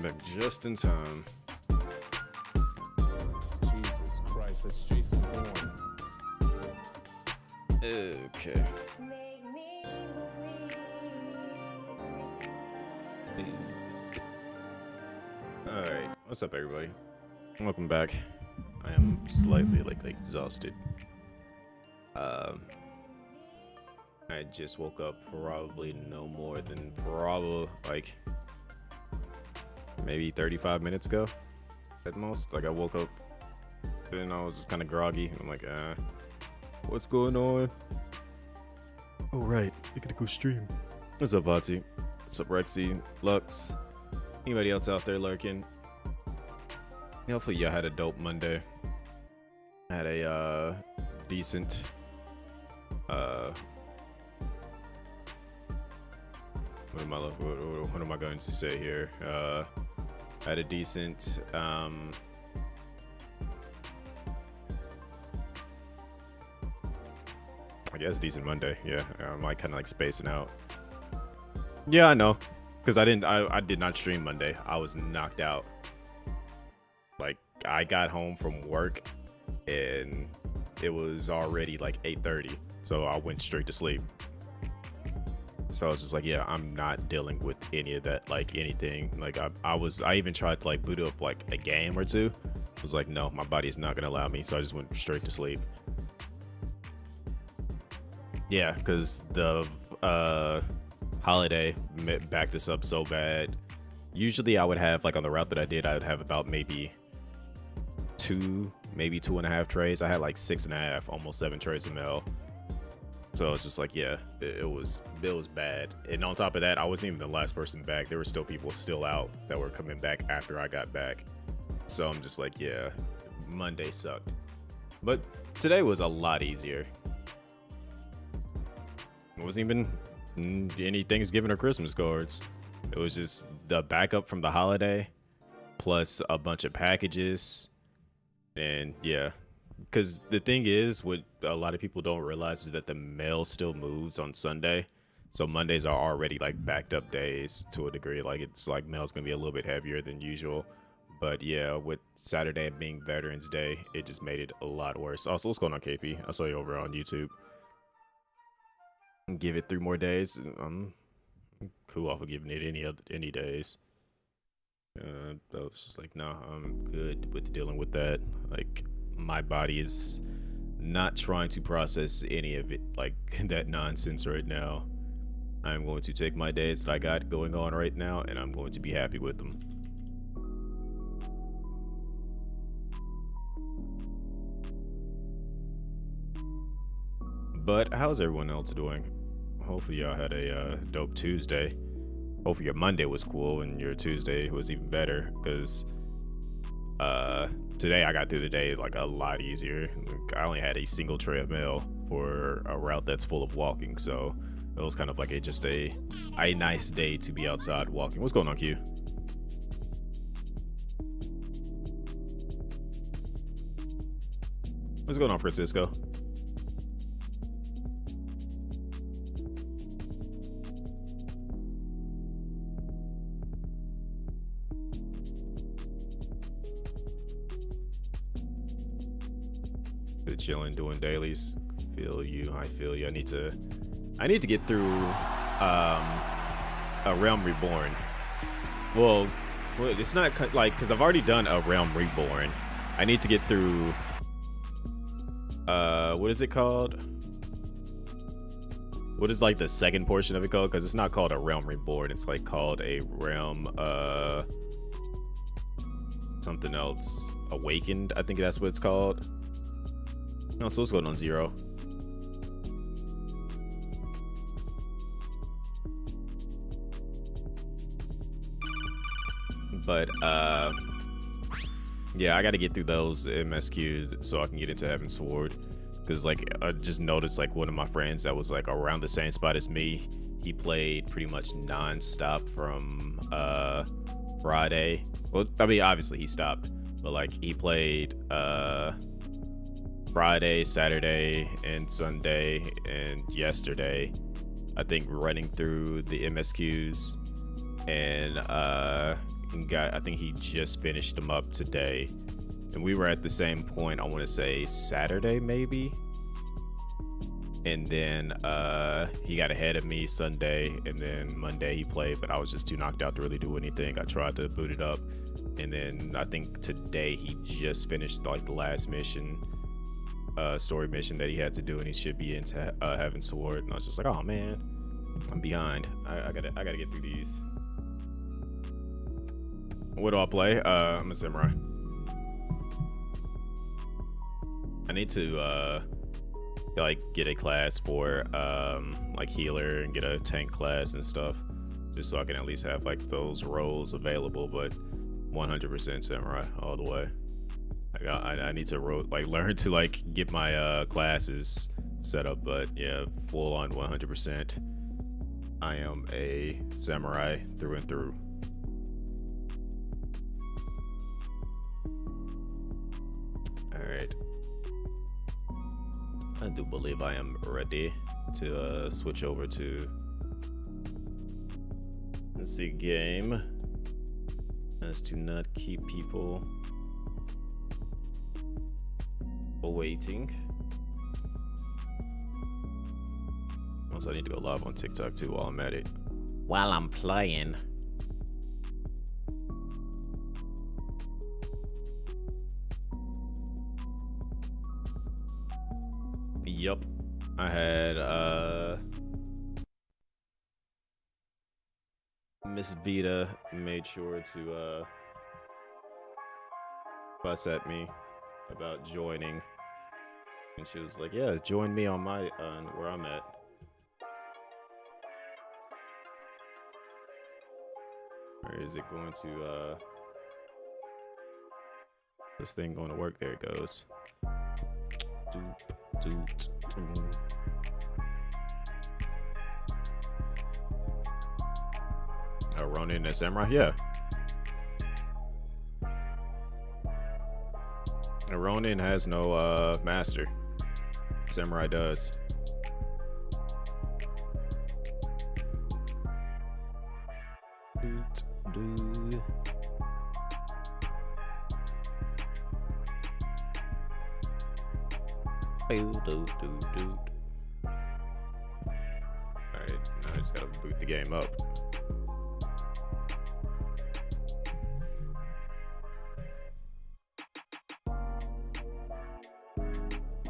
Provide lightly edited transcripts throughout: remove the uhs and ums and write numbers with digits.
Back just in time. Jesus Christ, that's Jason Bourne. Okay. Alright, what's up everybody? Welcome back. I am slightly exhausted. I just woke up probably no more than maybe 35 minutes ago at most. I woke up and I was just kind of groggy. I'm like, what's going on? Oh right, I gotta go stream. What's up, Vati? What's up, Rexy, Lux? Anybody else out there lurking? Yeah, hopefully y'all had a dope Monday. I had a decent what am I going to say here? Had a decent I guess decent Monday. Yeah, I'm like kind of like spacing out. Yeah, I know, because I did not stream Monday. I was knocked out. Like I got home from work and it was already like 8:30, so I went straight to sleep. So I was just like, yeah, I'm not dealing with any of that, like anything. Like I even tried to like boot up like a game or two. I was like, no, my body is not gonna allow me. So I just went straight to sleep. Yeah, because the holiday backed us up so bad. Usually I would have like on the route that I did, I would have about maybe 2.5 trays. I had like 6.5, almost 7 trays of mail. So it's just like, yeah, it was bad. And on top of that, I wasn't even the last person back. There were still people still out that were coming back after I got back. So I'm just like, yeah, Monday sucked. But today was a lot easier. It wasn't even any Thanksgiving or Christmas cards. It was just the backup from the holiday plus a bunch of packages. And yeah, because the thing is, what a lot of people don't realize is that the mail still moves on Sunday. So Mondays are already like backed up days to a degree. Like it's like mail's gonna be a little bit heavier than usual. But yeah, with Saturday being Veterans Day, it just made it a lot worse. Also, what's going on, KP? I saw you over on YouTube. Give it 3 more days. I'm cool off of giving it any days. I was just like, no, I'm good with dealing with that. Like, my body is not trying to process any of it, like that nonsense right now. I'm going to take my days that I got going on right now, and I'm going to be happy with them. But how's everyone else doing? Hopefully y'all had a dope Tuesday. Hopefully your Monday was cool and your Tuesday was even better, because today I got through the day like a lot easier. I only had a single tray of mail for a route that's full of walking, so it was kind of like just a nice day to be outside walking. What's going on, Q? What's going on, Francisco? Chilling, doing dailies. Feel you. I feel you. I need to get through a Realm Reborn. Well, it's not like, because I've already done a Realm Reborn. I need to get through what is it called? What is like the second portion of it called? Because it's not called a Realm Reborn. It's like called a Realm something else. Awakened, I think that's what it's called. No, so what's going on, Zero? But yeah, I got to get through those MSQs so I can get into Heaven's Sword. Because like I just noticed like one of my friends that was like around the same spot as me, he played pretty much non-stop from Friday. Well, I mean, obviously he stopped, but like he played Friday, Saturday, and Sunday, and yesterday, I think, running through the MSQs, and I think he just finished them up today, and we were at the same point, I want to say Saturday maybe, and then he got ahead of me Sunday, and then Monday he played, but I was just too knocked out to really do anything. I tried to boot it up, and then I think today he just finished like the last mission, story mission that he had to do, and he should be into Heaven's Sword. And I was just like, oh man, I'm behind. I gotta get through these. What do I play? I'm a samurai. I need to like get a class for like healer and get a tank class and stuff, just so I can at least have like those roles available. But 100% samurai all the way. I need to learn to like get my classes set up, but yeah, full on 100%. I am a samurai through and through. All right. I do believe I am ready to switch over to the game, as to not keep people waiting. Also, I need to go live on TikTok too while I'm at it. While I'm playing. Yup. I had Miss Vita made sure to fuss at me about joining, and she was like, yeah, join me on my where I'm at. Or is it going to this thing going to work? There it goes. Doop, doop, doop. Ronin and Samurai, yeah. Ronin has no master. Samurai does. Doot, doot. Doot, doot, doot. Alright, now I just gotta boot the game up.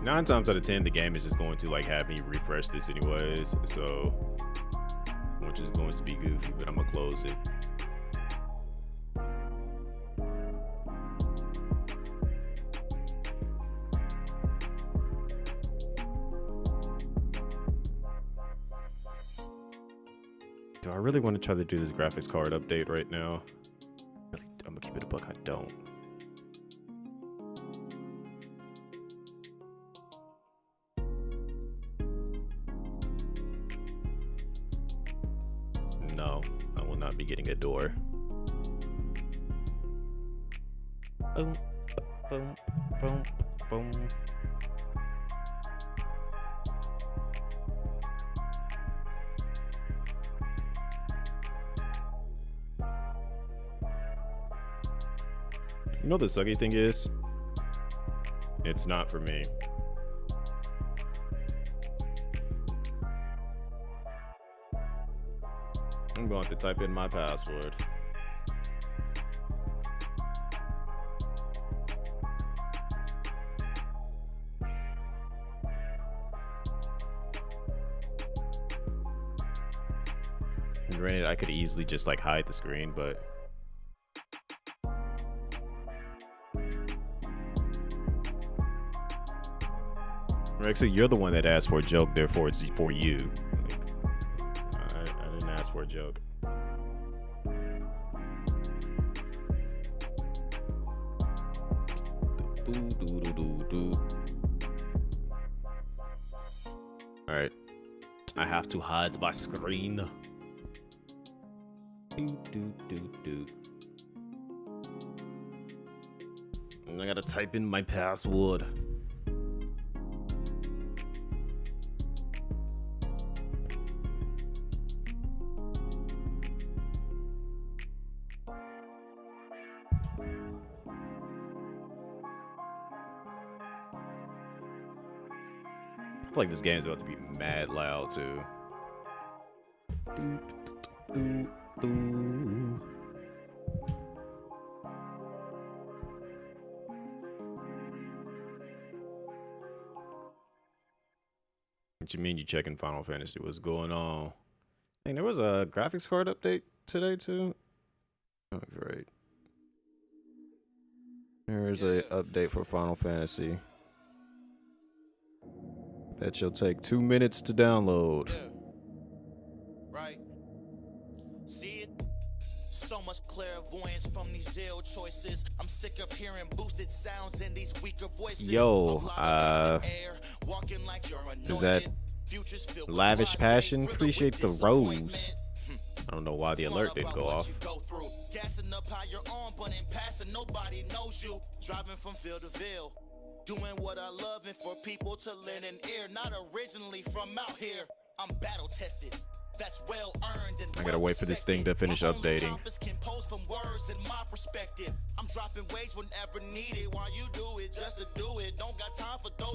Nine times out of 10, the game is just going to like have me refresh this anyways, so which is going to be goofy, but I'm gonna close it. Do I really want to try to do this graphics card update right now? Really, I'm gonna keep it a buck. I don't. No, I will not be getting a door. Boom, boom, boom, boom. You know the sucky thing is? It's not for me. I'm going to type in my password. And granted, I could easily just like hide the screen, but actually, you're the one that asked for a joke, therefore it's for you. I didn't ask for a joke. Alright. I have to hide my screen. And I gotta type in my password. I feel like this game's about to be mad loud too. What you mean you checking Final Fantasy? What's going on? Hey, there was a graphics card update today too. Oh, great. There's a update for Final Fantasy. That shall take 2 minutes to download. Yeah. Right. See it? So much clairvoyance from these ill Yo, is that Lavish Passion? Appreciate the rose. I don't know why the alert didn't go off. Gassing up how you're on, but in passing, nobody knows you. Driving from field to field, doing what I love, and for people to lend an ear. Not originally from out here, I'm battle tested. That's well earned. I gotta wait for this thing to finish updating.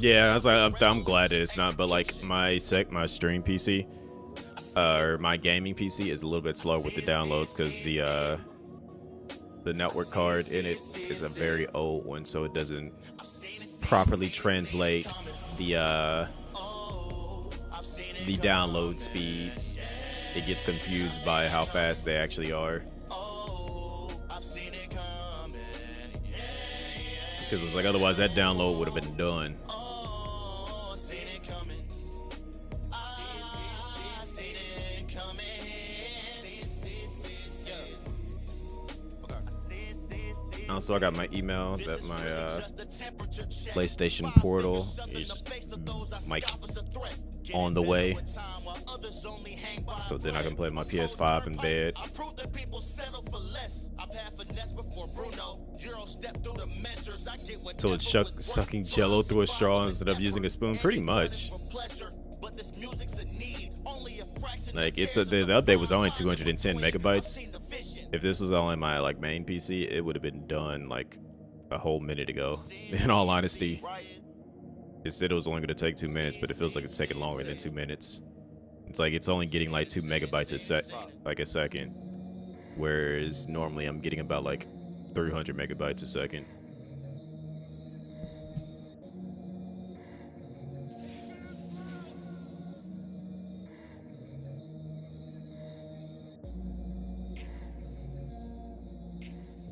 Yeah, I was like, I'm glad that it's not, but like my stream PC, or my gaming PC is a little bit slow with the downloads because the network card in it is a very old one, so it doesn't properly translate the download speeds. It gets confused by how fast they actually are. Because it's like, otherwise that download would have been done. Also, I got my email that my PlayStation Portal is like on the way, so then I can play my PS5 in bed. So it's sucking Jello through a straw instead of using a spoon, pretty much. Like the update was only 210 megabytes. If this was only my like main PC, it would have been done like a whole minute ago. In all honesty, it said it was only going to take 2 minutes, but it feels like it's taking longer than 2 minutes. It's like it's only getting like 2 megabytes a second, whereas normally I'm getting about like 300 megabytes a second.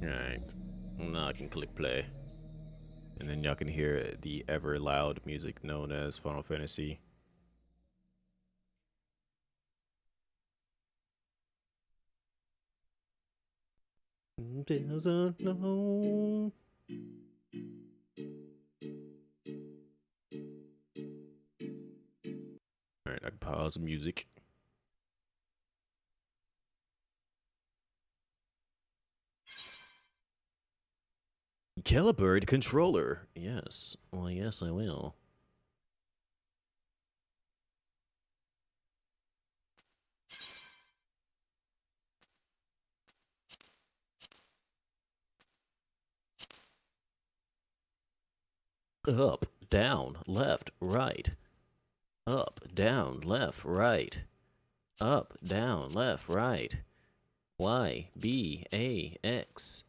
Alright, now I can click play. And then y'all can hear the ever loud music known as Final Fantasy. There's unknown. Alright, I can pause the music. Calibrate controller. Yes. Well, yes, I will. Up, down, left, right. Up, down, left, right. Up, down, left, right. Y, B, A, X,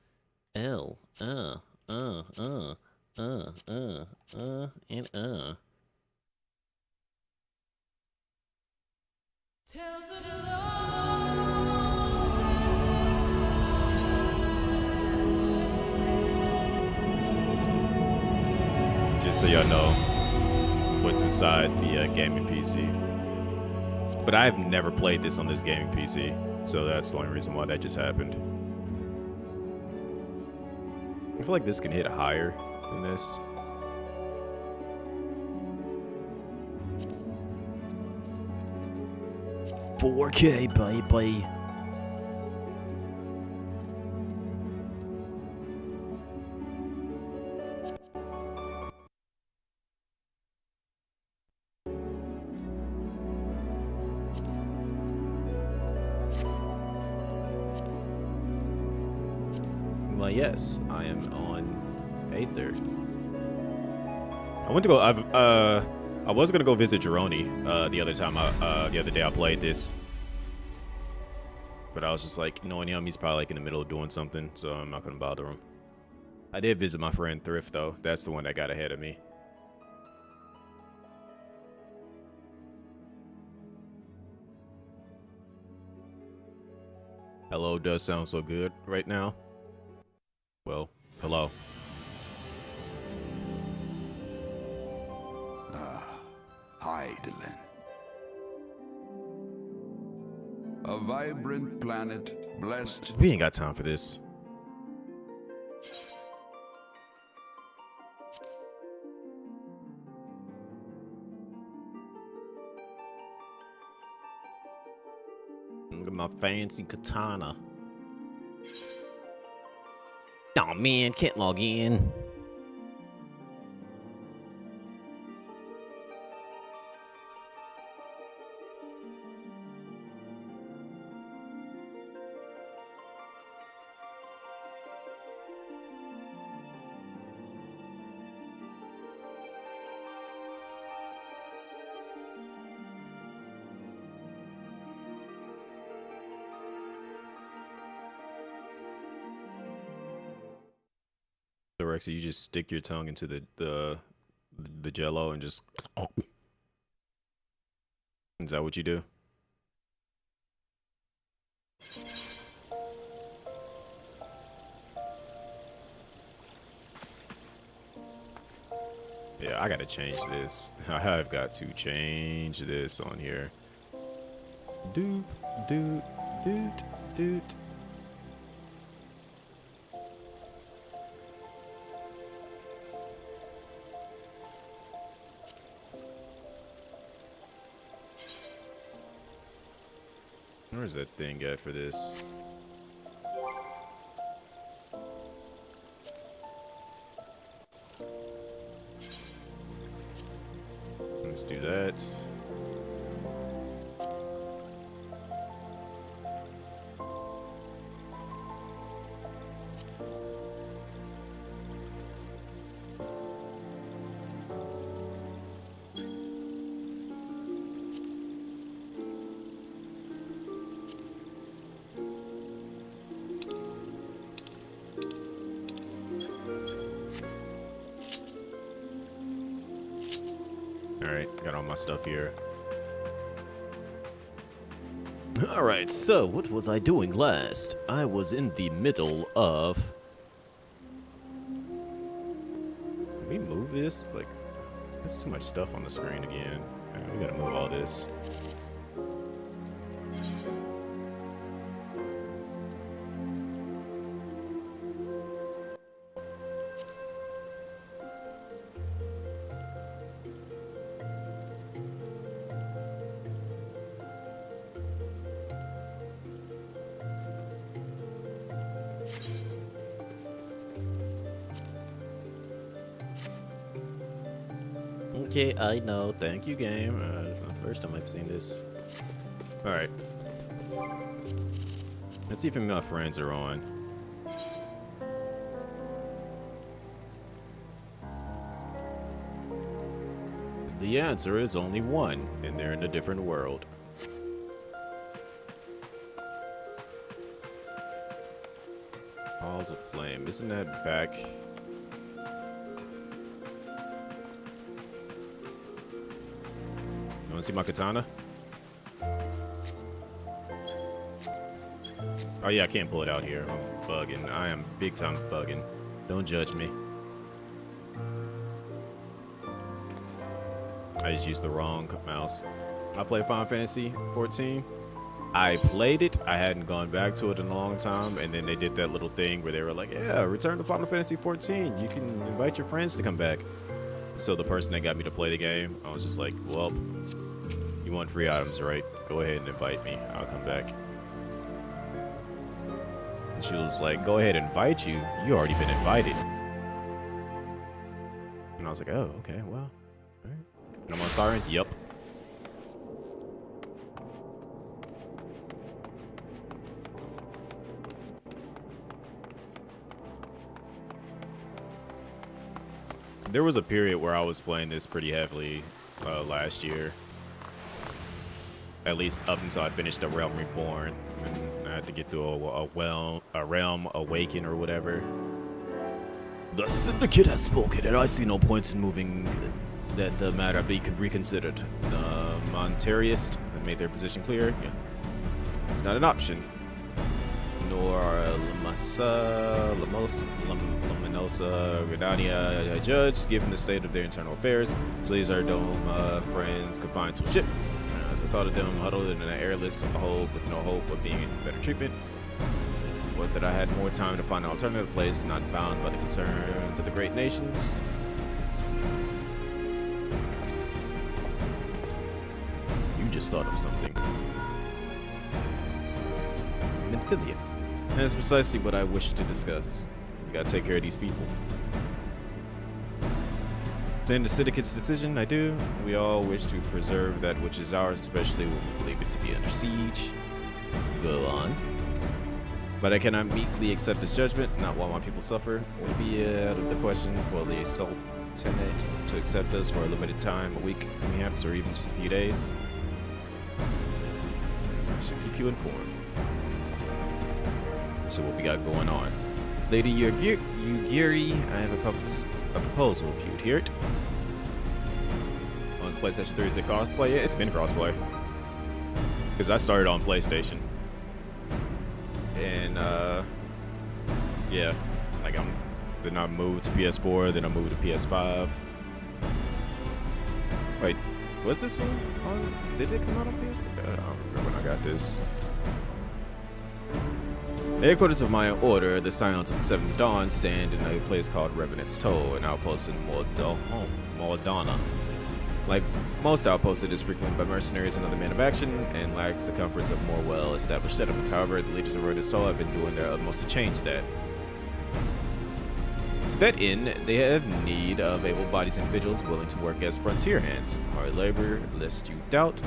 L, and Just so y'all know what's inside the gaming PC. But I've never played this on this gaming PC, so that's the only reason why that just happened. I feel like this can hit higher than this. $4K, baby. Well, yes, I am on Aether. I went to go. I was gonna go visit Jeroni the other day I played this, but I was just like, knowing him, he's probably like in the middle of doing something, so I'm not gonna bother him. I did visit my friend Thrift though. That's the one that got ahead of me. Hello does sound so good right now. Well, hello. Hi, Dylan. A vibrant planet blessed. We ain't got time for this. Look at my fancy katana. Oh man, can't log in. So Rexy, you just stick your tongue into the jello and just. Is that what you do? Yeah, I gotta change this. I have got to change this on here. Doot, doot, doot, doot. Where's that thing at for this? Let's do that. Alright, got all my stuff here. Alright, so what was I doing last? I was in the middle of... Can we move this? Like, there's too much stuff on the screen again. Alright, we gotta move all this. Okay, I know. Thank you, game. It's not the first time I've seen this. Alright. Let's see if any of my friends are on. The answer is only one, and they're in a different world. Balls of Flame. Isn't that back? You wanna see my katana? Oh yeah, I can't pull it out here. I'm bugging. I am big time bugging. Don't judge me. I just used the wrong mouse. I played Final Fantasy 14. I played it. I hadn't gone back to it in a long time, and then they did that little thing where they were like, "Yeah, return to Final Fantasy 14. You can invite your friends to come back." So the person that got me to play the game, I was just like, "Well, you want free items, right? Go ahead and invite me. I'll come back." And she was like, "Go ahead, invite you. You already been invited." And I was like, "Oh, okay, well, all right." And I'm on Siren. Yep. There was a period where I was playing this pretty heavily last year. At least up until I finished the Realm Reborn. And I had to get through a Realm Awaken or whatever. The Syndicate has spoken, and I see no point in moving that the matter be reconsidered. The Monterists have made their position clear. Yeah. It's not an option. Nor Luminosa, Gridania, a judge, given the state of their internal affairs. So these are Dome friends confined to a ship. As I thought of them huddled in an airless hole with no hope of being in better treatment. But that I had more time to find an alternative place, not bound by the concerns of the great nations. You just thought of something. affiliate. And that's precisely what I wish to discuss. We gotta take care of these people. In the syndicate's decision, I do. We all wish to preserve that which is ours, especially when we believe it to be under siege. Go on. But I cannot meekly accept this judgment, not while my people suffer. It would be out of the question for the Sultanate to accept us for a limited time, a week, perhaps, or even just a few days. I should keep you informed. So what we got going on? Lady Yugiri, I have a proposal if you'd hear it. On this PlayStation 3, is it crossplay? Yeah, it's been crossplay. Because I started on PlayStation. And, yeah. Like, then I moved to PS4, then I moved to PS5. Wait, was this one on? Did it come out on PS3? I don't remember when I got this. The headquarters of my order, the Silence of the Seventh Dawn, stand in a place called Revenant's Toe, an outpost in Moldana. Like most outposts, it is frequented by mercenaries and other men of action, and lacks the comforts of more well-established settlements. However, the leaders of Revenant's Toe have been doing their utmost to change that. To that end, they have need of able-bodied individuals willing to work as frontier hands, hard labor, lest you doubt,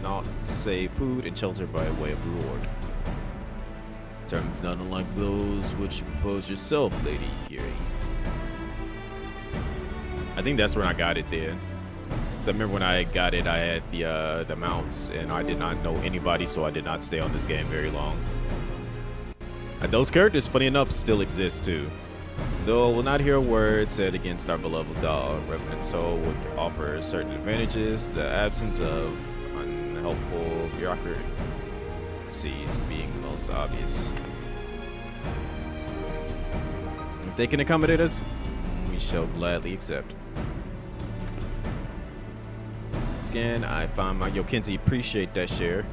not save food and shelter by way of reward. Terms not unlike those which you propose yourself, Lady Giri. I think that's when I got it then. So I remember when I got it, I had the mounts, and I did not know anybody, so I did not stay on this game very long. And those characters, funny enough, still exist too. Though I will not hear a word said against our beloved dog, Revenant's Toe would offer certain advantages, the absence of unhelpful bureaucracies being the most obvious. If they can accommodate us, we shall gladly accept. Again, I find my Yokinzi appreciate that share.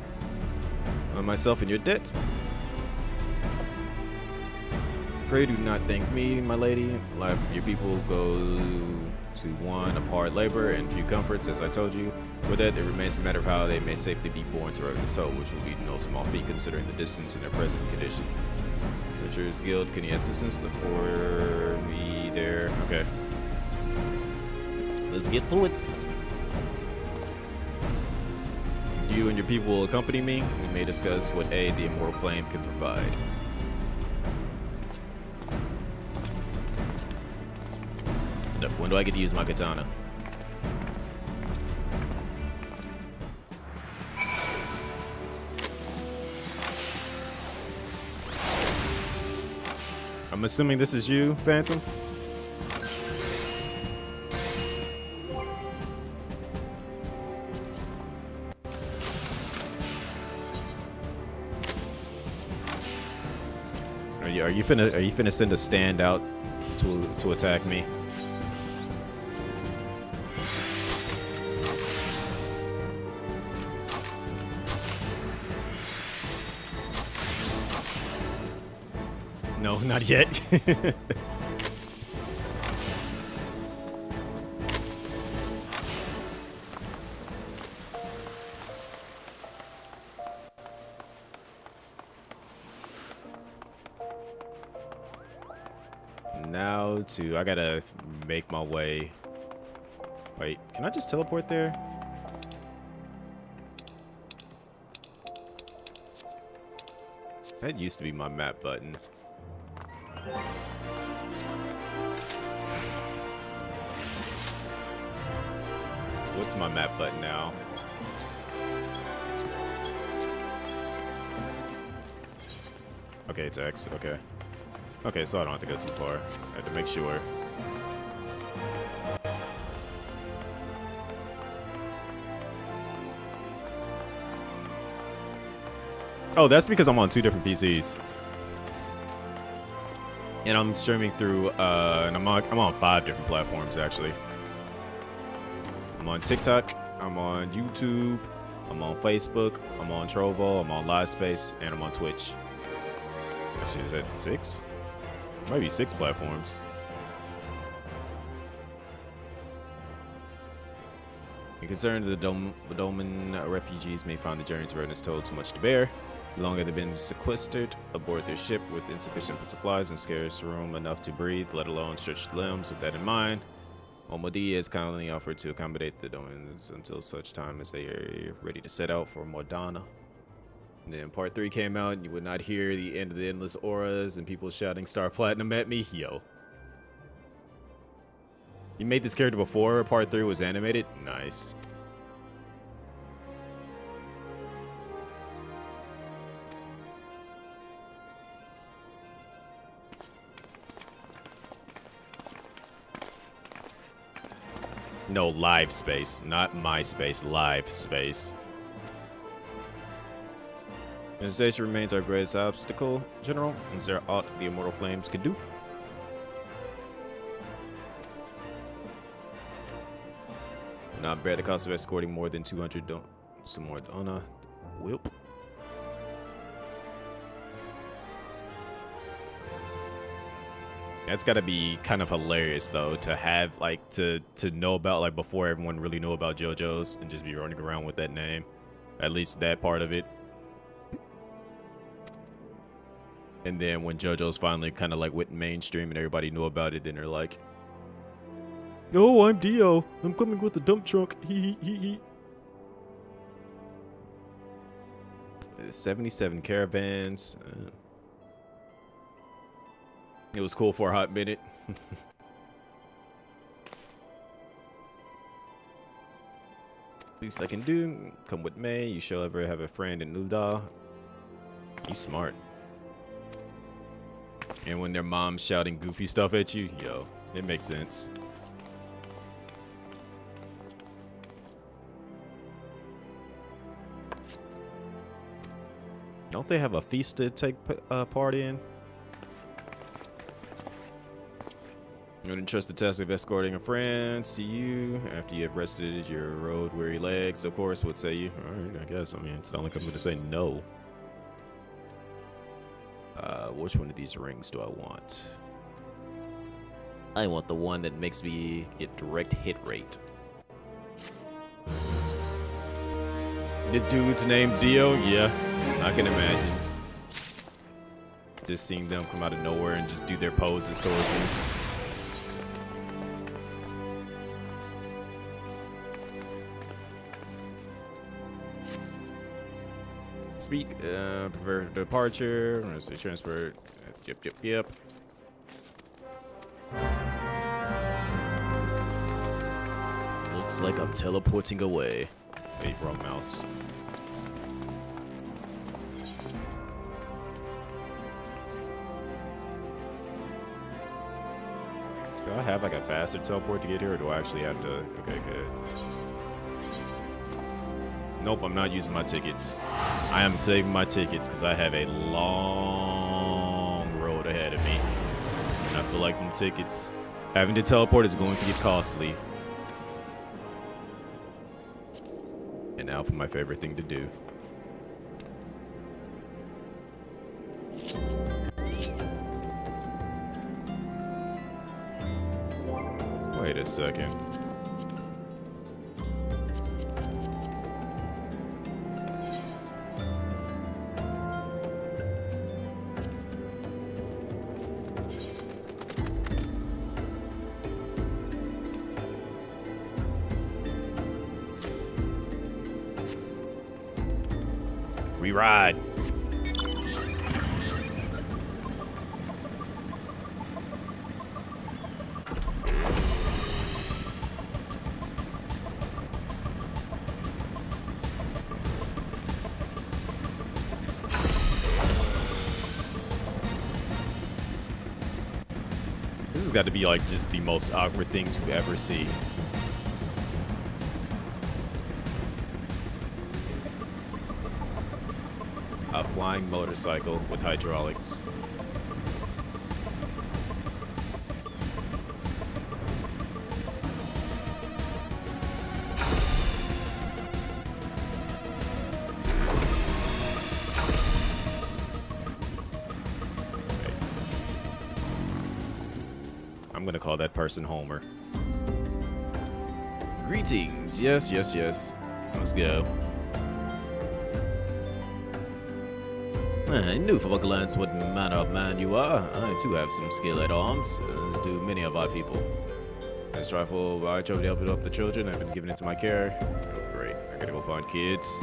Myself in your debt. Pray do not thank me, my lady. Life of your people go to one of hard labor and few comforts, as I told you. For that, it remains a matter of how they may safely be born to Revenant's Toe, which will be no small feat considering the distance and their present condition. Adventurers Guild, can you assistance? Look for me there. Okay. Let's get to it. You and your people will accompany me. We may discuss what aid the Immortal Flame can provide. When do I get to use my katana? I'm assuming this is you, Phantom? Are you finna send a stand out to attack me? No, not yet. Now I gotta make my way. Wait, can I just teleport there? That used to be my map button. What's my map button now? Okay, it's X. Okay. Okay, so I don't have to go too far. I had to make sure. Oh, that's because I'm on 2 different PCs. And I'm streaming through, and I'm on 5 different platforms, actually. I'm on TikTok, I'm on YouTube, I'm on Facebook, I'm on Trovo, I'm on LiveSpace, and I'm on Twitch. Actually, is that 6? Maybe 6 platforms. In concern, the Doman refugees may find the journey to Revenant's Toe too much to bear. Long had they been sequestered aboard their ship with insufficient supplies and scarce room enough to breathe, let alone stretched limbs. With that in mind, Omodi has kindly offered to accommodate the Doans until such time as they are ready to set out for Mordana. And then part 3 came out, and you would not hear the end of the endless auras and people shouting Star Platinum at me. Yo. You made this character before part 3 was animated? Nice. No, live space, not my space, live space. Organization remains our greatest obstacle, General. Is there aught the Immortal Flames can do? Not bear the cost of escorting more than 200 some more Donna. Wilp. That's gotta be kind of hilarious though, to have like to know about like before everyone really knew about JoJo's and just be running around with that name. At least that part of it. And then when JoJo's finally kind of like went mainstream and everybody knew about it, then they're like, "Oh, I'm Dio. I'm coming with the dump truck." Hee hee hee. 77 caravans. It was cool for a hot minute. Least I can do. Come with me. You shall ever have a friend in Nuda. He's smart. And when their mom's shouting goofy stuff at you, yo, it makes sense. Don't they have a feast to take part in? I'm going to entrust the task of escorting a friend to you after you have rested your road-weary legs. Of course, what say you? Alright, I guess. I mean, it's not like I'm going to say no. Which one of these rings do I want? I want the one that makes me get direct hit rate. The dude's named Dio? Yeah, I can imagine. Just seeing them come out of nowhere and just do their poses towards you. Speak, prepare for departure. I'm gonna say transfer. Yep. Looks like I'm teleporting away. Wait, wrong mouse. Do I have like a faster teleport to get here, or do I actually have to? Okay, good. Nope, I'm not using my tickets. I am saving my tickets because I have a long road ahead of me. And I feel like them tickets, having to teleport is going to get costly. And now for my favorite thing to do. Wait a second. We ride. This has got to be like just the most awkward thing to ever see. A flying motorcycle with hydraulics. I'm gonna call that person Homer. Greetings. Yes. Let's go. I knew from a glance what manner of man you are. I too have some skill at arms, as do many of our people. This rifle I chose to help up the children. I've been given it to my care. Oh, great. I gotta go find kids.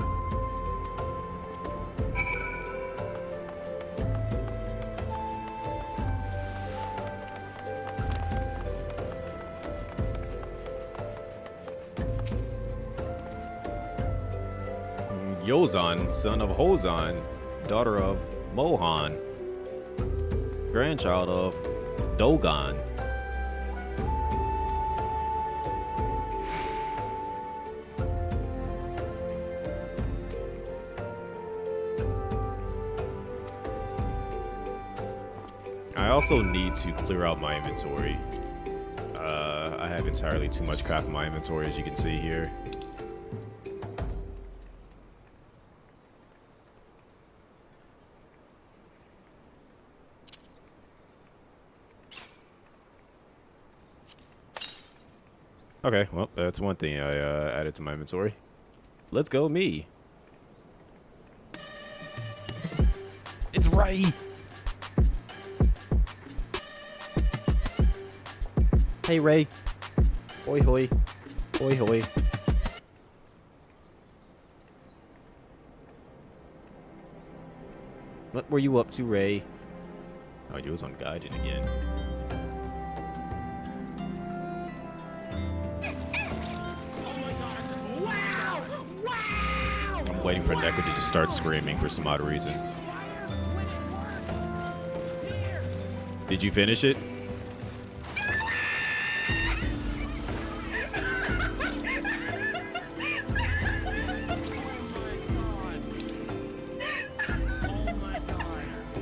Yozan, son of Hozan, daughter of Mohan, grandchild of Dogon. I also need to clear out my inventory. I have entirely too much crap in my inventory, as you can see here. Okay, well, that's one thing I added to my inventory. Let's go, me. It's Ray. Hey, Ray. Hoi, hoi. Hoi, hoi. What were you up to, Ray? Oh, you was on guided again. I'm waiting for Neko to just start screaming for some odd reason. Did you finish it?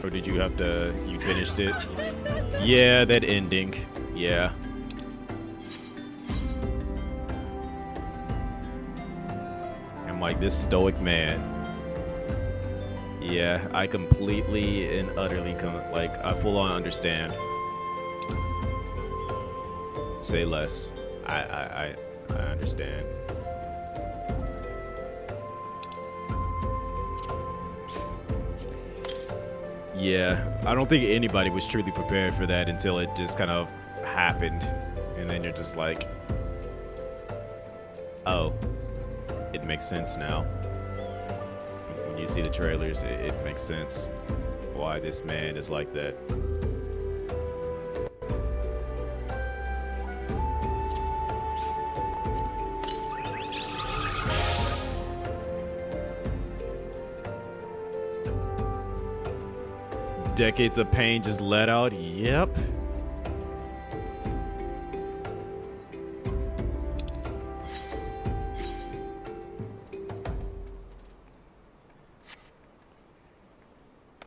Or did you have to, you finished it? Yeah, that ending. Yeah. I'm like this stoic man. Yeah, I completely and utterly I full on understand. Say less. I understand. Yeah, I don't think anybody was truly prepared for that until it just kind of happened. And then you're just like, oh, it makes sense now. When you see the trailers, it makes sense why this man is like that. Decades of pain just let out. Yep.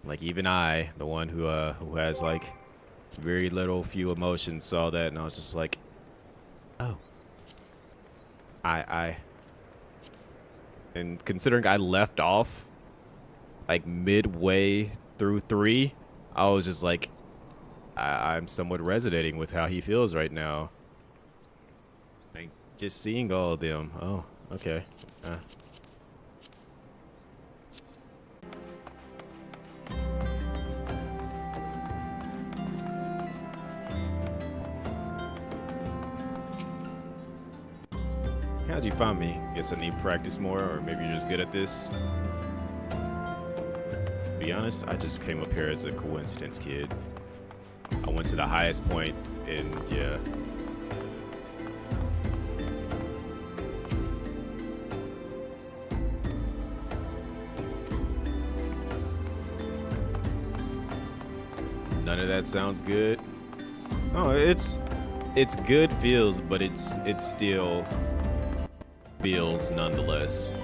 Like even I, the one who has like very little few emotions, saw that and I was just like, oh. And considering I left off like midway through 3, I was just like, I'm somewhat resonating with how he feels right now. Like, just seeing all of them. Oh, okay. How'd you find me? Guess I need to practice more, or maybe you're just good at this. To be honest, I just came up here as a coincidence, kid. I went to the highest point, and yeah. None of that sounds good. Oh, it's good feels, but it's still feels nonetheless.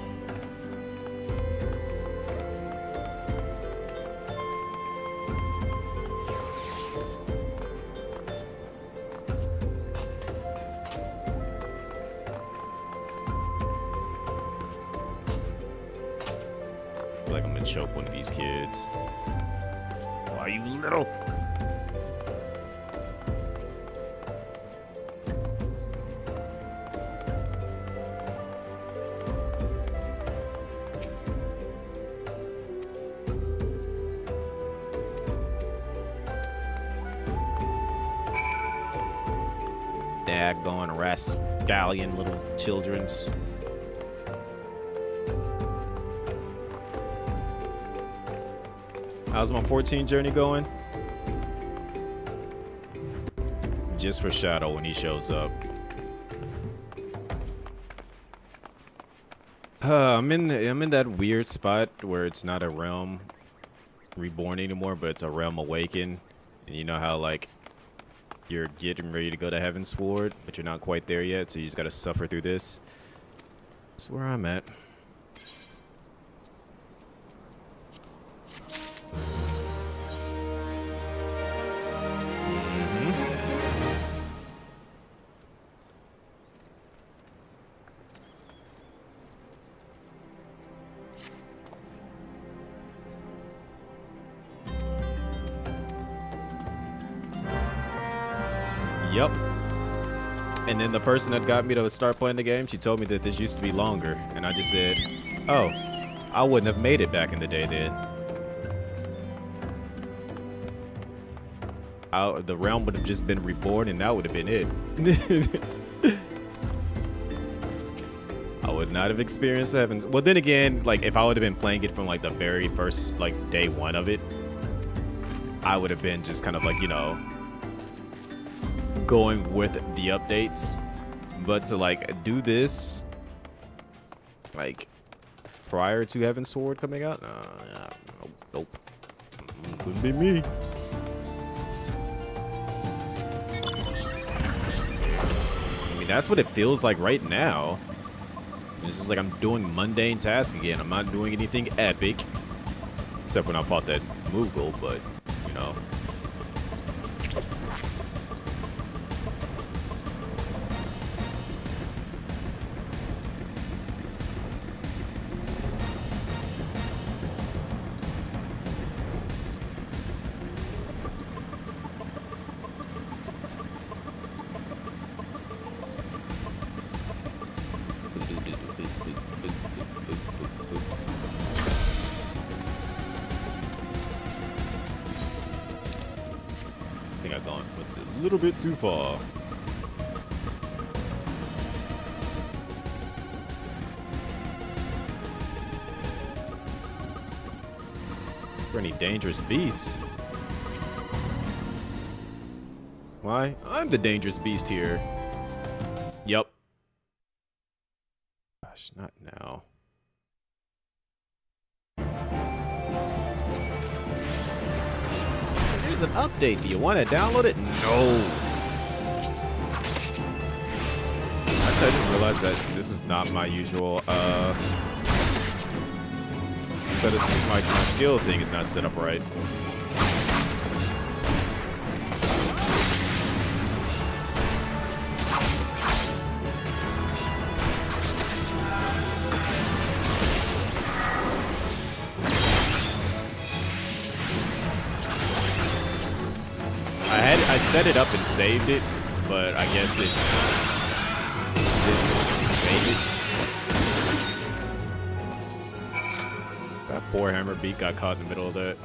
Like I'm gonna choke one of these kids. Why you little? daggone rascallion little children's. How's my 14 journey going? Just for Shadow when he shows up. I'm in that weird spot where it's not a realm reborn anymore, but it's a realm awakened. And you know how like you're getting ready to go to Heaven's Sword, but you're not quite there yet, so you just gotta suffer through this. That's where I'm at. Yep. And then the person that got me to start playing the game, she told me that this used to be longer. And I just said, oh, I wouldn't have made it back in the day then. The realm would have just been reborn and that would have been it. I would not have experienced Heavens. Well, then again, like if I would have been playing it from like the very first, like day one of it, I would have been just kind of like, you know, going with the updates. But to like do this like prior to Heaven's Sword coming out, nope, couldn't be me. I mean, that's what it feels like right now. It's just like I'm doing mundane tasks again. I'm not doing anything epic, except when I fought that Moogle, but you know. I think I've gone a little bit too far. For any dangerous beast. Why? I'm the dangerous beast here. Yep. Gosh, not now. There's an update. Do you want to download it? No. Actually, I just realized that this is not my usual set of my skill thing is not set up right. I set it up and saved it, but I guess it didn't save it. That poor hammer beat got caught in the middle of that.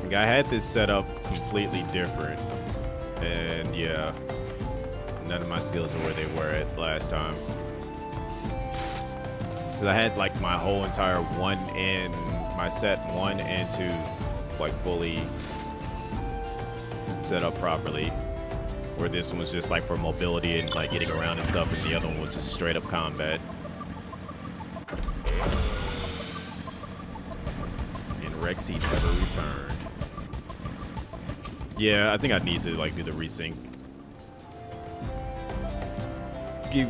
Like, I had this set up completely different, and yeah, none of my skills are where they were at last time. Because I had like my whole entire my set 1 and 2 like fully set up properly, where this one was just like for mobility and like getting around and stuff, and the other one was just straight up combat. And Rexy never returned. Yeah, I think I need to like do the resync.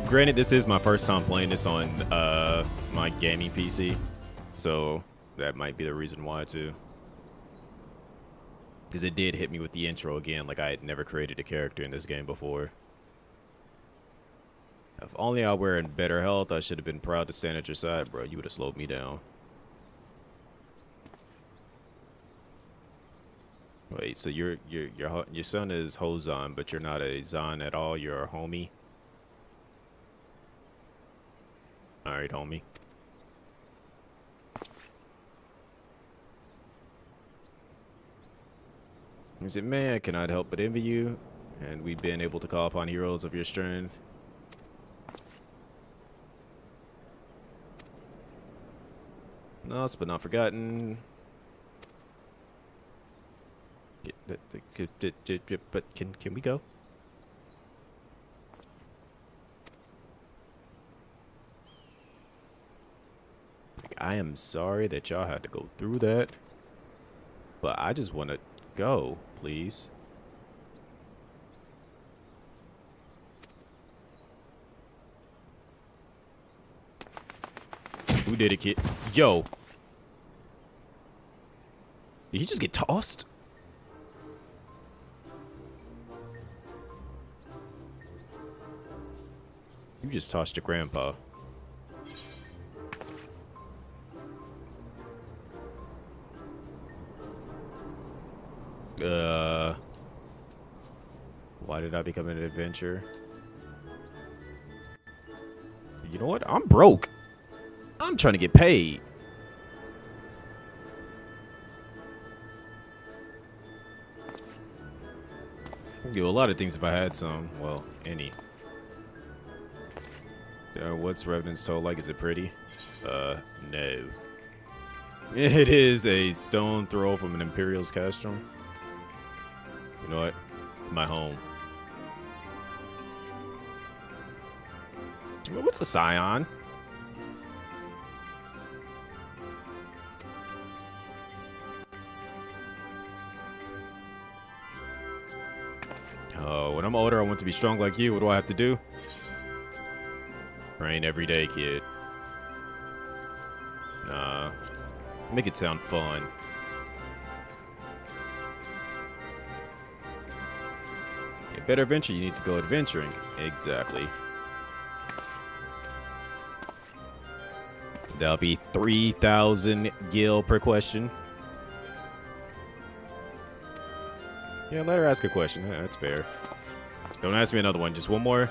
Granted, this is my first time playing this on my gaming PC, so that might be the reason why too. Because it did hit me with the intro again, like I had never created a character in this game before. If only I were in better health, I should have been proud to stand at your side, bro. You would have slowed me down. Wait, so your son is Hozan, but you're not a Zan at all. You're a homie. All right, homie. He said, man, I cannot help but envy you, and we've been able to call upon heroes of your strength. Lost but not forgotten. But can we go? I am sorry that y'all had to go through that, but I just want to go, please. Who did it, kid? Yo. Did he just get tossed? You just tossed your grandpa. Why did I become an adventurer? You know what? I'm broke. I'm trying to get paid. I'd do a lot of things if I had some. Well, any. What's Revenant's Toll like? Is it pretty? No. It is a stone throw from an Imperial's castrum. You know what? It's my home. What's a scion? Oh, when I'm older, I want to be strong like you. What do I have to do? Train every day, kid. Nah. Make it sound fun. A better adventure, you need to go adventuring. Exactly. That'll be 3,000 gil per question. Yeah, let her ask a question. Yeah, that's fair. Don't ask me another one. Just one more.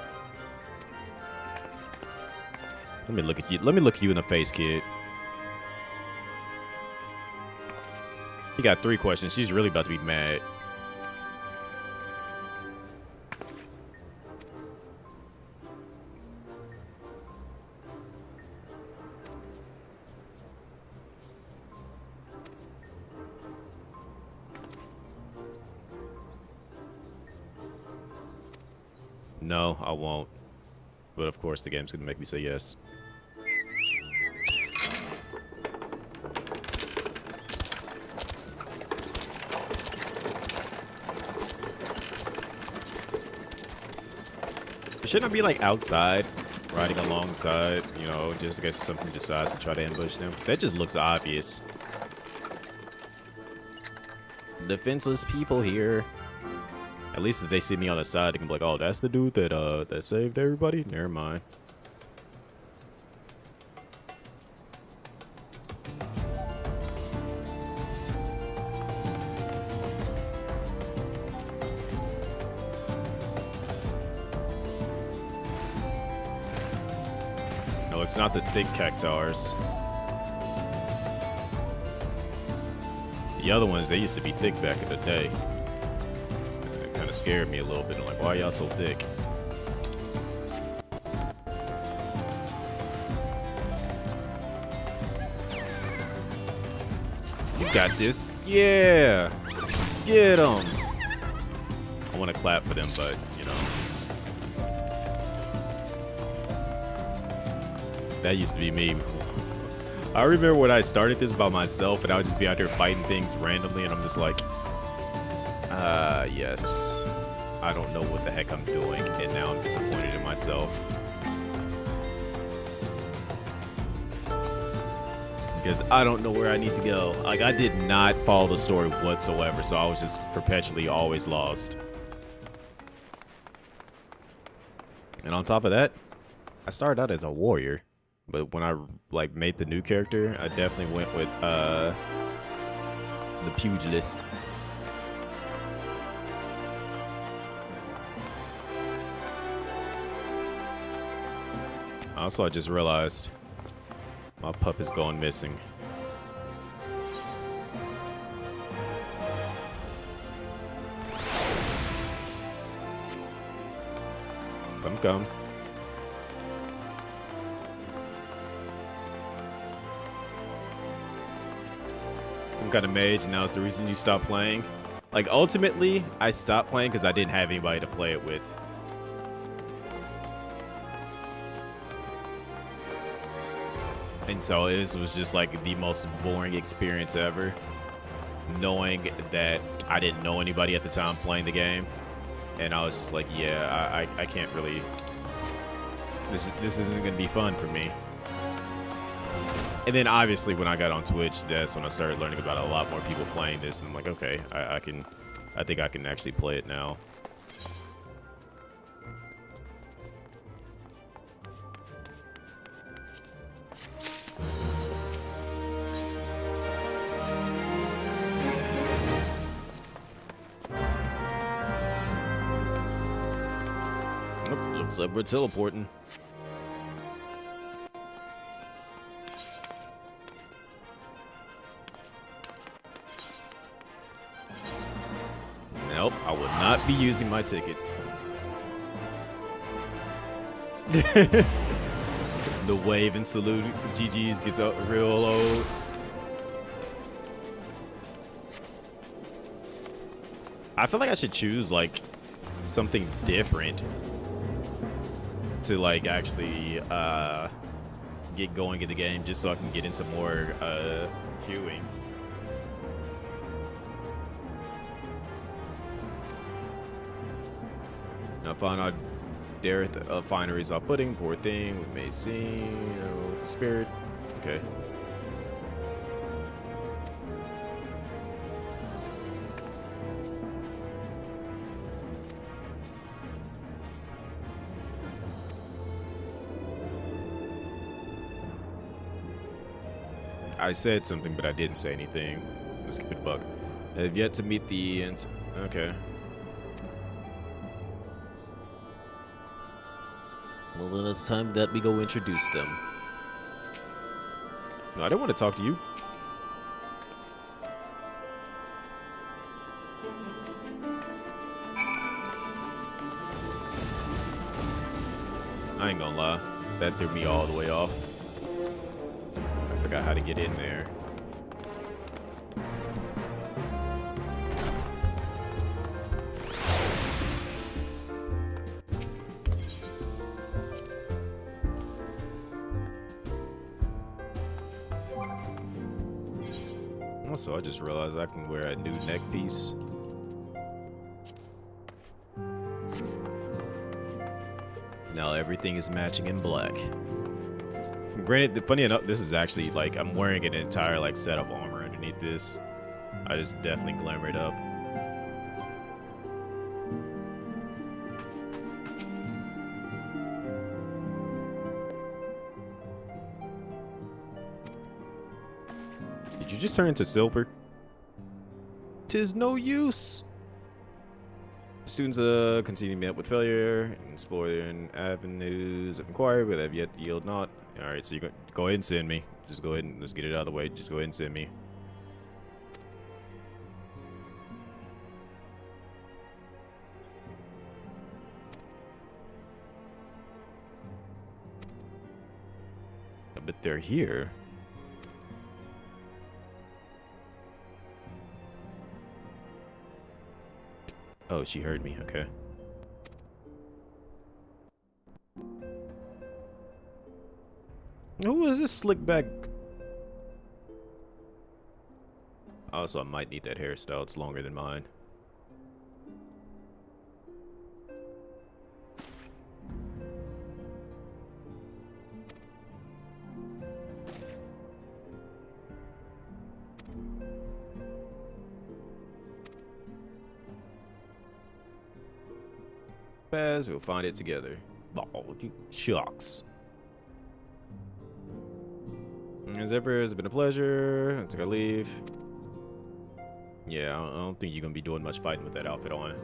Let me look at you. Let me look at you in the face, kid. You got 3 questions. She's really about to be mad. No, I won't. But of course, the game's gonna make me say yes. Shouldn't I be like outside, riding alongside, you know, just in case something decides to try to ambush them? 'Cause that just looks obvious. Defenseless people here. At least if they see me on the side, they can be like, "Oh, that's the dude that saved everybody." Never mind. No, it's not the thick cactars. The other ones, they used to be thick back in the day. It kind of scared me a little bit. I'm like, why are y'all so thick? You got this. Yeah. Get them. I want to clap for them, but, you know. That used to be me. I remember when I started this by myself and I would just be out there fighting things randomly and I'm just like, yes. I don't know what the heck I'm doing and now I'm disappointed in myself. Because I don't know where I need to go. Like, I did not follow the story whatsoever, so I was just perpetually always lost. And on top of that, I started out as a warrior. But when I, like, made the new character, I definitely went with, the pugilist. Also, I just realized my pup is going missing. Come. Some kind of mage. Now it's the reason you stopped playing. Like, ultimately, I stopped playing because I didn't have anybody to play it with. And so this was just like the most boring experience ever. Knowing that I didn't know anybody at the time playing the game. And I was just like, yeah, I can't really... This isn't going to be fun for me. And then obviously when I got on Twitch, that's when I started learning about a lot more people playing this. And I'm like, okay, I think I can actually play it now. Oh, looks like we're teleporting. Nope, I will not be using my tickets. The wave and salute GG's gets real old. I feel like I should choose like something different to like actually get going in the game, just so I can get into more queuings. Now find out there the fineries are putting. Poor thing, we may see with the spirit. Okay. I said something, but I didn't say anything. Let's keep it buck. I have yet to meet the end. Okay. Well, then it's time that we go introduce them. No, I don't want to talk to you. I ain't gonna lie. That threw me all the way off. I forgot how to get in there. Also, I just realized I can wear a new neck piece. Now everything is matching in black. Granted, funny enough, this is actually like I'm wearing an entire like set of armor underneath this. I just definitely glamour it up. Did you just turn into silver? 'Tis no use. Students continue to meet up with failure and exploring avenues of inquiry, but have yet to yield not. Alright, so you go ahead and send me. Just go ahead and let's get it out of the way. Just go ahead and send me. But they're here. Oh, she heard me. Okay. Who is this slick back? Also, I might need that hairstyle. It's longer than mine. As we'll find it together. Oh, you shucks. As ever, it's been a pleasure. I took a leave. Yeah, I don't think you're gonna be doing much fighting with that outfit on.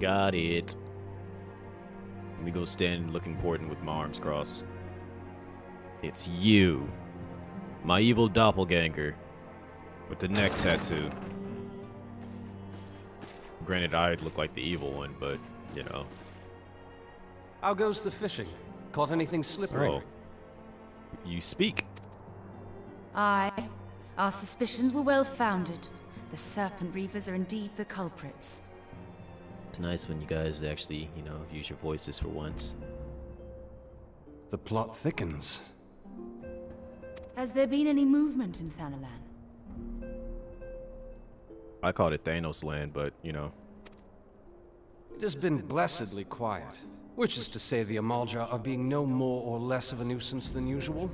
Got it. Let me go stand and look important with my arms crossed. It's you. My evil doppelganger. With the neck tattoo. Granted, I look like the evil one, but, you know. How goes the fishing? Caught anything slippery? Oh. You speak. Aye. Our suspicions were well founded. The Serpent Reavers are indeed the culprits. It's nice when you guys actually, you know, use your voices for once. The plot thickens. Has there been any movement in Thanalan? I called it Thanos land, but, you know. It has been blessedly quiet, which is to say the Amalja are being no more or less of a nuisance than usual,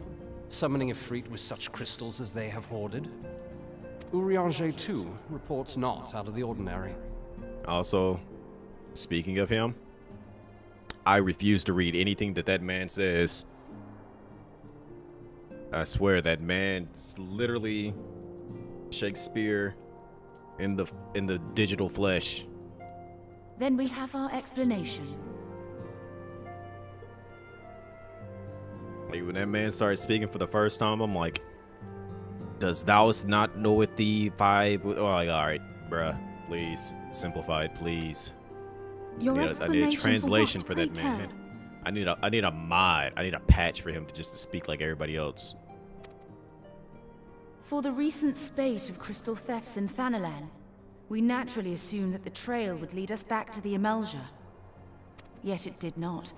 summoning Ifrit with such crystals as they have hoarded. Urianger, too, reports not out of the ordinary. Also, speaking of him, I refuse to read anything that man says. I swear that man's literally Shakespeare in the digital flesh. Then we have our explanation. Like when that man started speaking for the first time, I'm like, does thou not know it the five? Oh, like, all right, bruh, please simplify it, please. Your I need a translation for for that man. I need a mod. I need a patch for him to just to speak like everybody else. For the recent spate of crystal thefts in Thanalan, we naturally assumed that the trail would lead us back to the Amalja. Yet it did not.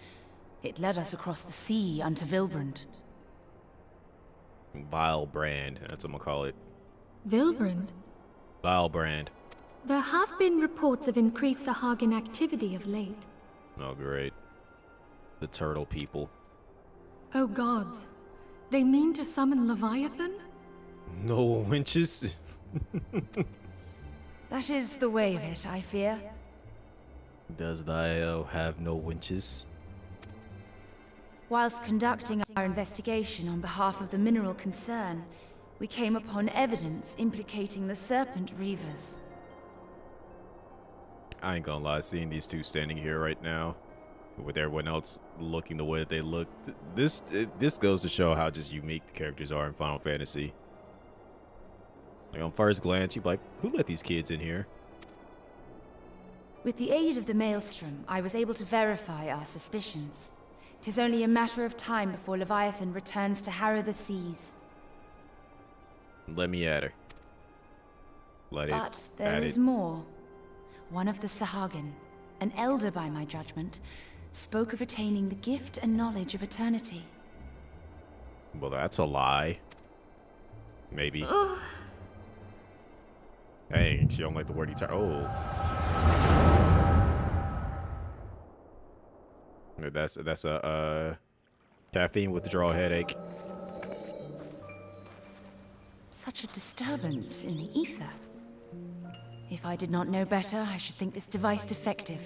It led us across the sea unto Vilbrand. Vile brand. That's what I'm gonna call it. Vilbrand? Vile brand. There have been reports of increased Sahagin activity of late. Oh, great. The turtle people. Oh gods. They mean to summon Leviathan? No winches? That is the way of it, I fear. Does Dio have no winches? Whilst conducting our investigation on behalf of the mineral concern, we came upon evidence implicating the Serpent Reavers. I ain't gonna lie, seeing these two standing here right now, with everyone else looking the way that they look, this goes to show how just unique the characters are in Final Fantasy. Like on first glance, you'd be like, who let these kids in here? With the aid of the Maelstrom, I was able to verify our suspicions. 'Tis only a matter of time before Leviathan returns to harrow the seas. Let me at her. But there is more. One of the Sahagin, an elder by my judgment, spoke of attaining the gift and knowledge of eternity. Well, that's a lie. Maybe. Hey, she don't like the word eternity. Oh. That's a caffeine withdrawal headache. Such a disturbance in the ether. If I did not know better, I should think this device defective.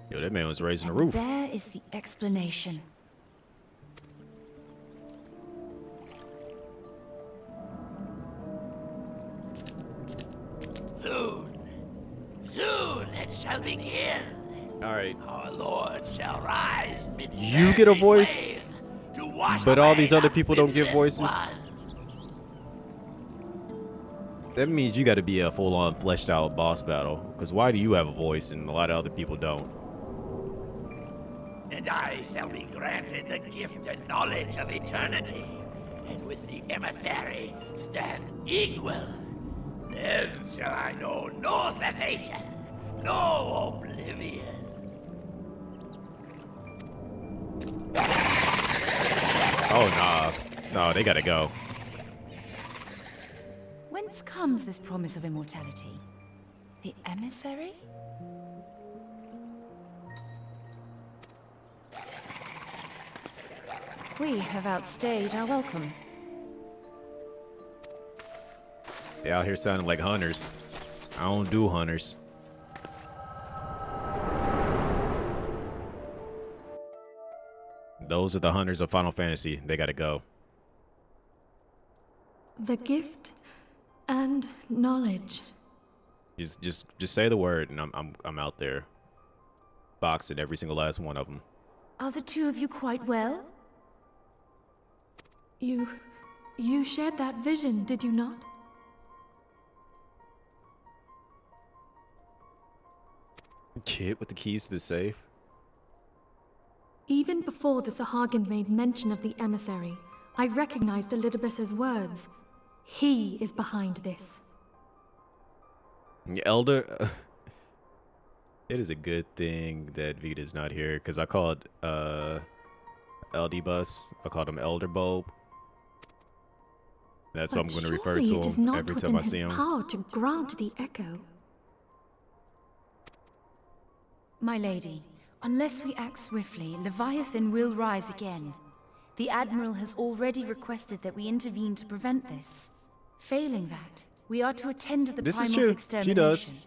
Yo, that man was raising the And roof. there is the explanation. Soon it shall begin. All right. Our Lord shall rise mid You get a voice, to wash but all away these other the people don't get sinless voices? one. That means you got to be a full-on fleshed out boss battle. Because why do you have a voice and a lot of other people don't? And I shall be granted the gift and knowledge of eternity, and with the emissary stand equal. Then shall I know no cessation, no oblivion. Oh, nah. No, they got to go. Whence comes this promise of immortality? The emissary? We have outstayed our welcome. They out here sounding like hunters. I don't do hunters. Those are the hunters of Final Fantasy. They gotta go. The gift And knowledge. Just say the word, and I'm out there, boxing every single last one of them. Are the two of you quite well? You shared that vision, did you not? Kid with the keys to the safe. Even before the Sahagin made mention of the emissary, I recognized Elidibus's words. He is behind this. Elder. It is a good thing that Vita's not here, because I called Eldibus. I called him Elder Bulb. That's what I'm going to refer to it is him not every time I see him. power to grant the echo. My lady, unless we act swiftly, Leviathan will rise again. The Admiral has already requested that we intervene to prevent this. Failing that, we are to attend to the This is Primal's true. extermination.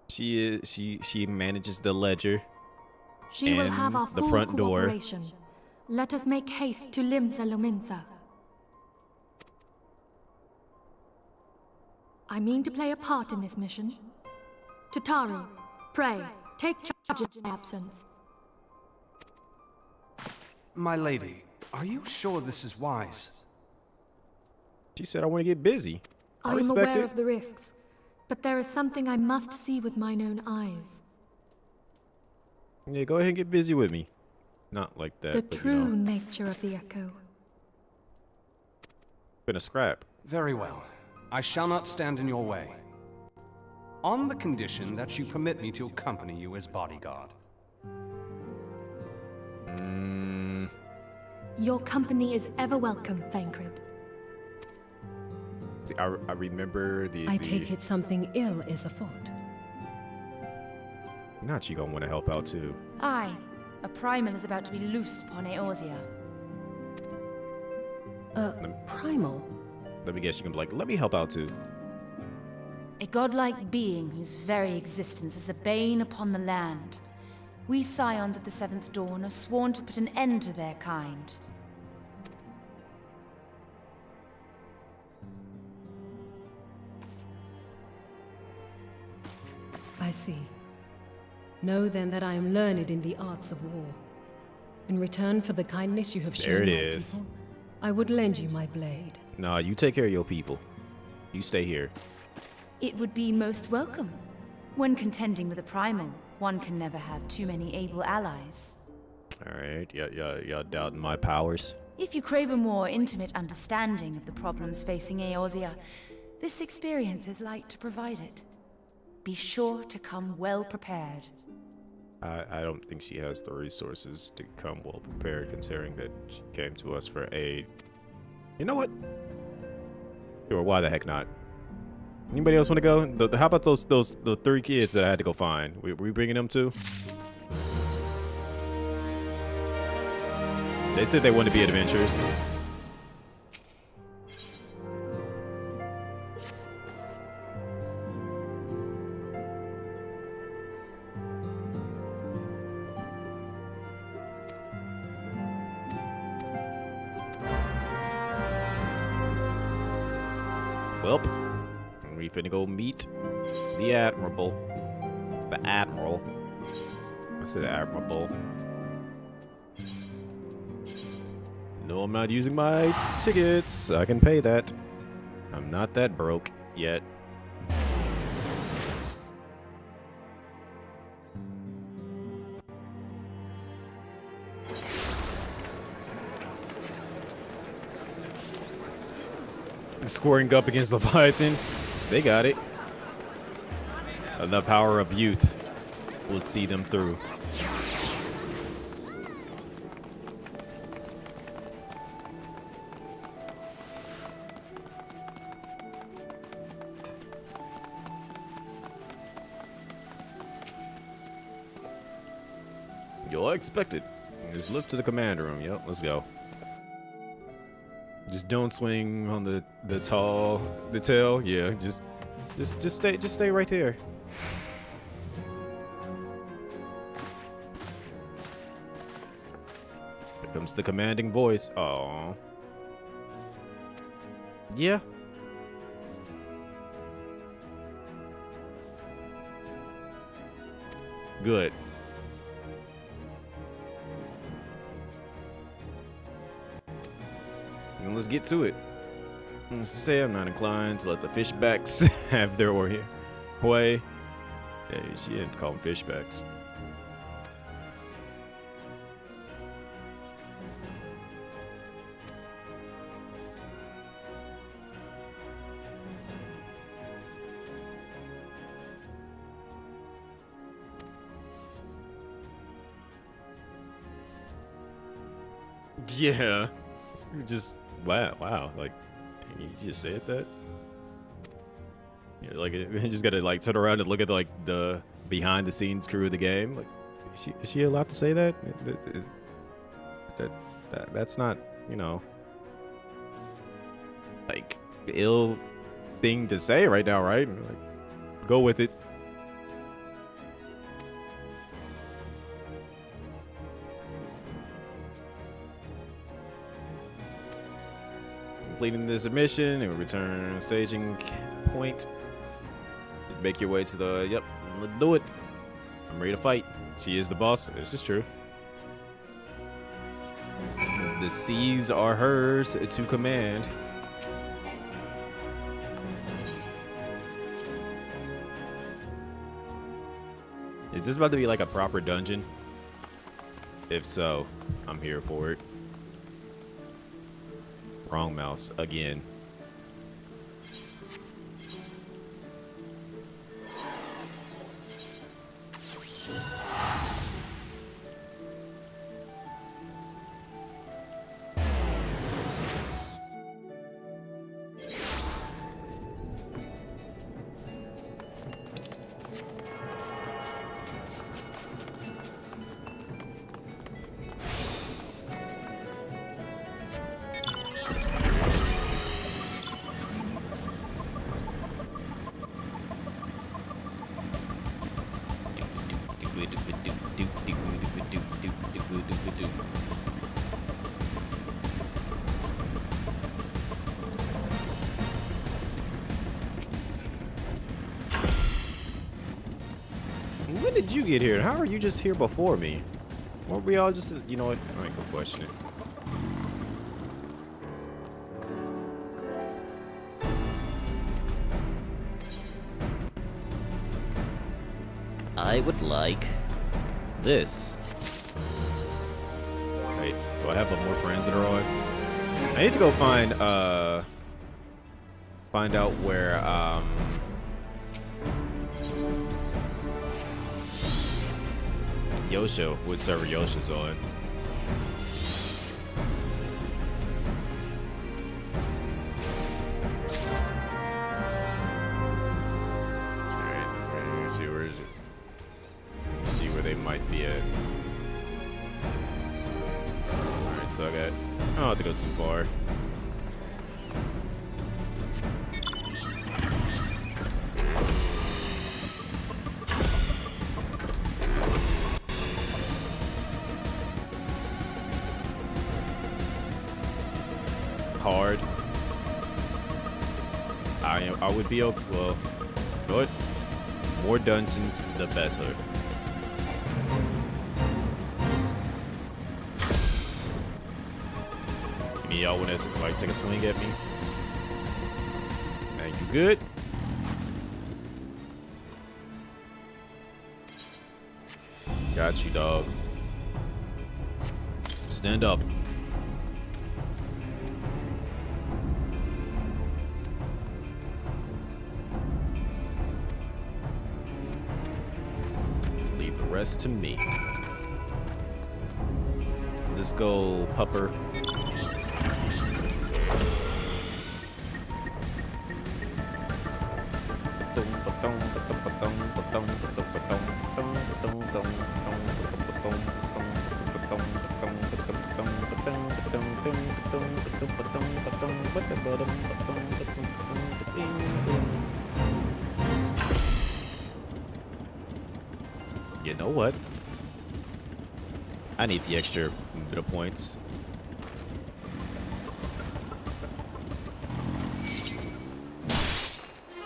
She manages the ledger. She will and have our the full front door. cooperation. Let us make haste to Limsa Lominsa. I mean to play a part in this mission. Tataru, pray, take charge in my absence. My lady, are you sure this is wise? She said I want to get busy. I am respect aware it. of the risks, but there is something I must see with mine own eyes. Yeah, go ahead and get busy with me. Not like that. The but, true you know, nature of the echo. been a scrap. Very well. I shall not stand in your way. On the condition that you permit me to accompany you as bodyguard. Your company is ever welcome, Thancred. See, I remember the. I take it something ill is afoot. Not you gonna want to help out too. Aye, a primal is about to be loosed upon Eorzea. Primal? Let me guess, you can be like, let me help out too. A godlike being whose very existence is a bane upon the land. We scions of the Seventh Dawn are sworn to put an end to their kind. I see. Know then that I am learned in the arts of war. In return for the kindness you have shown There it my is. people, I would lend you my blade. Nah, you take care of your people. You stay here. It would be most welcome. When contending with a primal, one can never have too many able allies. Alright, y'all doubting my powers? If you crave a more intimate understanding of the problems facing Eorzea, this experience is like to provide it. Be sure to come well prepared. I don't think she has the resources to come well prepared, considering that she came to us for aid. You know what? Sure, why the heck not? Anybody else want to go? How about the 3 kids that I had to go find? Were we bringing them too? They said they wanted to be adventurous. Welp, we finna go meet the Admiral. The Admiral. I said Admiral. No, I'm not using my tickets. I can pay that. I'm not that broke yet. Scoring up against Leviathan. They got it. The power of youth will see them through. You're expected. Just lift to the command room. Yep, let's go. Just don't swing on the tail. Yeah, just stay right there. Here comes the commanding voice. Oh. Yeah. Good. And let's get to it. Let's say I'm not inclined to let the fishbacks have their way. Hey, she didn't call them fishbacks. Yeah. Just wow. Like, you just said that. Yeah, like you just gotta like turn around and look at like the behind the scenes crew of the game. Like, is she allowed to say that? That's not, you know, like ill thing to say right now, right? Like, go with it. Completing this mission and return staging point. Make your way to the, yep, let's do it. I'm ready to fight. She is the boss. This is true. The seas are hers to command. Is this about to be like a proper dungeon? If so, I'm here for it. Wrong mouse again. When did you get here? How are you just here before me? Weren't we all just, you know what? I ain't gonna question it. I would like this. Wait, do I have more friends that are on? I need to go find out where Yosha, what server Yosha's on. Alright, see where is it? See where they might be at. Alright, so I don't have to go too far. Hard. I would be okay. Well, good. More dungeons, the better. Me, y'all want to like take a swing at me? Thank you. Good. Got you, dog. Stand up. Rest to me. Let's go, pupper. You know what? I need the extra bit of points.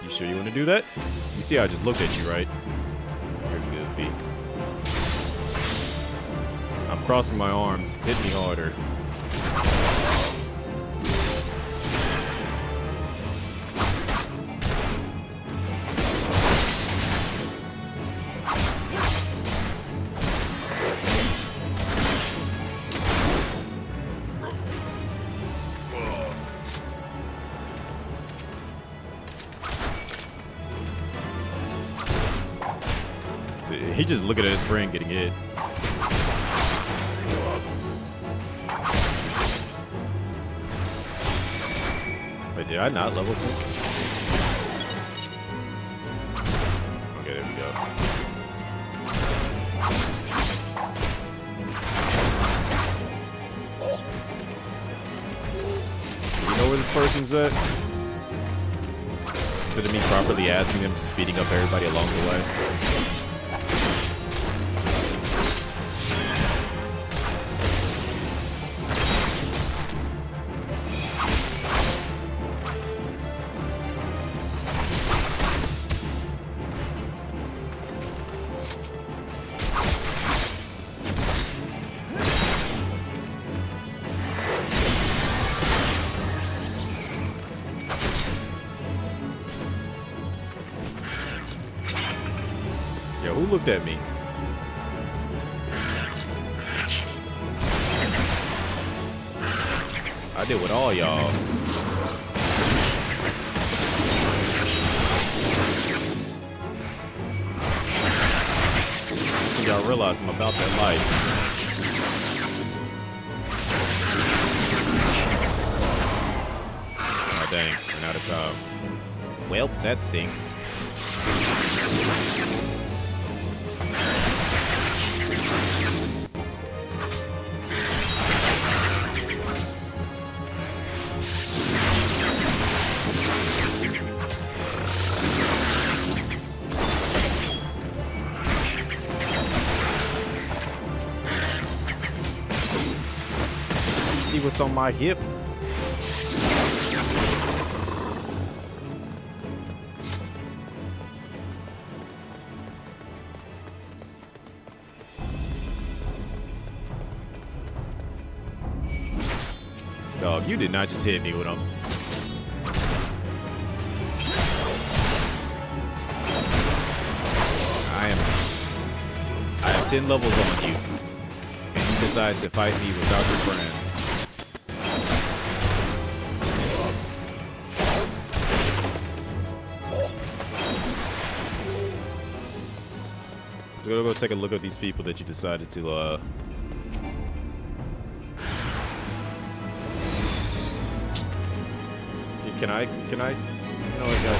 You sure you want to do that? You see how I just looked at you, right? You're goofy. I'm crossing my arms. Hit me harder. He just looking at his friend getting hit. Wait, did I not level sync? Okay, there we go. Do you know where this person's at? Instead of me properly asking them, just beating up everybody along the way. Yo, who looked at me? I did with all y'all. Y'all realize I'm about that life. Oh dang, ran out of time. Well, that stinks. See what's on my hip? Dog, you did not just hit me with them. I have 10 levels on you, and you decide to fight me without your friends. We're gonna go take a look at these people that you decided to, Can I? No, I got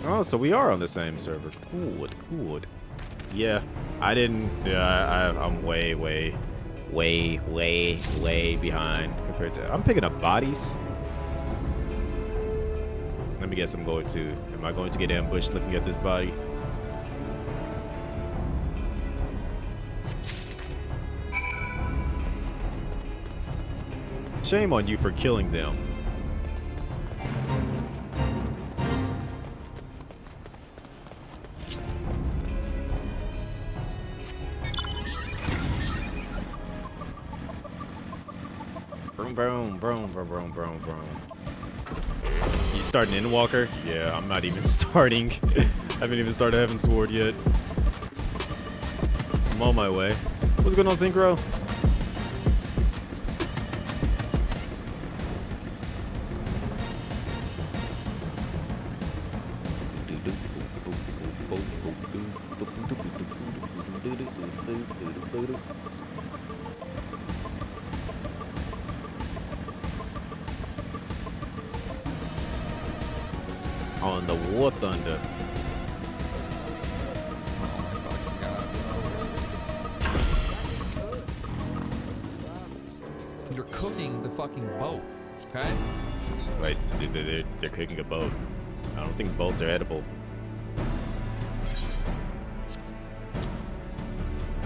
Oh, so we are on the same server. Cool. Yeah, I didn't. Yeah, I'm way behind compared to. I'm picking up bodies. Let me guess. I'm going to. Am I going to get ambushed looking at this body? Shame on you for killing them. Broom. You starting Endwalker? Yeah, I'm not even starting. I haven't even started having sword yet. I'm on my way. What's going on, Synchro? On the War Thunder. You're cooking the fucking boat, okay? Wait, they're cooking a boat. I don't think boats are edible.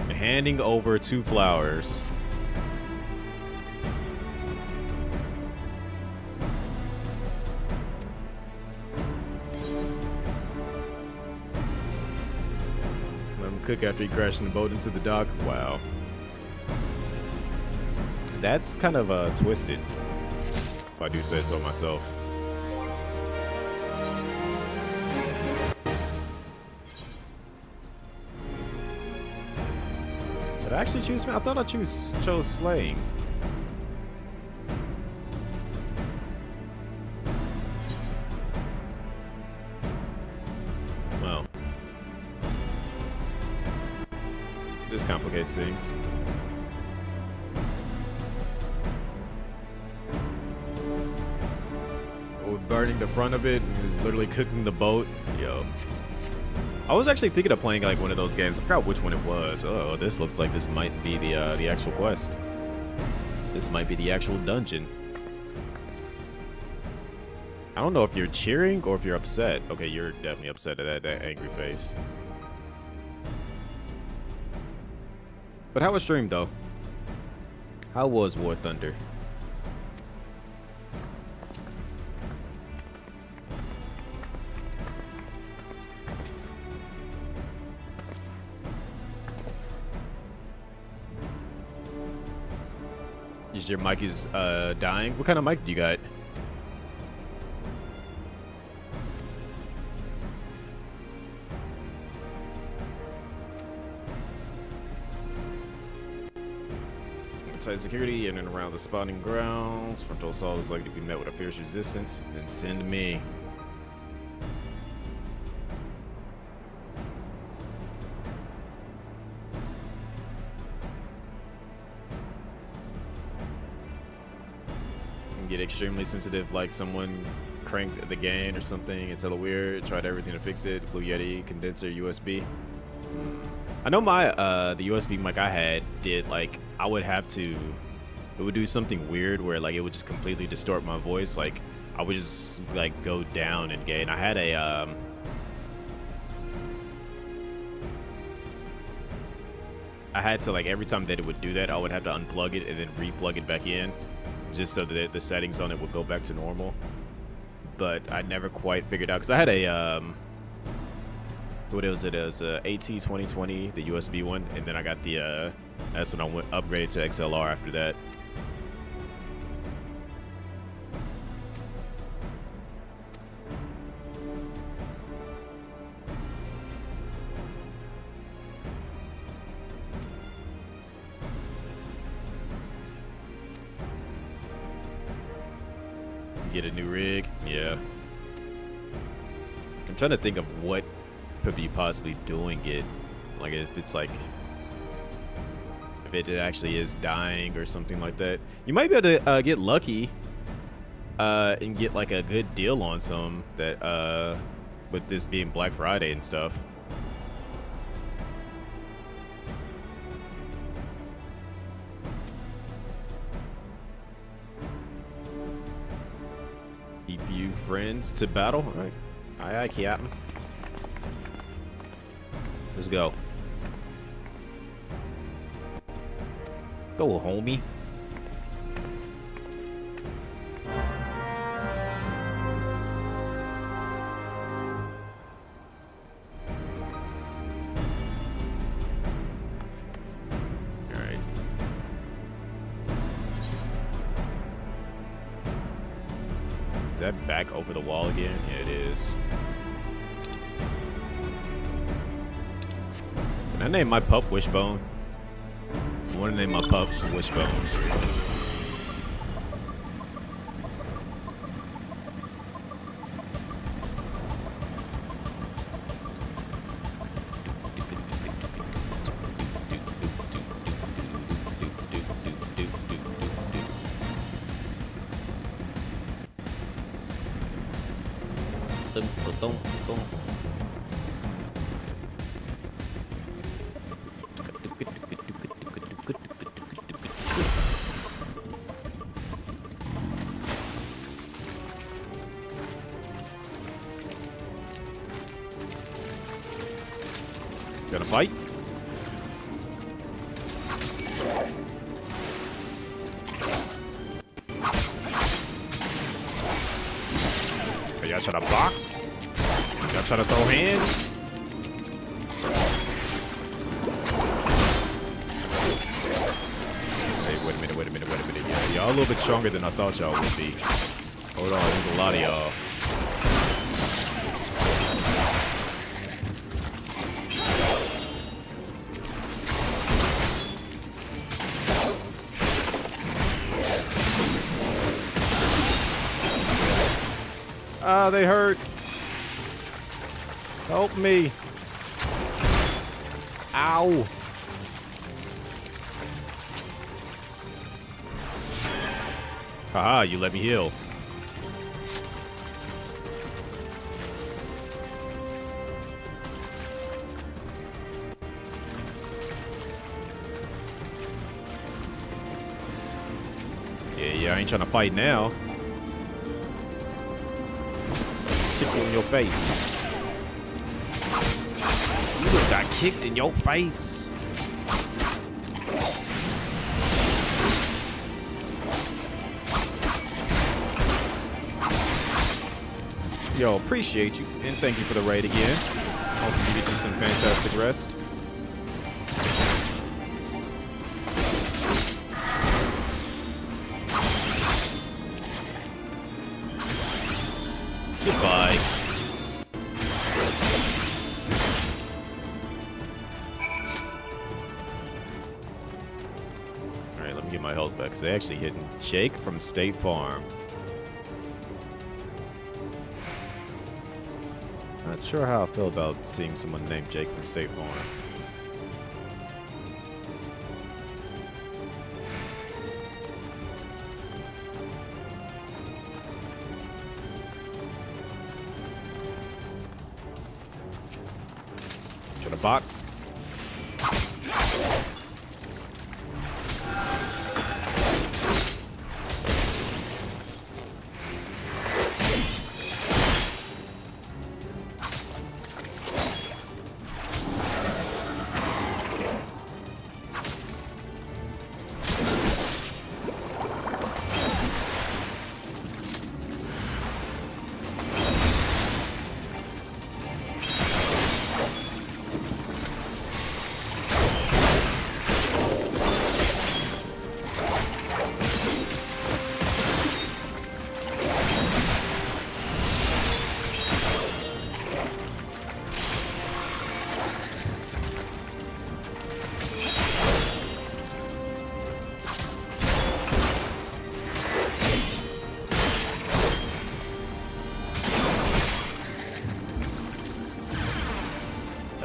Handing over 2 flowers. Let him cook after he crashed the boat into the dock. Wow. That's kind of twisted, if I do say so myself. Did I actually choose? I thought I chose slaying. Well, this complicates things. We're burning the front of it, and it's literally cooking the boat. Yo. I was actually thinking of playing like one of those games. I forgot which one it was. Oh, this looks like this might be the actual quest. This might be the actual dungeon. I don't know if you're cheering or if you're upset. Okay, you're definitely upset at that angry face. But how was stream though? How was War Thunder? Your mic is dying. What kind of mic do you got? Inside security in and around the spawning grounds. Frontal assault is likely to be met with a fierce resistance. Then send me. Get extremely sensitive, like someone cranked the gain or something. It's hella weird. Tried everything to fix it. Blue Yeti, condenser, USB. I know my the USB mic I had did like I would have to. It would do something weird where like it would just completely distort my voice. Like I would just like go down in gain. I had a I had to like every time that it would do that, I would have to unplug it and then re-plug it back in. Just so that the settings on it would go back to normal. But I never quite figured out because I had a what was it? It was a AT2020, the USB one, and then I got the that's when I went upgraded to XLR after that. Get a new rig. Yeah. I'm trying to think of what could be possibly doing it. Like if it's like if it actually is dying or something like that. You might be able to get lucky and get like a good deal on some that with this being Black Friday and stuff. CPU friends to battle. All right. Aye, aye, Captain. Let's go. Go, homie. Is that back over the wall again? Yeah, it is. Can I name my pup Wishbone? I want to name my pup Wishbone. Gonna fight? Are y'all trying to box? Y'all trying to throw hands? Hey, wait a minute. Yeah, y'all a little bit stronger than I thought y'all would be. Hold on, there's a lot of y'all. Ah, they hurt. Help me. Ow. Ah, you let me heal. Yeah, I ain't trying to fight now. Kick you in your face. You just got kicked in your face. Yo, appreciate you, and thank you for the raid again. Hope you get you some fantastic rest. Goodbye. Alright, let me get my health back, because they actually hitting Jake from State Farm. Not sure how I feel about seeing someone named Jake from State Farm. To the bots.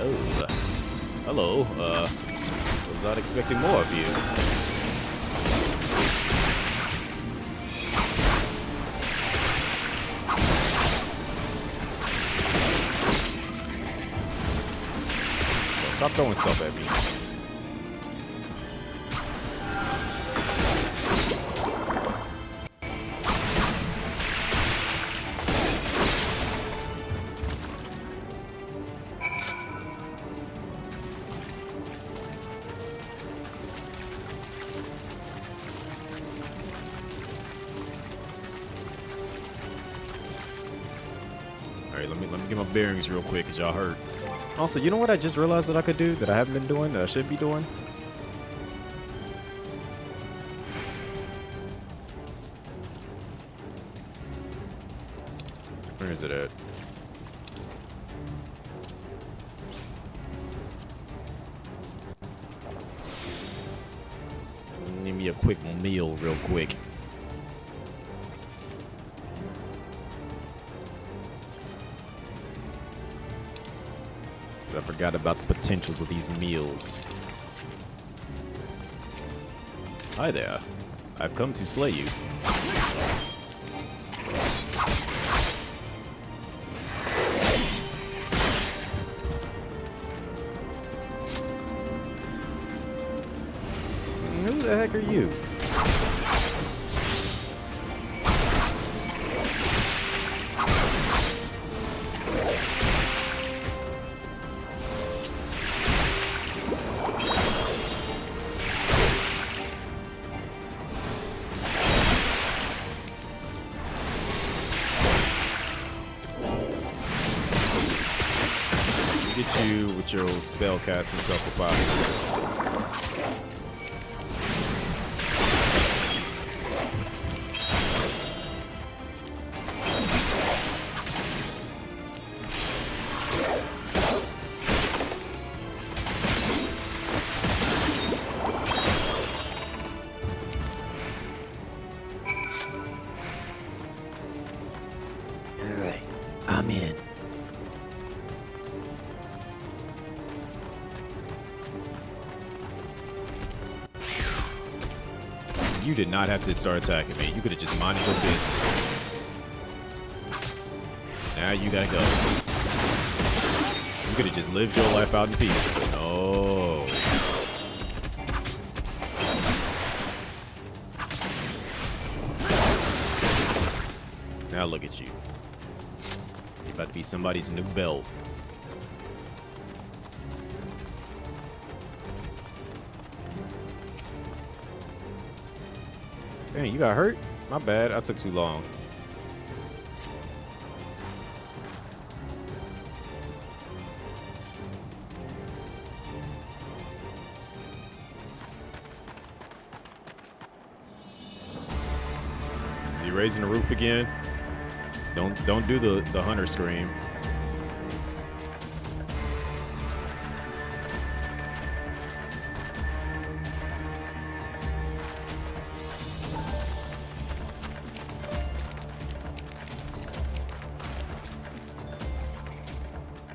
Oh, hello. Was not expecting more of you. Well, stop throwing stuff at me. Alright, let me get my bearings real quick, cause y'all hurt. Also, you know what I just realized that I could do that I haven't been doing, that I should be doing? Where is it at? Give me a quick meal real quick. I forgot about the potentials of these meals. Hi there. I've come to slay you. Who the heck are you? get you with your spell casting self-revive. Alright, I'm in. You did not have to start attacking me. You could have just minded your business. Now you gotta go. You could have just lived your life out in peace. But no. Now look at you. You're about to be somebody's new belt. Dang, you got hurt? My bad. I took too long. Is he raising the roof again? Don't do the hunter scream.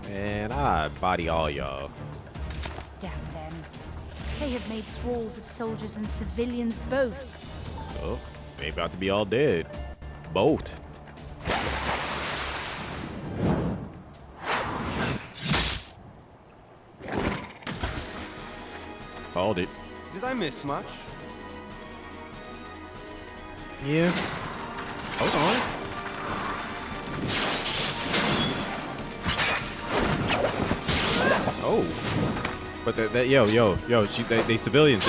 Man, I body all y'all. Damn them. They have made thralls of soldiers and civilians both. Oh, they about to be all dead. Both. Called it. Did I miss much? Yeah. Hold on. Oh. But that yo, they civilians.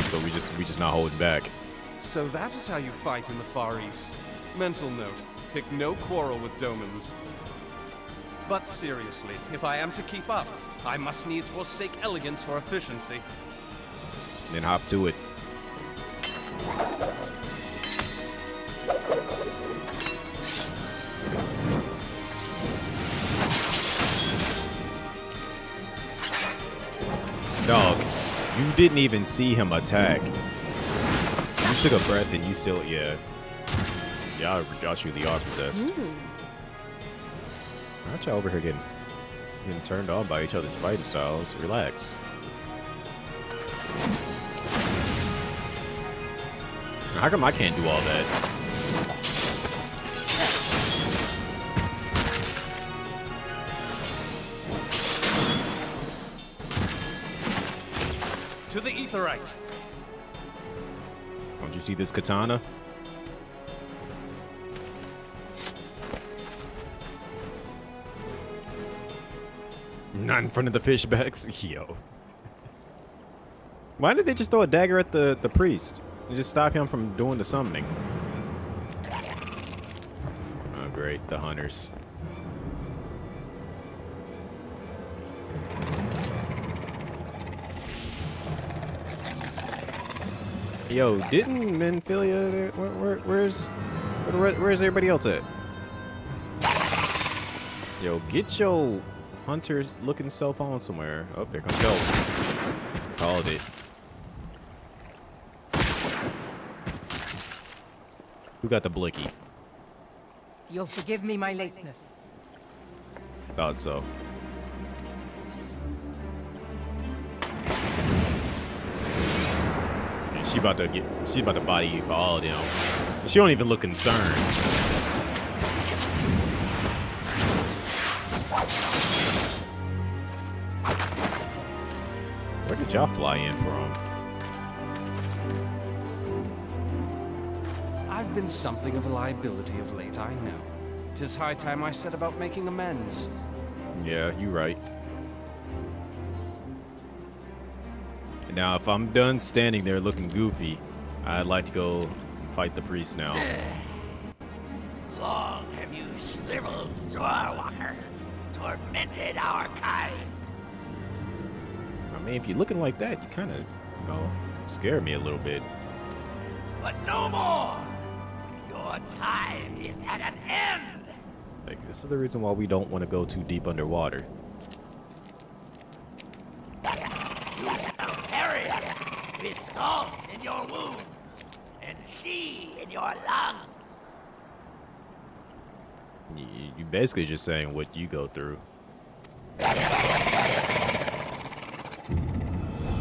So we just not holding back. So that is how you fight in the Far East. Mental note, pick no quarrel with Domans. But seriously, if I am to keep up, I must needs forsake elegance for efficiency. Then hop to it. Dog, you didn't even see him attack. You took a breath and you still, yeah. Y'all truly are possessed. Aren't y'all over here getting turned on by each other's fighting styles? Relax. How come I can't do all that? To the Aetherite. Don't you see this katana? Not in front of the fishbacks. Yo. Why did they just throw a dagger at the priest? And just stop him from doing the summoning? Oh, great. The hunters. Yo, didn't Menphilia... Where's everybody else at? Yo, get your hunters looking self on somewhere. Oh, there comes Gold. Called it. Who got the blicky? You'll forgive me my lateness. Thought so. And she about to body you for all of them. She don't even look concerned. Where did y'all fly in from? I've been something of a liability of late, I know. 'Tis high time I set about making amends. Yeah, you right. Now, if I'm done standing there looking goofy, I'd like to go fight the priest now. Long have you shriveled Sorwalkers, tormented our kind. I mean, if you're looking like that, you kind of, you know, scare me a little bit. But no more! Your time is at an end! Like, this is the reason why we don't want to go too deep underwater. You shall perish with salt in your wounds and sea in your lungs. You basically just saying what you go through.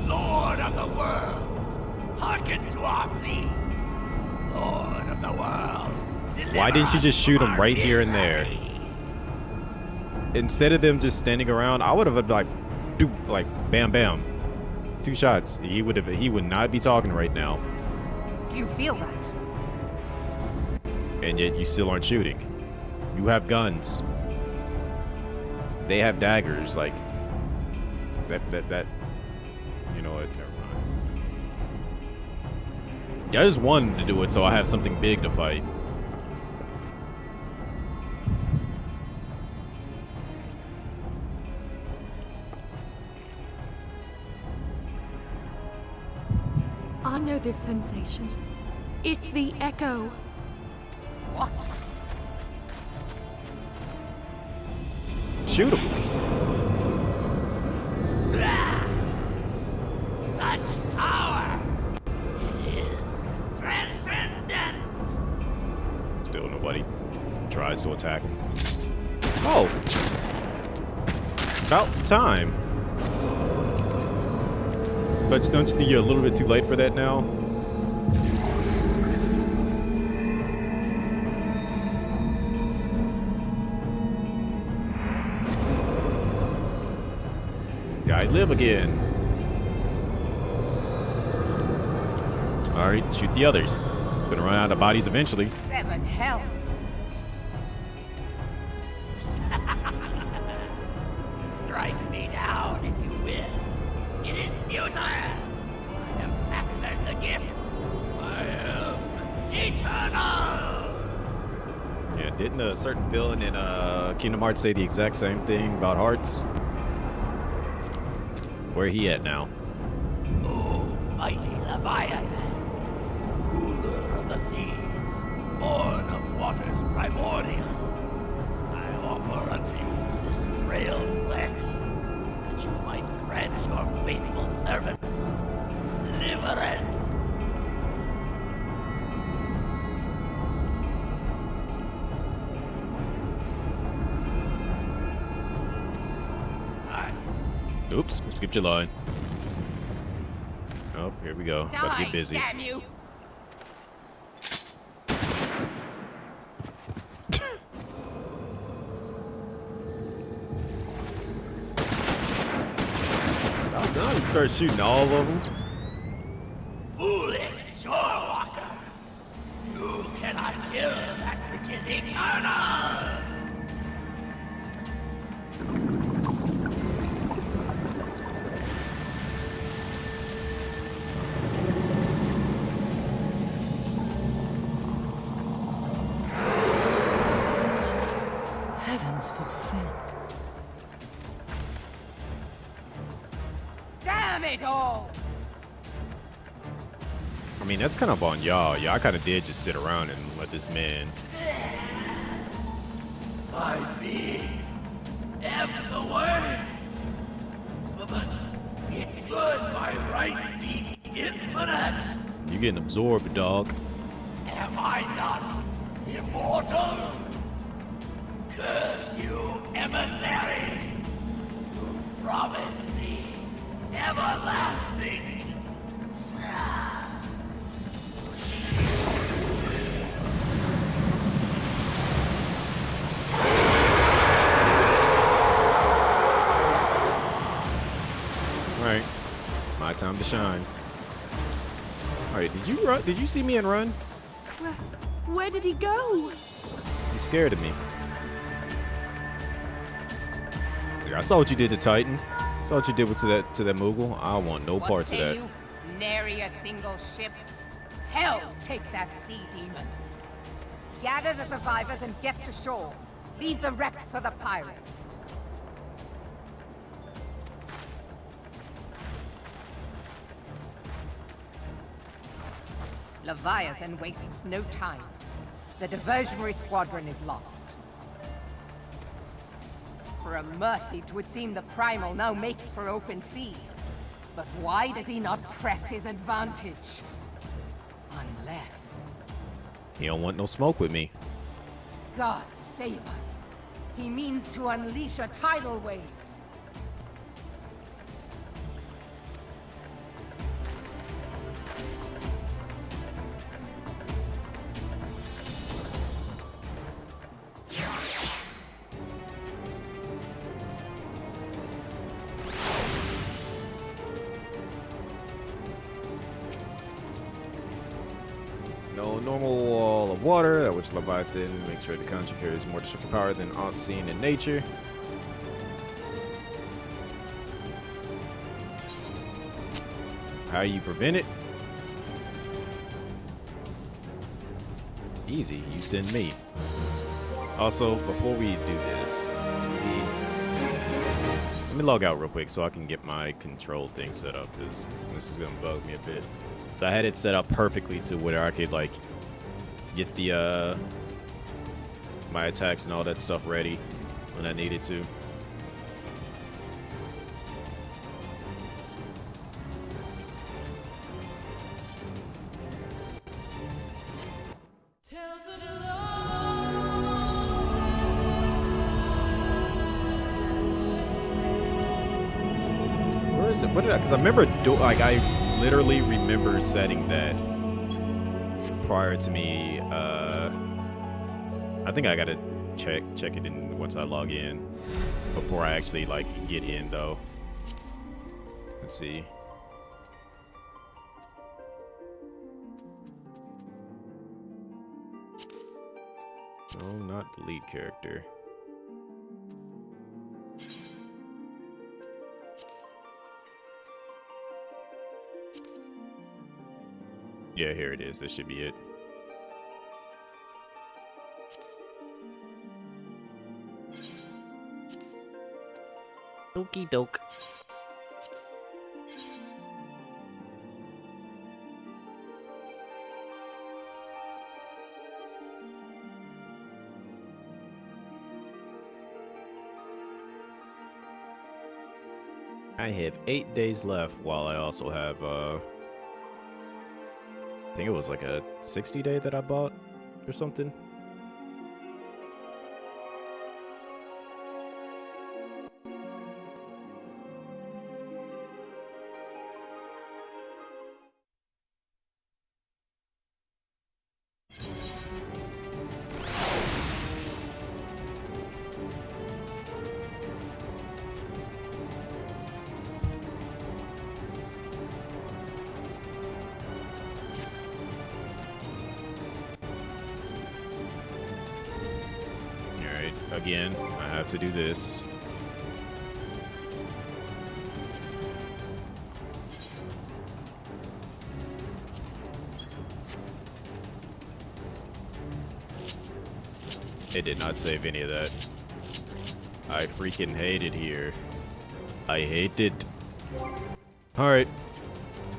Lord of the world, hearken to our plea. Lord of the world, Why didn't you just shoot him right here and there? misery. Instead of them just standing around, I would have like, bam, bam, 2 shots. He would not be talking right now. Do you feel that? And yet you still aren't shooting. You have guns. They have daggers. Like that. You know what? Never mind. Yeah, I just wanted to do it so I have something big to fight. I know this sensation. It's the echo. What? Shoot him. Such power! It is transcendent! Still nobody tries to attack him. Oh! About time. But don't you think you're a little bit too late for that now? I live again. Alright, shoot the others. It's gonna run out of bodies eventually. 7 hells. Strike me down if you will. It is futile. I have mastered the gift. I am eternal. Yeah, didn't a certain villain in Kingdom Hearts say the exact same thing about hearts? Where he at now? O mighty Leviathan, ruler of the seas, born of waters primordial, I offer unto you this frail flesh, that you might grant your faithful servants deliverance. Oops, skipped your line. Oh, here we go. About to get busy. Damn you! About time to start shooting all of them. Foolish Shorewalker, you cannot kill that which is eternal. Heavens forfend. Damn it all! I mean, that's kind of on y'all. Y'all kind of did just sit around and let this man. By me, am the way. But it should by right be infinite. You getting absorbed, dog. Am I not immortal? Curse you, emissary! You promised me everlasting. Alright. My time to shine. Alright, did you run? Did you see me and run? Where did he go? You scared of me. I saw what you did to Titan. Saw what you did to that Moogle. I want no parts of that. You nary a single ship. Hells take that sea demon. Gather the survivors and get to shore. Leave the wrecks for the pirates. Leviathan wastes no time. The diversionary squadron is lost. For a mercy, 'twould seem the Primal now makes for open sea. But why does he not press his advantage? Unless... He don't want no smoke with me. God save us. He means to unleash a tidal wave. No normal wall of water, that which Leviathan makes sure the country carries more destructive power than aught seen in nature. How you prevent it? Easy, you send me. Also, before we do this, let me log out real quick so I can get my control thing set up, because this is gonna bug me a bit. So I had it set up perfectly to where I could like get the my attacks and all that stuff ready when I needed to. Where is it? What did I? Because I remember, like, I literally remember setting that prior to me. I think I gotta check it in once I log in before I actually like get in though. Let's see. No, not the lead character. Yeah, here it is. This should be it. Okie doke. I have 8 days left while I also have I think it was like a 60-day that I bought or something. Again, I have to do this. It did not save any of that. I freaking hate it here. I hate it. Alright.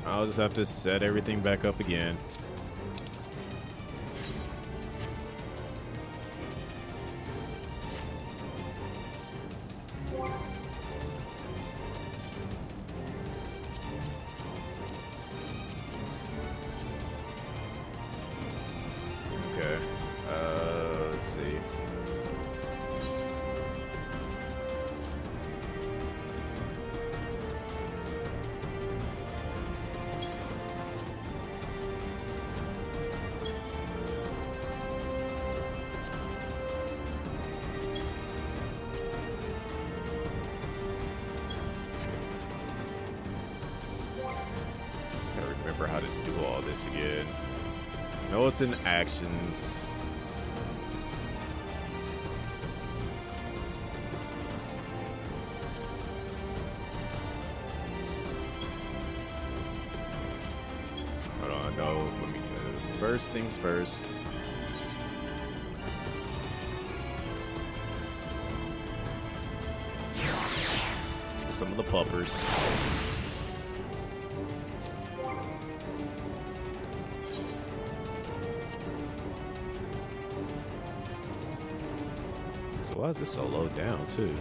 I'll just have to set everything back up again. Okay. Let's see. Gotta remember how to do all this again. No, it's in actions. Hold on, no, let me First things first. Some of the puppers. So why is this so low down too?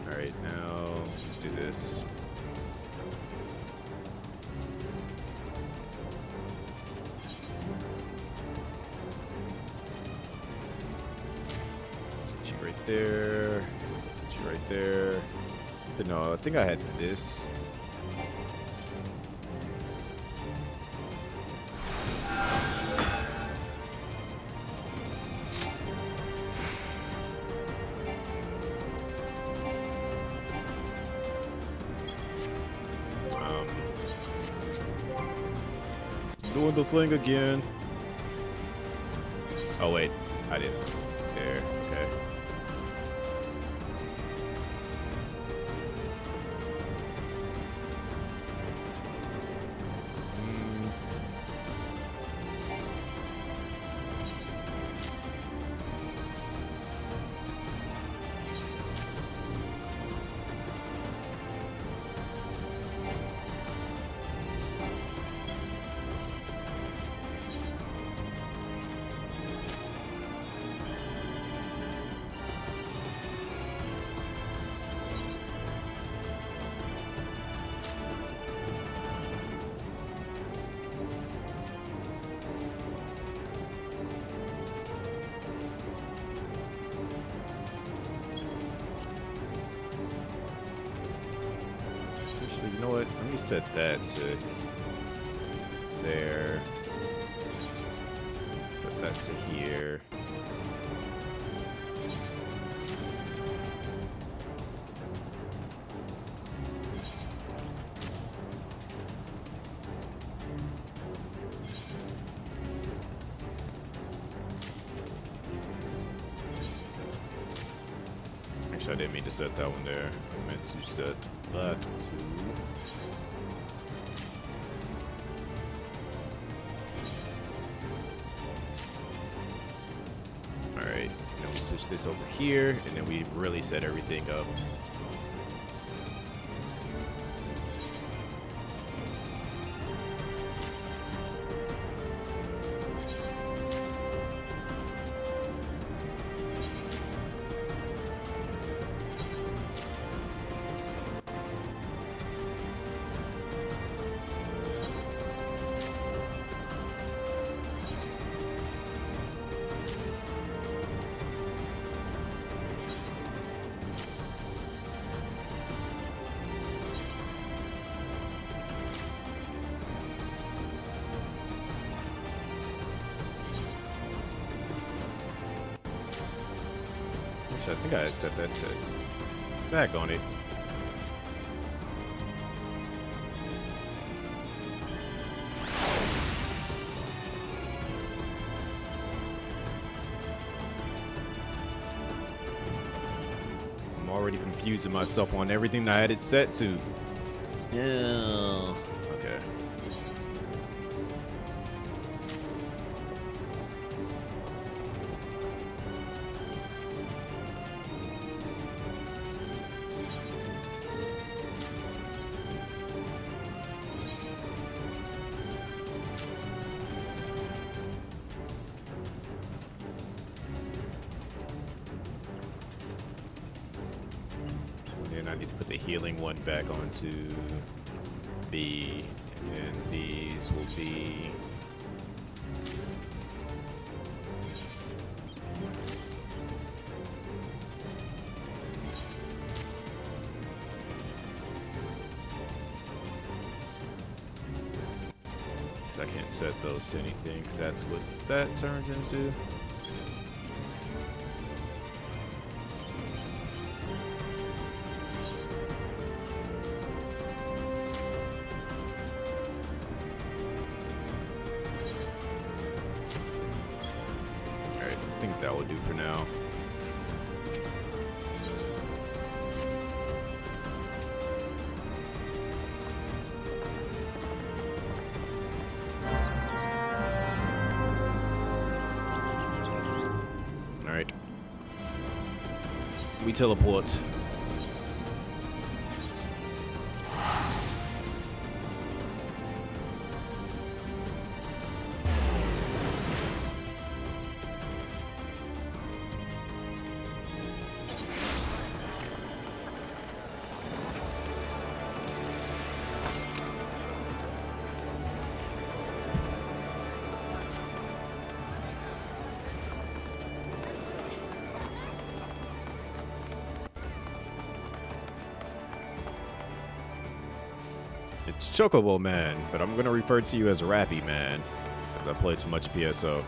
Alright, now let's do this. Set you right there. Set you right there. But no, I think I had this. Doing the thing again. Oh wait, I didn't. There, okay. Actually, you know what? Let me set that to there. Put that to here. Actually, I didn't mean to set that one there. I meant to set that to... Alright, now we switch this over here, and then we really set everything up. I think I had set that to back on it. I'm already confusing myself on everything that I had it set to. Yeah. Okay. And I need to put the healing one back onto B, and these will be I can't set those to anything because that's what that turns into. for now. Alright. We teleport. It's Chocobo Man, but I'm gonna refer to you as Rappy Man, because I play too much PSO.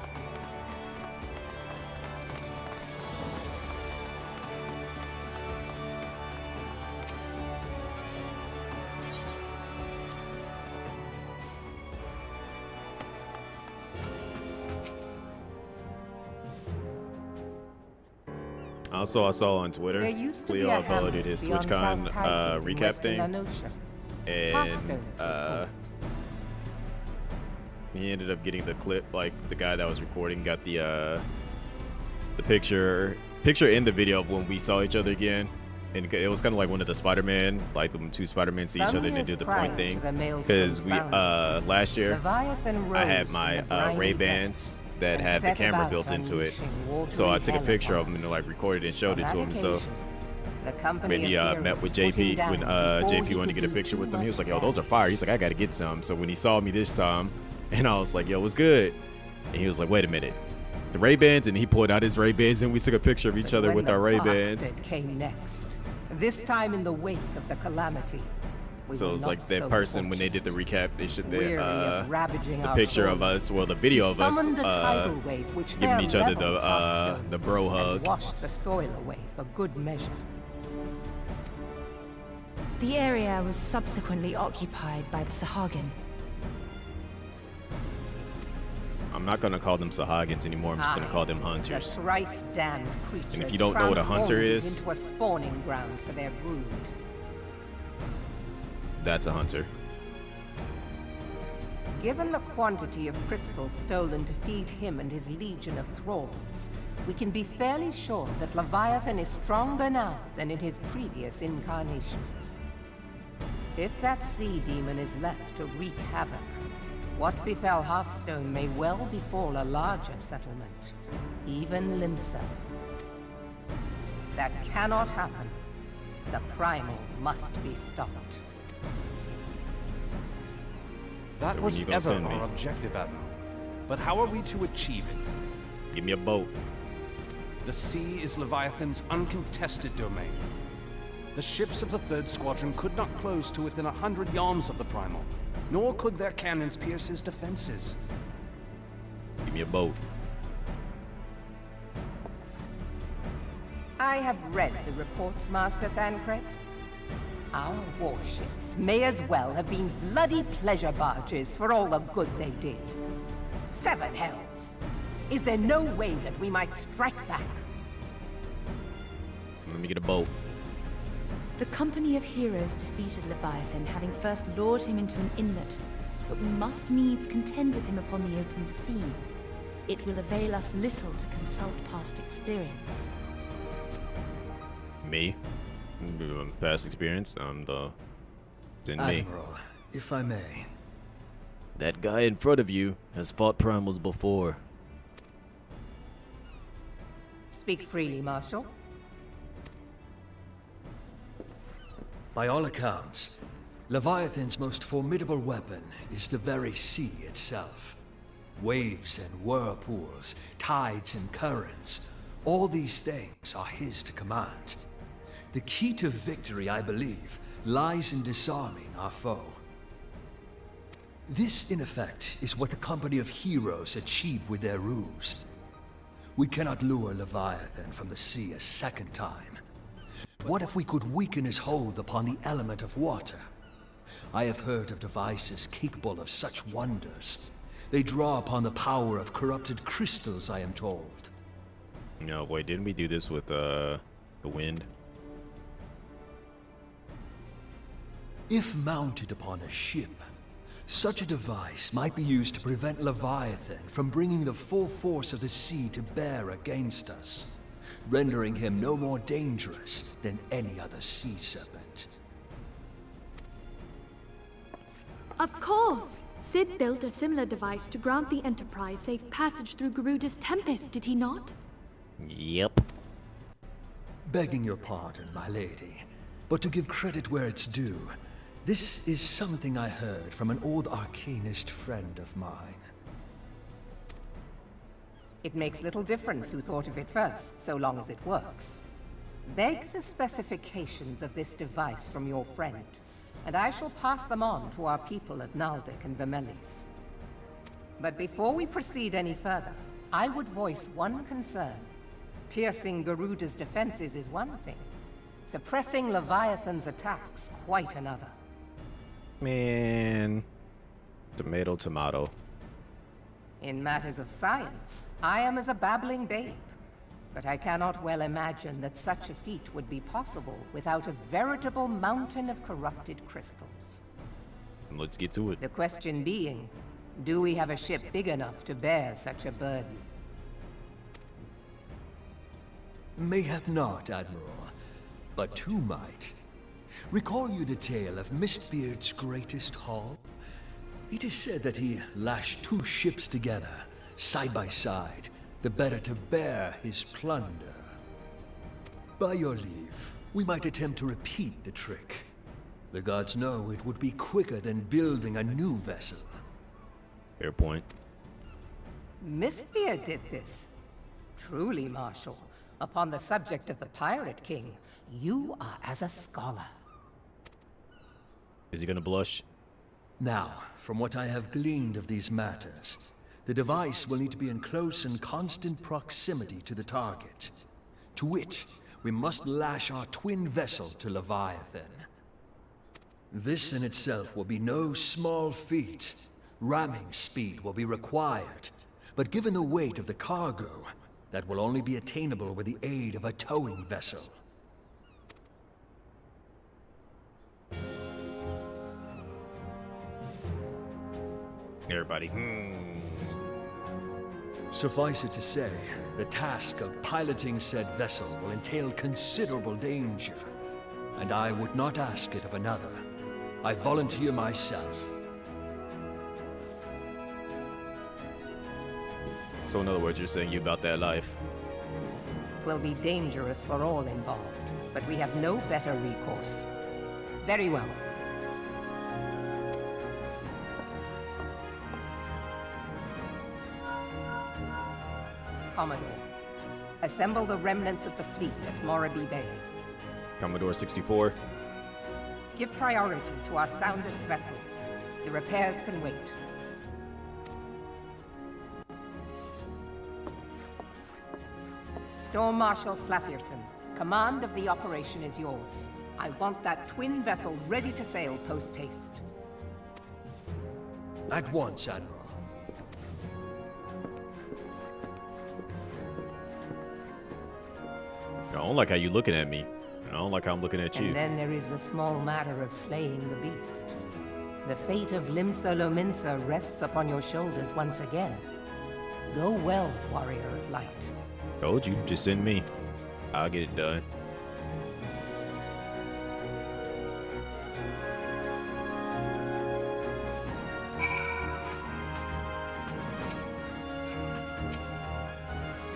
Also, I saw on Twitter, There used to be Cleo a hamlet uploaded his beyond TwitchCon South Highgate in recap West thing, Elanosha. and Hearthstone, it was called. he ended up getting the clip, like the guy that was recording got the picture in the video of when we saw each other again, and it was kind of like one of the Spider-Man, like when two Spider-Men see each Some other and they years do the prior point to thing. the Because Maelstrom's we founding, last year Leviathan I had rose my from the briny Ray-Bans depths that and had the set camera about built into it, unleashing so I watery took a hell picture of upon him and us. like recorded and showed On it to that him. So occasion, the company maybe of met with heroes put him JP when down before JP he wanted to could get a do picture too with them. He was much like, "Yo, those are damage. fire." He's like, "I gotta get some." So when he saw me this time, and I was like, "Yo, what's good?" And he was like, "Wait a minute, the Ray-Bans," and he pulled out his Ray-Bans and we took a picture of each other When with the our Ray-Bans. bastard came next, this time in the wake of the calamity. We So were it's like not that so person when they fortunate. did the recap, they should Weary of ravaging the our picture of shoreline, us, well, the video he of us summoned a tidal wave which giving fair each other leveled Hearthstone the bro and hug. washed the soil away for good measure. The area was subsequently occupied by the Sahagin. I'm not gonna call them Sahagins anymore. I'm just gonna Aye, call them hunters. The thrice-damned creatures And if you don't know what a hunter transformed it is- into a spawning ground for their brood. That's a hunter. Given the quantity of crystals stolen to feed him and his legion of thralls, we can be fairly sure that Leviathan is stronger now than in his previous incarnations. If that sea demon is left to wreak havoc, what befell Hearthstone may well befall a larger settlement, even Limsa. That cannot happen. The primal must be stopped. That So when was you gonna ever send me? our objective, Admiral. But how are we to achieve it? Give me a boat. The sea is Leviathan's uncontested domain. The ships of the 3rd Squadron could not close to within 100 yards of the Primal, nor could their cannons pierce his defenses. Give me a boat. I have read the reports, Master Thancred. Our warships may as well have been bloody pleasure barges for all the good they did. 7 hells! Is there no way that we might strike back? Let me get a boat. The company of heroes defeated Leviathan, having first lured him into an inlet, but we must needs contend with him upon the open sea. It will avail us little to consult past experience. Me. Past experience. It's in me. Admiral, if I may. That guy in front of you has fought primals before. Speak freely, Marshal. By all accounts, Leviathan's most formidable weapon is the very sea itself. Waves and whirlpools, tides and currents, all these things are his to command. The key to victory, I believe, lies in disarming our foe. This, in effect, is what the company of heroes achieved with their ruse. We cannot lure Leviathan from the sea a second time. What if we could weaken his hold upon the element of water? I have heard of devices capable of such wonders. They draw upon the power of corrupted crystals, I am told. No, wait, didn't we do this with the wind? If mounted upon a ship, such a device might be used to prevent Leviathan from bringing the full force of the sea to bear against us, rendering him no more dangerous than any other sea serpent. Of course! Sid built a similar device to grant the Enterprise safe passage through Garuda's Tempest, did he not? Yep. Begging your pardon, my lady, but to give credit where it's due, this is something I heard from an old arcanist friend of mine. It makes little difference who thought of it first, so long as it works. Beg the specifications of this device from your friend, and I shall pass them on to our people at Naldic and Vermelis. But before we proceed any further, I would voice one concern. Piercing Garuda's defenses is one thing. Suppressing Leviathan's attacks, quite another. Man. Tomato, tomato. In matters of science, I am as a babbling babe. But I cannot well imagine that such a feat would be possible without a veritable mountain of corrupted crystals. Let's get to it. The question being, do we have a ship big enough to bear such a burden? Mayhap not, Admiral, but two might. Recall you the tale of Mistbeard's greatest haul? It is said that he lashed two ships together, side by side, the better to bear his plunder. By your leave, we might attempt to repeat the trick. The gods know it would be quicker than building a new vessel. Fair point. Mistbeard did this. Truly, Marshal, upon the subject of the Pirate King, you are as a scholar. Is he gonna blush? Now, from what I have gleaned of these matters, the device will need to be in close and constant proximity to the target. To which, we must lash our twin vessel to Leviathan. This in itself will be no small feat. Ramming speed will be required, but given the weight of the cargo, that will only be attainable with the aid of a towing vessel. Everybody. Suffice it to say, the task of piloting said vessel will entail considerable danger, and I would not ask it of another. I volunteer myself. So in other words, you're saying you about that life. It will be dangerous for all involved, but we have no better recourse. Very well. Commodore, assemble the remnants of the fleet at Morabee Bay. Commodore 64. Give priority to our soundest vessels. The repairs can wait. Storm Marshal Slafierson, command of the operation is yours. I want that twin vessel ready to sail post-haste. At once, Admiral. I don't like how you looking at me. I don't like how I'm looking at you. And then there is the small matter of slaying the beast. The fate of Limsa Lominsa rests upon your shoulders once again. Go well, warrior of light. Told you, just send me. I'll get it done.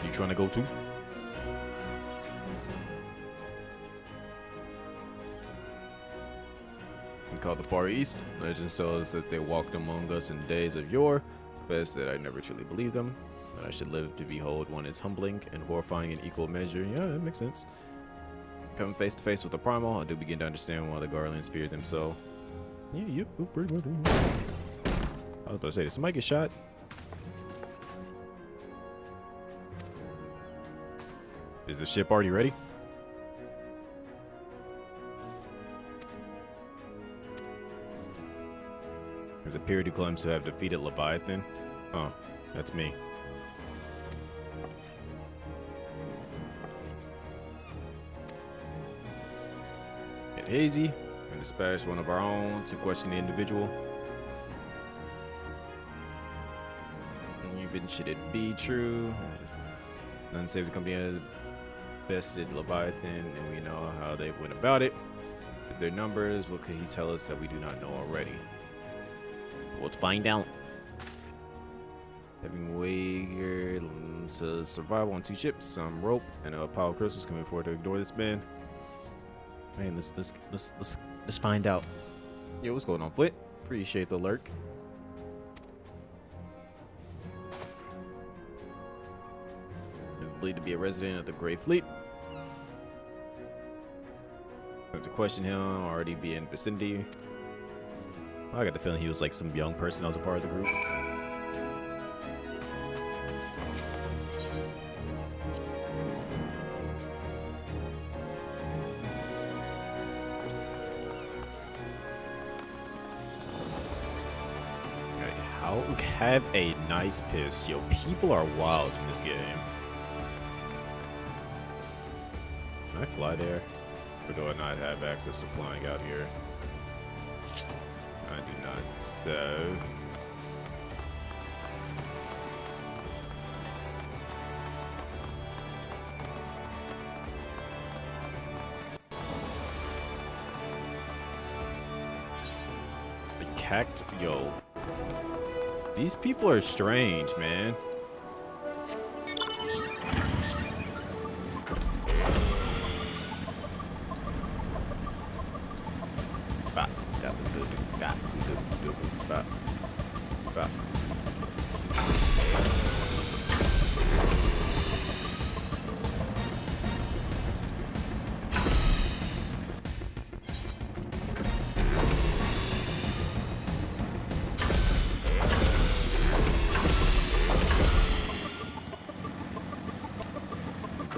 You trying to go too? Called the Far East. Legend tells us that they walked among us in days of yore. Confess that I never truly believed them. That I should live to behold one is humbling and horrifying in equal measure. Yeah, that makes sense. Coming face to face with the primal, I do begin to understand why the Garlands feared them so. Yeah, yep, pretty much. I was about to say, did somebody get shot? Is the ship already ready? There's a period who claims to have defeated Leviathan. Oh, that's me. Get hazy and dispatch one of our own to question the individual. Even should it be true? None save the company has bested Leviathan, and we know how they went about it. With their numbers, what could he tell us that we do not know already? Let's find out. Having wagered to survival on 2 ships, some rope, and a pile of crystals coming forward to ignore this man. Man, let's find out. Yo, what's going on, Flit? Appreciate the lurk. Believed to be a resident of the Grey Fleet. To question him, already be in vicinity. I got the feeling he was like some young person that was a part of the group. How have a nice piss. Yo, people are wild in this game. Can I fly there? Or do I not have access to flying out here? I do not, so... Yo. These people are strange, man.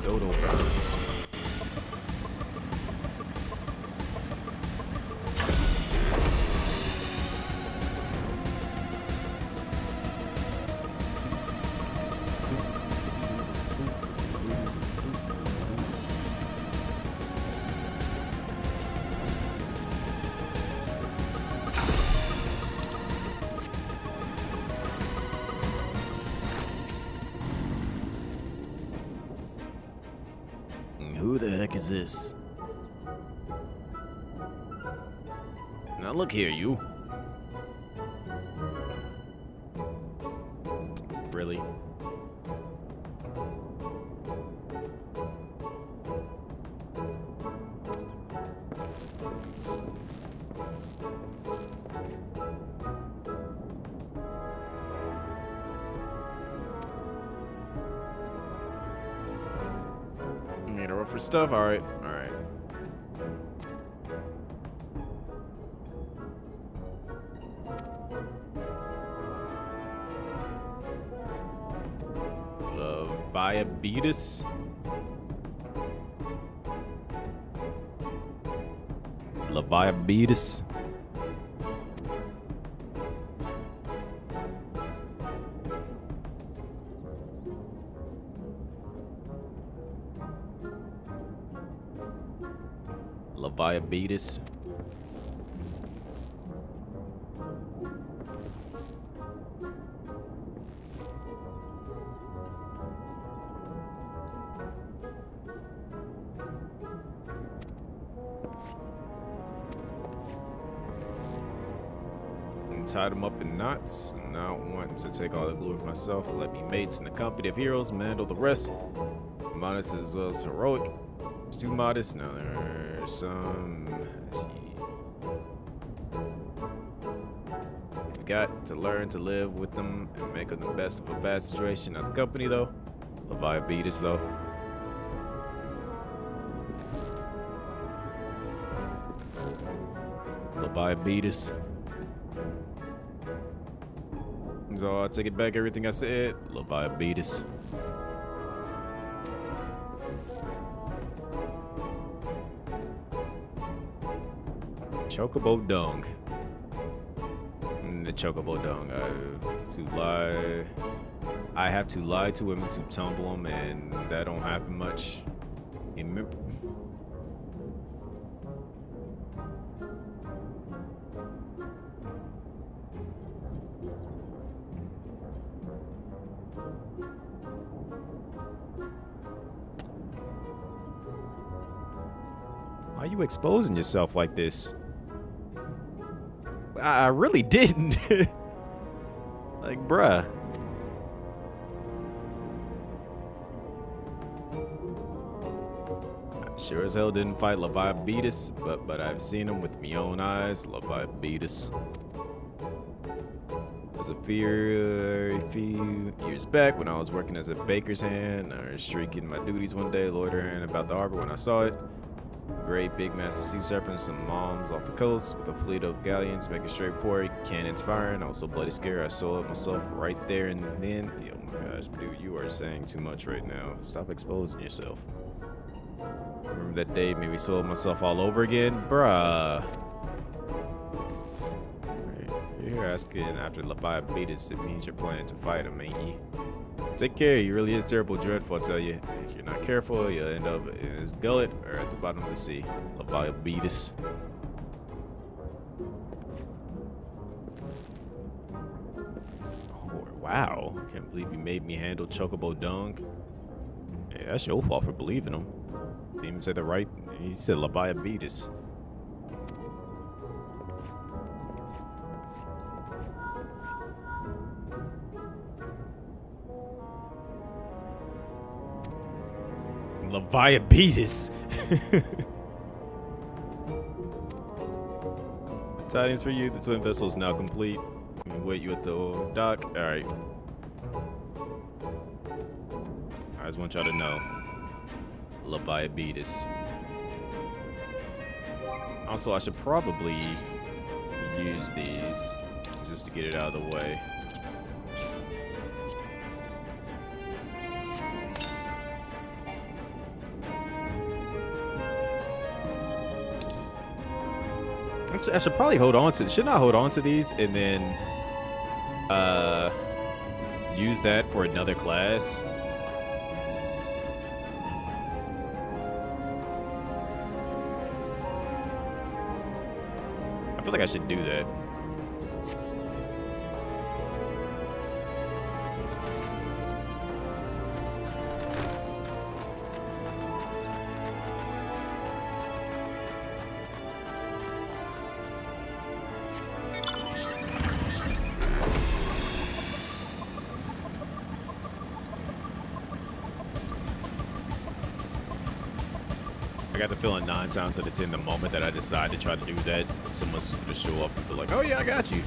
Dodo birds. Who the heck is this? Now look here, you. Really? For stuff, all right. Leviabetus. Leviabetus. Leviabetus. And tied him up in knots. Not wanting to take all the glory for myself. Let me mates in the company of heroes handle the rest. Modest as well as heroic. It's too modest. Now there's some. You've got to learn to live with them and make them the best of a bad situation. Not the company though. Leviabetus though. Leviabetus. So I'll take it back. Everything I said. Leviabetus. Chocobo dung. The chocobo dung. I have to lie to him to tumble him, and that don't happen much. Why are you exposing yourself like this? I really didn't. Like, bruh. I sure as hell didn't fight Leviathan, but I've seen him with my own eyes. Leviathan. There's a few years back when I was working as a baker's hand. I was shrieking my duties one day, loitering about the harbor when I saw it. Great big massive sea serpent, some moms off the coast with a fleet of galleons making straight for it, cannons firing. I was so bloody scared I saw it myself right there and then. Oh my gosh, dude, you are saying too much right now. Stop exposing yourself. Remember that day made me soil myself all over again? Bruh. You're here asking after Leviathan beat us, it means you're planning to fight him, ain't you? Take care, he really is terrible, dreadful, I tell you. If you're not careful, you'll end up in his gullet or at the bottom of the sea. Leviathan beat us. Oh, wow. Can't believe you made me handle Chocobo Dung. Hey, that's your fault for believing him. Didn't even say the right. He said Leviathan beat us. Leviathan. Tidings for you. The twin vessel is now complete. We wait you at the dock. All right. I just want y'all to know. Leviathan. Also, I should probably use these just to get it out of the way. I should probably hold on to. Shouldn't I hold on to these and then use that for another class? I feel like I should do that. I got the feeling 9 times out of 10 the moment that I decide to try to do that, someone's just gonna show up and be like, oh yeah, I got you.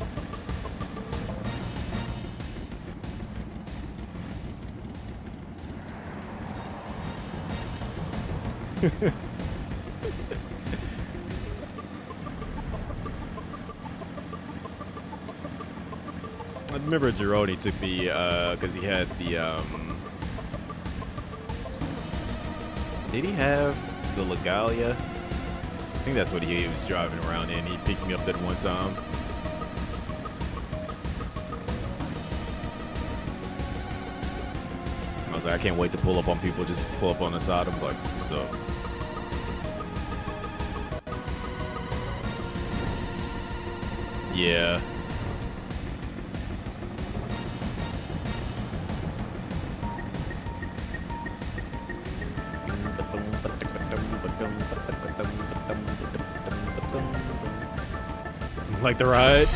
I remember Gironi took me, because he had the, did he have the Legalia? I think that's what he was driving around in. He picked me up that one time. I was like, I can't wait to pull up on people, just pull up on the side. I'm like, what's up? Yeah. Like the ride?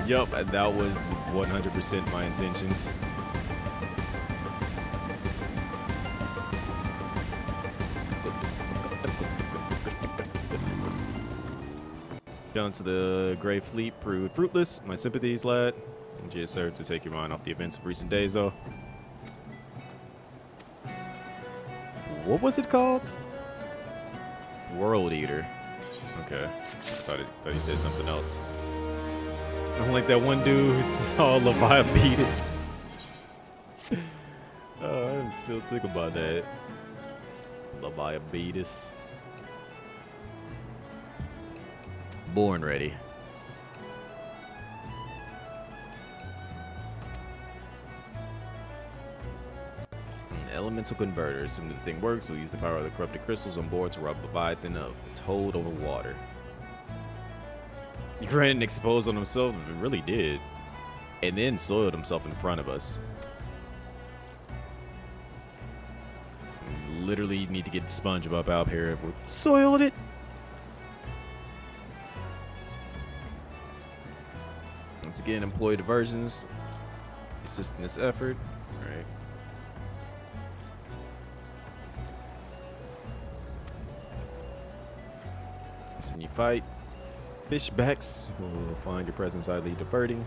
Yup, that was 100% my intentions. Down to the Grey Fleet proved fruitless. My sympathies, lad. Just served to take your mind off the events of recent days, though. What was it called? World Eater. Okay. Thought he said something else. I'm like that one dude who's all Leviathan. I'm still tickled by that. Leviathan. Born ready. Elemental converter. Assuming the thing works, we'll use the power of the corrupted crystals on board to rob Leviathan of its hold over water. He ran and exposed on himself, it really did. And then soiled himself in front of us. literally need to get SpongeBob out here. We soiled it. Once again, employee diversions. Assist in this effort. All right. Listen, you fight. Fishbacks will find your presence highly diverting.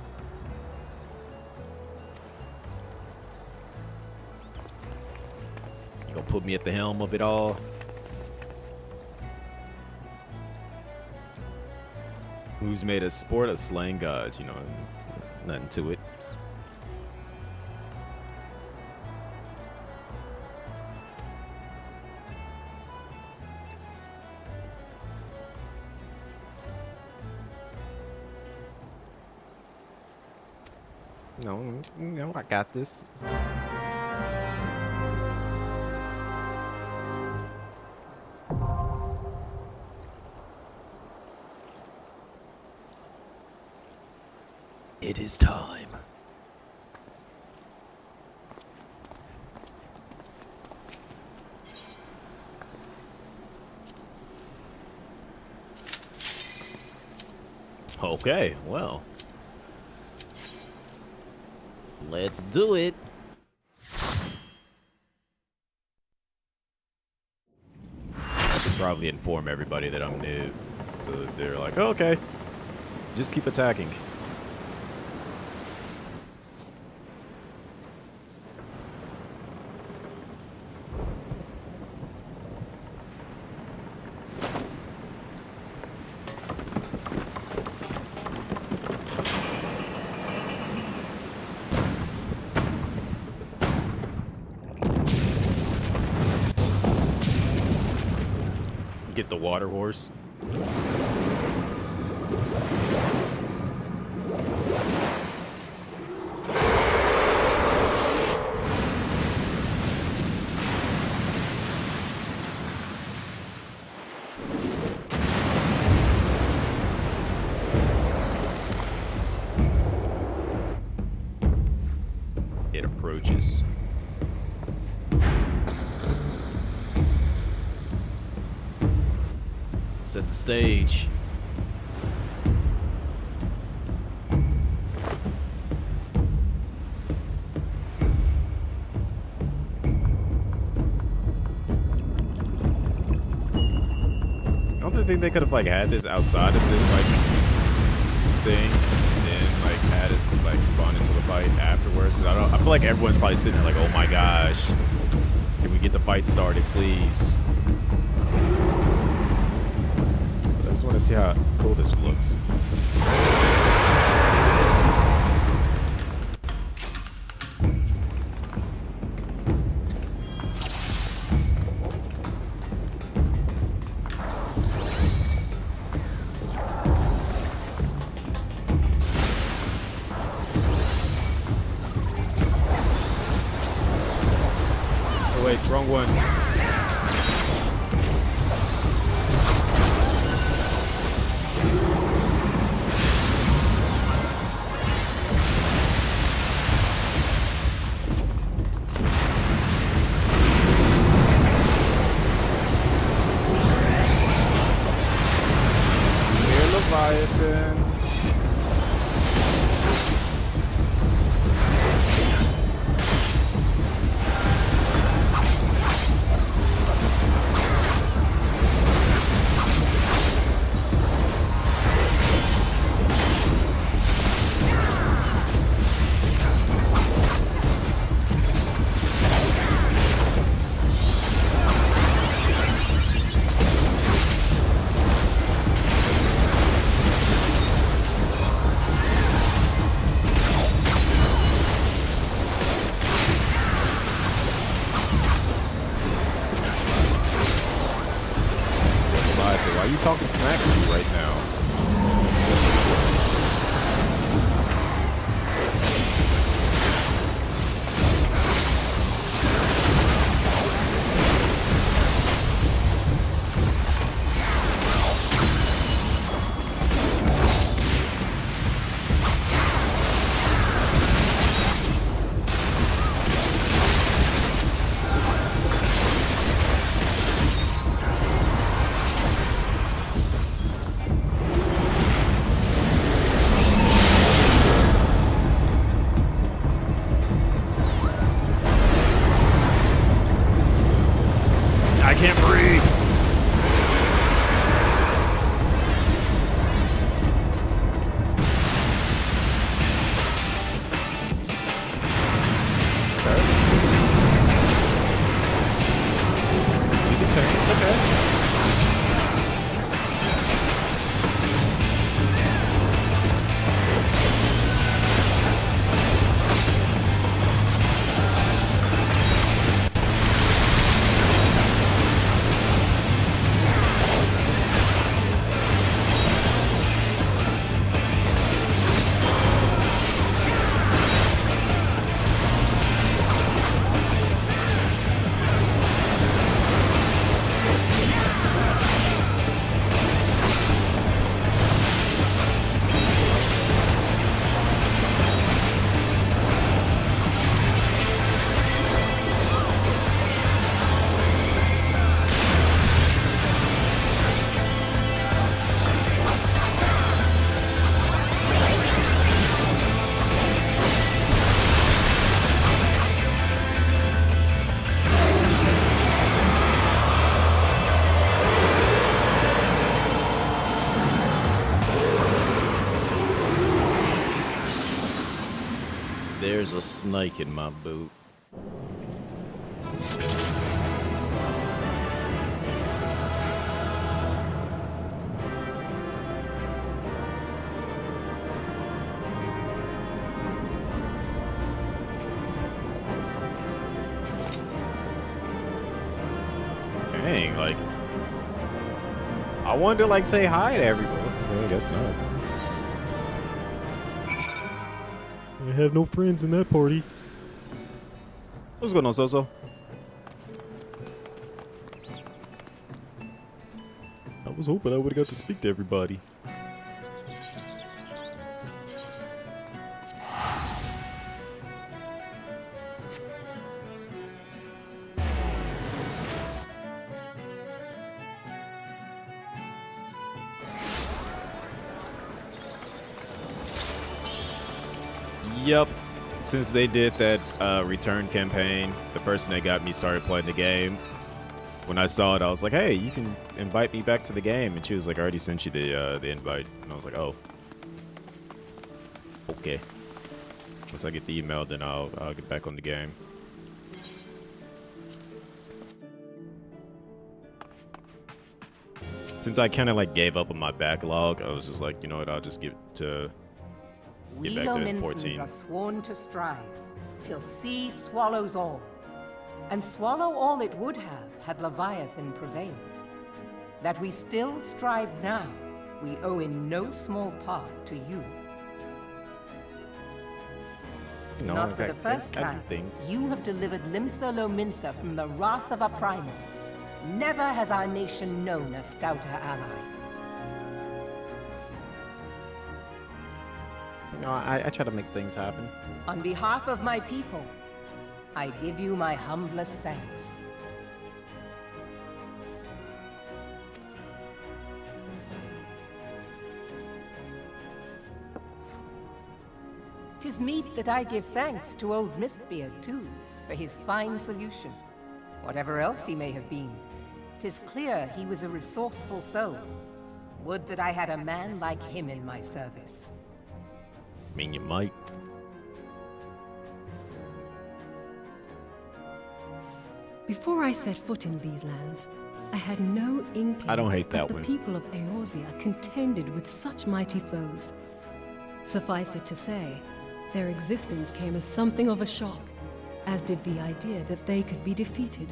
You gonna put me at the helm of it all? Who's made a sport of slaying gods? You know, nothing to it. No, I got this. It is time. Okay, well. Let's do it. I should probably inform everybody that I'm new. So that they're like, oh, okay, just keep attacking. Get the water horse. It approaches. Set the stage. I don't think they could have like had this outside of this like thing, and then like had us like spawn into the fight afterwards. I feel like everyone's probably sitting there like, oh my gosh, can we get the fight started, please? I just want to see how cool this looks. Oh wait, wrong one. Leviathan. Why are you talking smack to me right now? Music turns, okay. There's a snake in my boot. Dang, like, I wanted to like say hi to everyone. I guess not. I have no friends in that party. What's going on, Soso? I was hoping I would have got to speak to everybody. Yep. Since they did that return campaign, the person that got me started playing the game, when I saw it, I was like, hey, you can invite me back to the game. And she was like, I already sent you the invite. And I was like, oh. Okay. Once I get the email, then I'll get back on the game. Since I kind of like gave up on my backlog, I was just like, you know what, I'll just get back to 14. Are sworn to strive, till sea swallows all. And swallow all it would have had Leviathan prevailed. That we still strive now, we owe in no small part to you. No, Not for the first time, you have delivered Limsa Lominsa from the wrath of a primal. Never has our nation known a stouter ally. No, I try to make things happen. On behalf of my people, I give you my humblest thanks. Tis meet that I give thanks to old Mistbeard, too, for his fine solution. Whatever else he may have been, 'tis clear he was a resourceful soul. Would that I had a man like him in my service. I mean, you might. Before I set foot in these lands, I had no inkling I don't hate that the one. people of Eorzea contended with such mighty foes. Suffice it to say, their existence came as something of a shock, as did the idea that they could be defeated.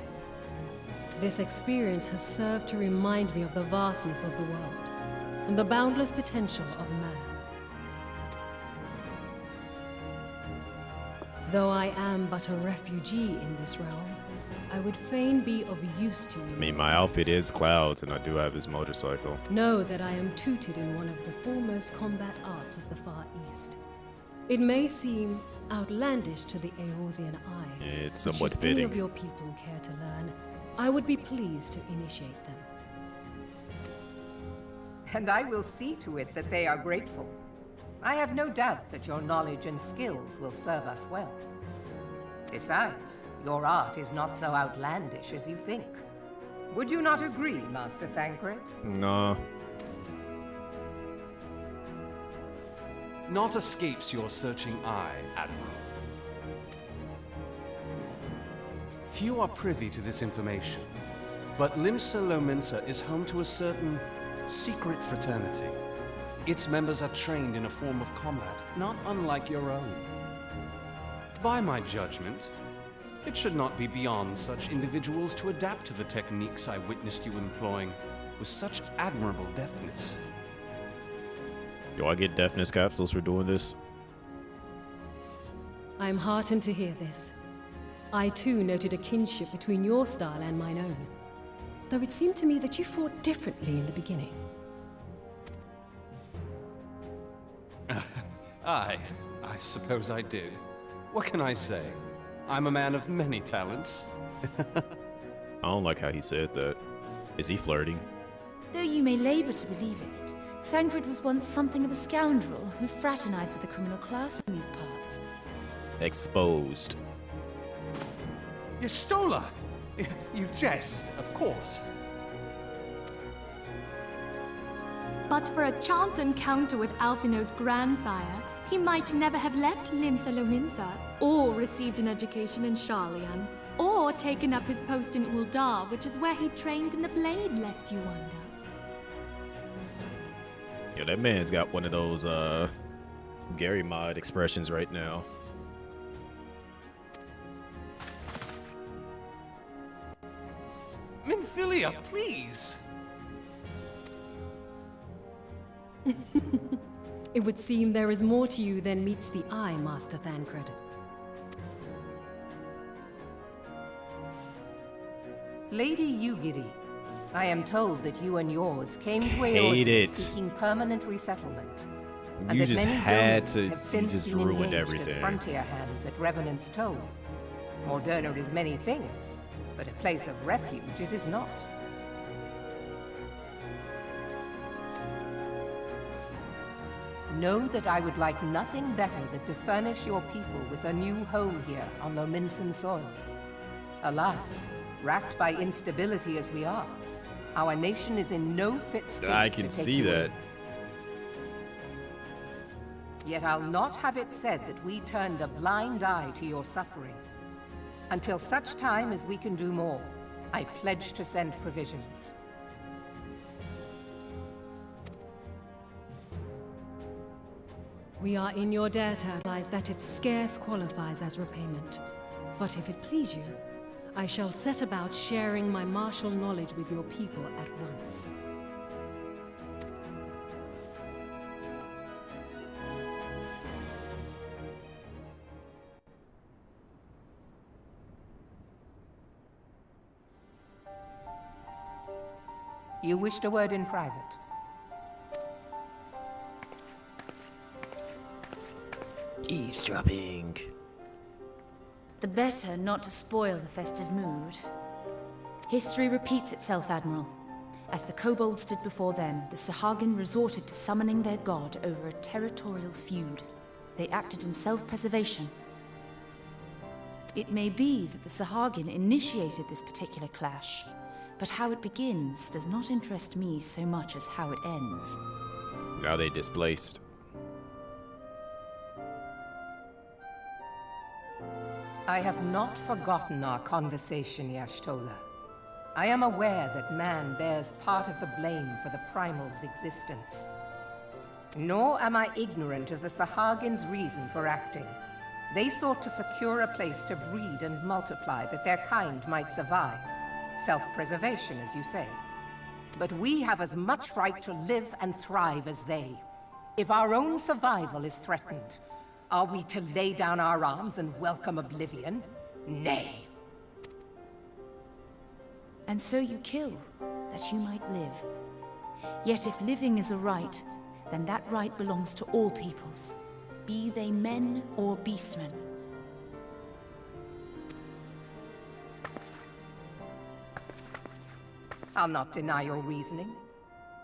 This experience has served to remind me of the vastness of the world, and the boundless potential of man. Though I am but a refugee in this realm, I would fain be of use to you. I mean, my outfit is Clouds, and I do have his motorcycle. Know that I am tutored in one of the foremost combat arts of the Far East. It may seem outlandish to the Eorzean eye. It's but somewhat should any fitting. of your people care to learn, I would be pleased to initiate them. And I will see to it that they are grateful. I have no doubt that your knowledge and skills will serve us well. Besides, your art is not so outlandish as you think. Would you not agree, Master Thancred? Nah. Naught escapes your searching eye, Admiral. Few are privy to this information, but Limsa Lominsa is home to a certain secret fraternity. Its members are trained in a form of combat not unlike your own. By my judgment, it should not be beyond such individuals to adapt to the techniques I witnessed you employing with such admirable deftness. Do I get deafness capsules for doing this? I am heartened to hear this. I too noted a kinship between your style and mine own, though it seemed to me that you fought differently in the beginning. I suppose I did. What can I say? I'm a man of many talents. I don't like how he said that. Is he flirting? Though you may labor to believe it, Thancred was once something of a scoundrel who fraternized with the criminal class in these parts. Exposed. Yestola! You jest, of course. But for a chance encounter with Alphino's grandsire, he might never have left Limsa Lominsa, or received an education in Sharlayan, or taken up his post in Uldar, which is where he trained in the blade, lest you wonder. Yeah, that man's got one of those, Gary Mod expressions right now. Minfilia, please! It would seem there is more to you than meets the eye, Master Thancred. Lady Yugiri, I am told that you and yours came to Hate Eorzea it. seeking permanent resettlement. And You that just many had donors to. have You since just been ruined engaged as everything. frontier hands at Revenant's Toll. Morderna is many things, but a place of refuge it is not. Know that I would like nothing better than to furnish your people with a new home here on Lominsan soil. Alas, racked by instability as we are, our nation is in no fit state I to can take see you that. in. Yet I'll not have it said that we turned a blind eye to your suffering. Until such time as we can do more, I pledge to send provisions. We are in your dare to advise that it scarce qualifies as repayment. But if it please you, I shall set about sharing my martial knowledge with your people at once. You wished a word in private. Eavesdropping. The better not to spoil the festive mood. History repeats itself, Admiral. As the kobolds stood before them, the Sahagin resorted to summoning their god over a territorial feud. They acted in self-preservation. It may be that the Sahagin initiated this particular clash, but how it begins does not interest me so much as how it ends. Now they displaced. I have not forgotten our conversation, Y'ashtola. I am aware that man bears part of the blame for the Primal's existence. Nor am I ignorant of the Sahagin's reason for acting. They sought to secure a place to breed and multiply that their kind might survive. Self-preservation, as you say. But we have as much right to live and thrive as they. If our own survival is threatened, are we to lay down our arms and welcome oblivion? Nay. And so you kill, that you might live. Yet if living is a right, then that right belongs to all peoples, be they men or beastmen. I'll not deny your reasoning.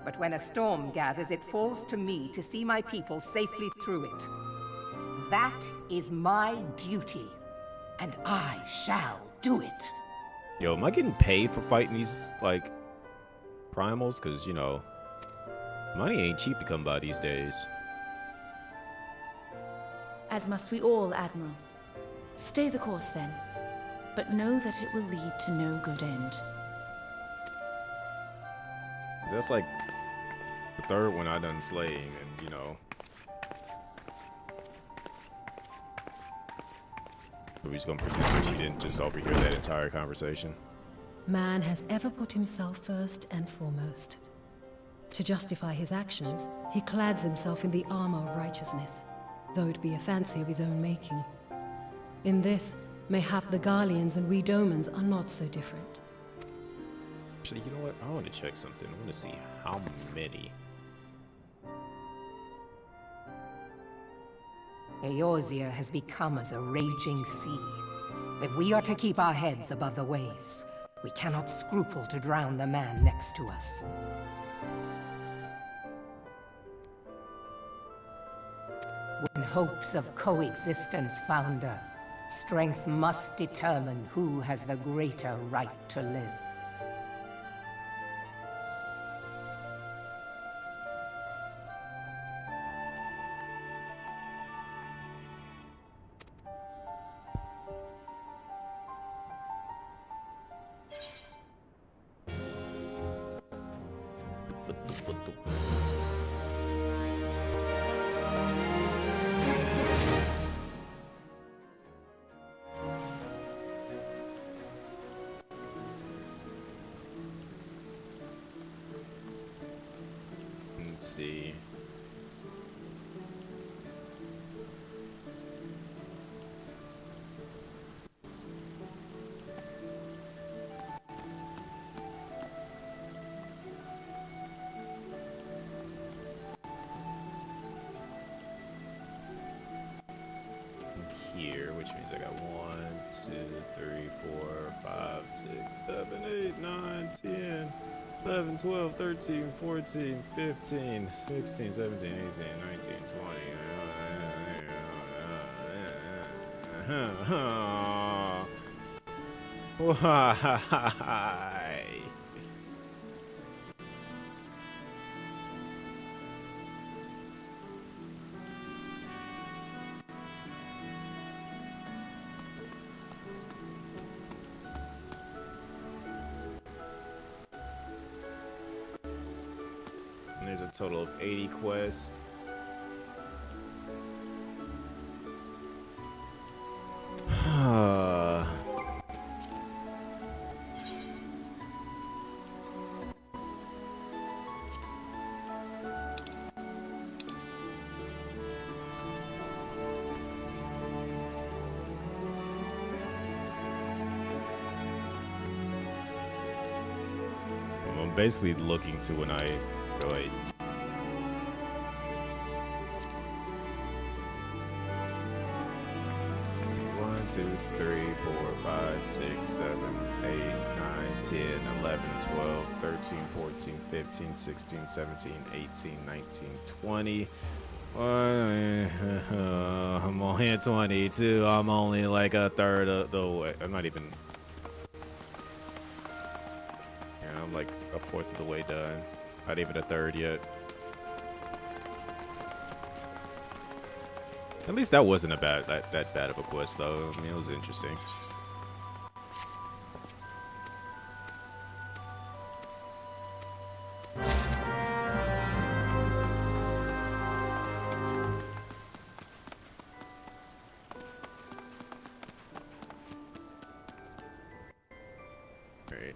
But when a storm gathers, it falls to me to see my people safely through it. That is my duty, and I shall do it. Yo, am I getting paid for fighting these, like, primals? Because, you know, money ain't cheap to come by these days. As must we all, Admiral. Stay the course, then. But know that it will lead to no good end. 'Cause that's, like, the third one I done slaying, and, you know... We're just gonna pretend that she didn't just overhear that entire conversation. Man has ever put himself first and foremost. To justify his actions, he clads himself in the armor of righteousness, though it be a fancy of his own making. In this, mayhap the Garleans and we Domans are not so different. Actually, you know what? I want to check something. I want to see how many. Eorzea has become as a raging sea. If we are to keep our heads above the waves, we cannot scruple to drown the man next to us. When hopes of coexistence founder, strength must determine who has the greater right to live. Let's see. Here, which means I got 1, 2, 3, 4, 5, 6, 7, 8, 9, 10, 11, 12, 13, 14, 15, 16, 17, 18, 19, 20. Why? And there's a total of 80 quests. I'm basically looking to when I go ahead. One, 2, 3, 4, 5, 6, 7, 8, 9, 10, 11, 12, 13, 14, 15, 16, 17, 18, 19, 20. I'm only at 22. I'm only like a third of the way. I'm not even. Yeah, I'm like a fourth of the way done. Not even a third yet. At least that wasn't a that bad of a quest, though. I mean, it was interesting. Great.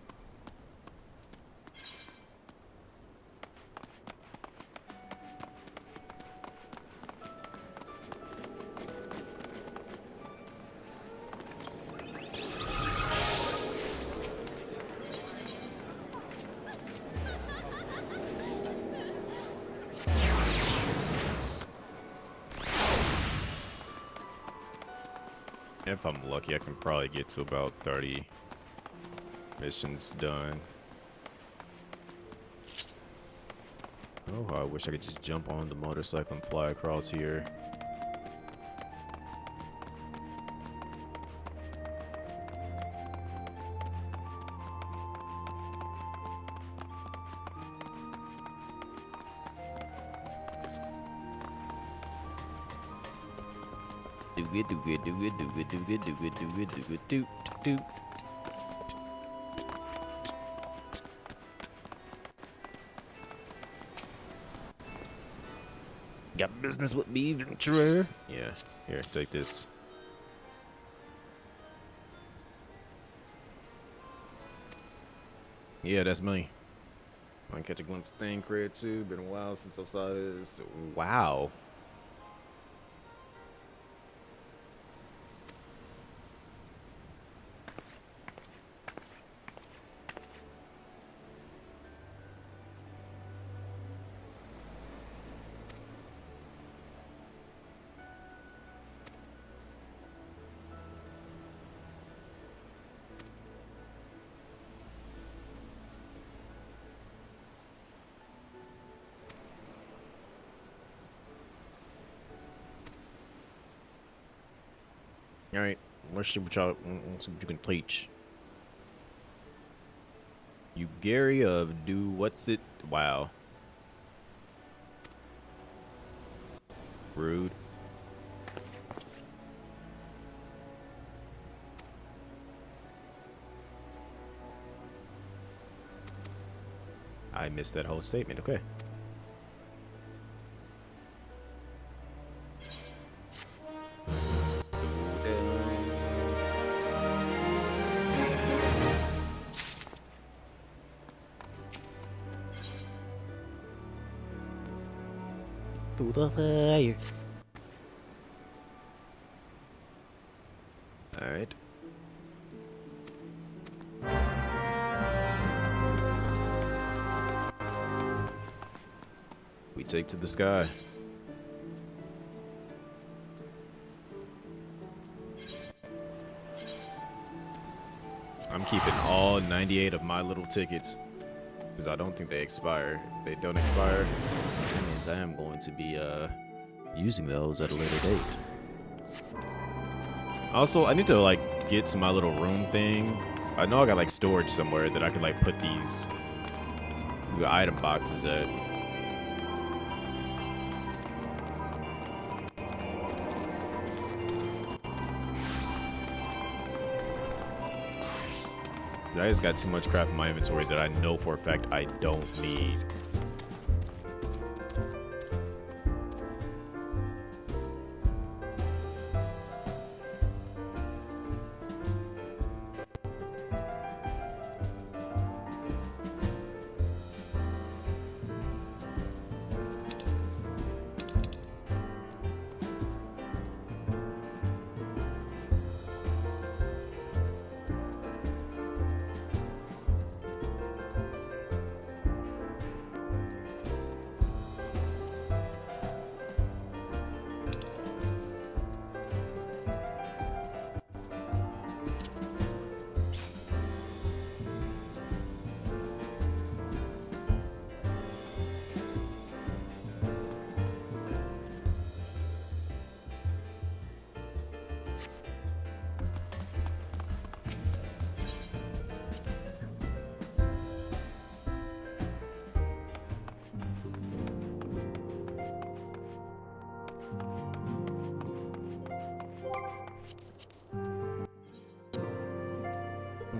If I'm lucky, I can probably get to about 30 missions done. Oh, I wish I could just jump on the motorcycle and fly across here. Do it, do it, do it, do it, do it, do it, do it, do it, do do. Got business with me, adventurer? Yeah, here, take this. Yeah, that's me. Want to catch a glimpse of thing, Craig too. Been a while since I saw this. Wow. All right, let's see what y'all, let's see what you can teach. You Gary of do what's it? Wow. Rude. I missed that whole statement. Okay. To the fire. All right. We take to the sky. I'm keeping all 98 of my little tickets because I don't think they expire. If they don't expire, that means I am going to be using those at a later date. Also, I need to like get to my little room thing. I know I got like storage somewhere that I could like put these item boxes at. I just got too much crap in my inventory that I know for a fact I don't need.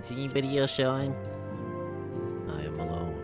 Is anybody else showing? I am alone.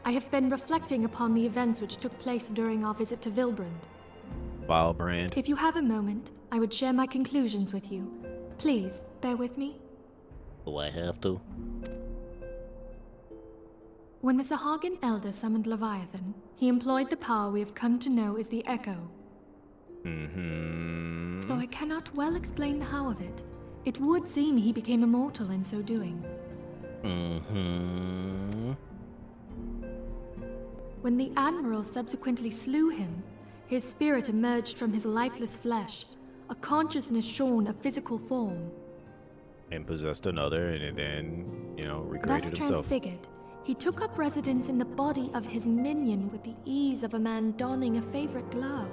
I have been reflecting upon the events which took place during our visit to Vilbrand. Filebrand. If you have a moment, I would share my conclusions with you. Please, bear with me. Do I have to? When the Sahagin Elder summoned Leviathan, he employed the power we have come to know as the Echo. Though I cannot well explain the how of it, it would seem he became immortal in so doing. When the Admiral subsequently slew him, his spirit emerged from his lifeless flesh, a consciousness shorn of physical form. And possessed another, and then, you know, Thus recreated himself. transfigured, he took up residence in the body of his minion with the ease of a man donning a favorite glove.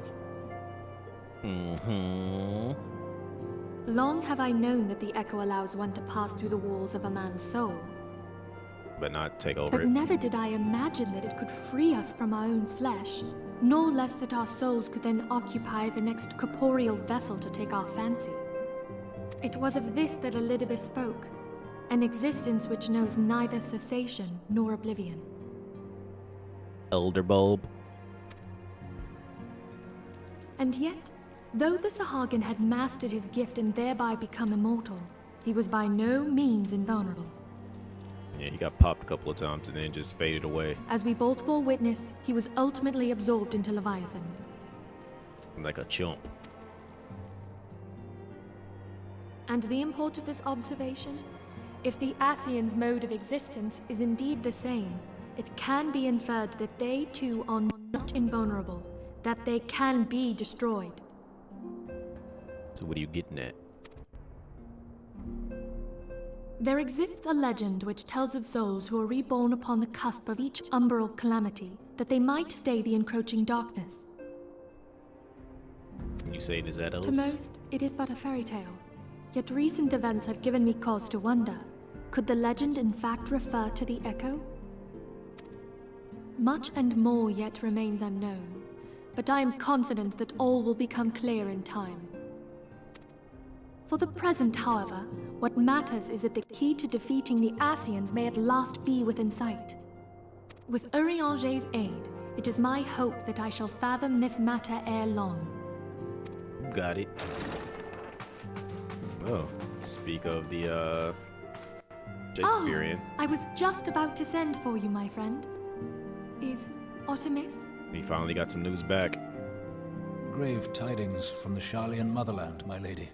Long have I known that the Echo allows one to pass through the walls of a man's soul. But not take over But it. never did I imagine that it could free us from our own flesh, nor less that our souls could then occupy the next corporeal vessel to take our fancy. It was of this that Elidibus spoke, an existence which knows neither cessation nor oblivion. Elder bulb. And yet, though the Sahagin had mastered his gift and thereby become immortal, he was by no means invulnerable. Yeah, he got popped a couple of times and then just faded away. As we both bore witness, he was ultimately absorbed into Leviathan. Like a chump. And the import of this observation? If the Ascians' mode of existence is indeed the same, it can be inferred that they too are not invulnerable, that they can be destroyed. So what are you getting at? There exists a legend which tells of souls who are reborn upon the cusp of each umbral calamity, that they might stay the encroaching darkness. You saying is that Ellis? To most, it is but a fairy tale. Yet recent events have given me cause to wonder, could the legend in fact refer to the Echo? Much and more yet remains unknown, but I am confident that all will become clear in time. For the present, however, what matters is that the key to defeating the Ascians may at last be within sight. With Urianger's aid, it is my hope that I shall fathom this matter ere long. Got it. Oh, speak of the, Shakespearean. Oh, I was just about to send for you, my friend. Is Artemis? He finally got some news back. Grave tidings from the Sharlayan motherland, my lady.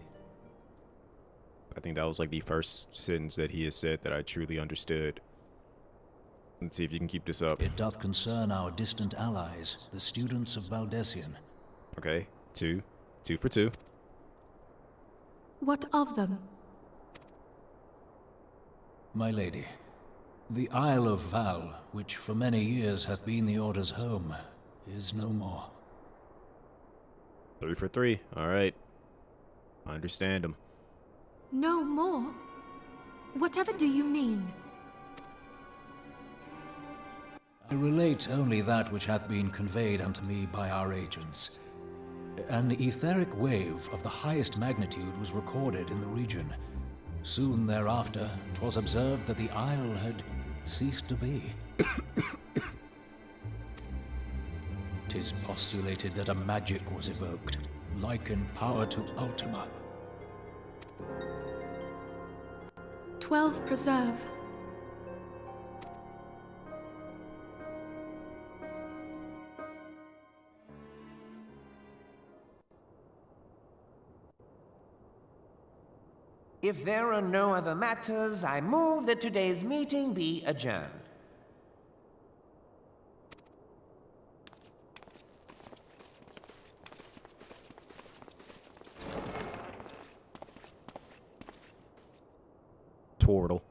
I think that was like the first sentence that he has said that I truly understood. Let's see if you can keep this up. It doth concern our distant allies, the students of Valdesian. Okay, two for two. What of them? My lady, the Isle of Val, which for many years hath been the Order's home, is no more. 3 for 3. All right. I understand him. No more? Whatever do you mean? I relate only that which hath been conveyed unto me by our agents. An etheric wave of the highest magnitude was recorded in the region. Soon thereafter, 'twas observed that the isle had ceased to be. 'Tis postulated that a magic was evoked, like in power to Ultima. 12 preserve. If there are no other matters, I move that today's meeting be adjourned. Twirtle.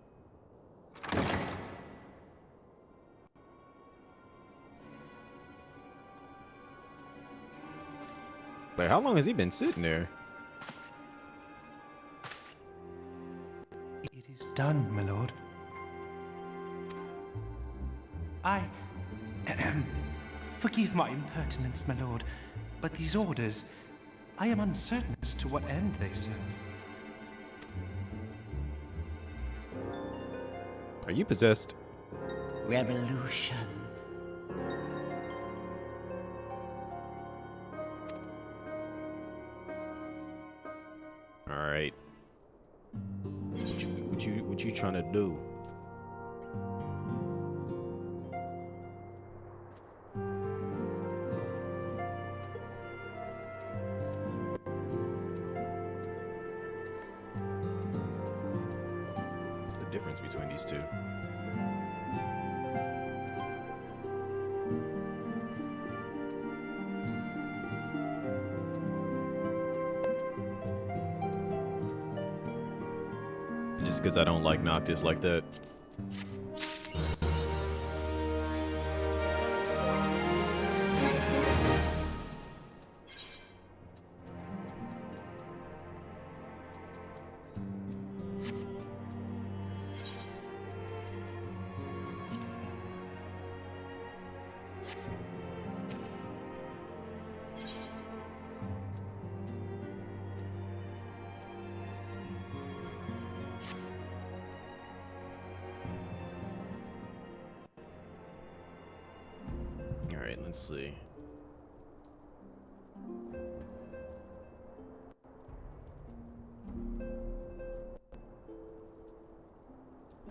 Like, how long has he been sitting there? It is done, my lord. Forgive my impertinence, my lord, but these orders, I am uncertain as to what end they serve. Are you possessed? Revolution. All right. What you trying to do? those two. Just because I don't like Noctis like that. Alright, let's see.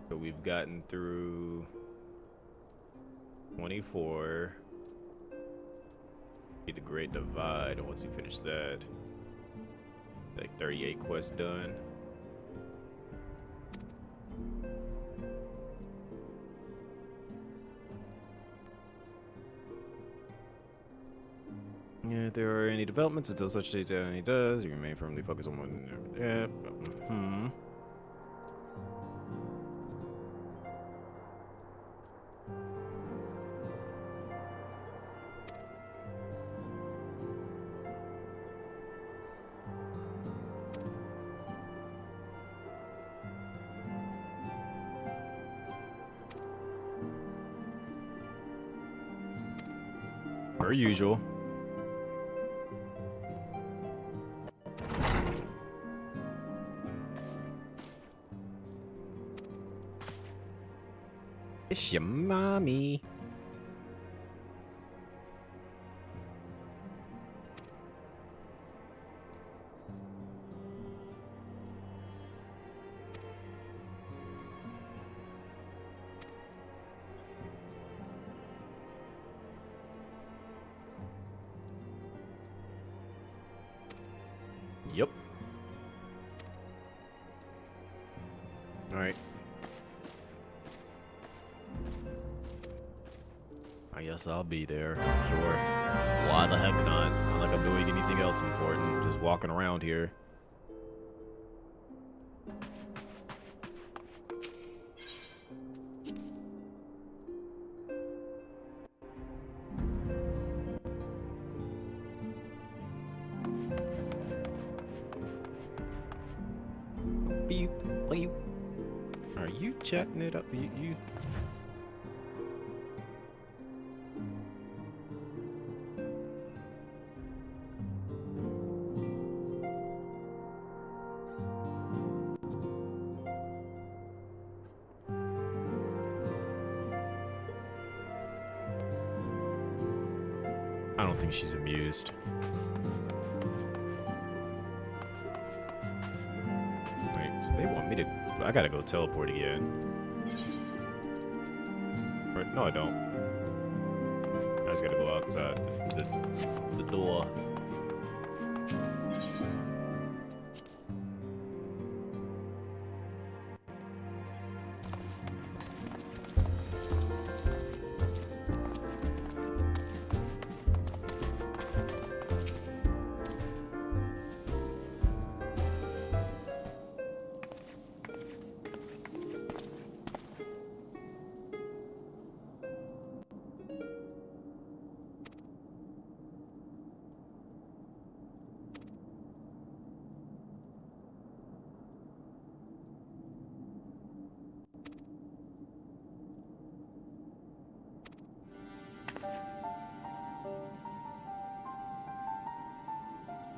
So we've gotten through 24. Be the Great Divide, and once we finish that, like 38 quests done. Yeah, if there are any developments until such date that he does, you remain firmly focused on one. Yeah. Per usual. It's your mommy. Yep. All right. I guess I'll be there. Sure. Why the heck not? Not like I'm doing anything else important. Just walking around here. Beep, beep. Are you chatting it up? You. I don't think she's amused. Wait, so they want me to... I gotta go teleport again. Or, no, I don't. I just gotta go outside the door.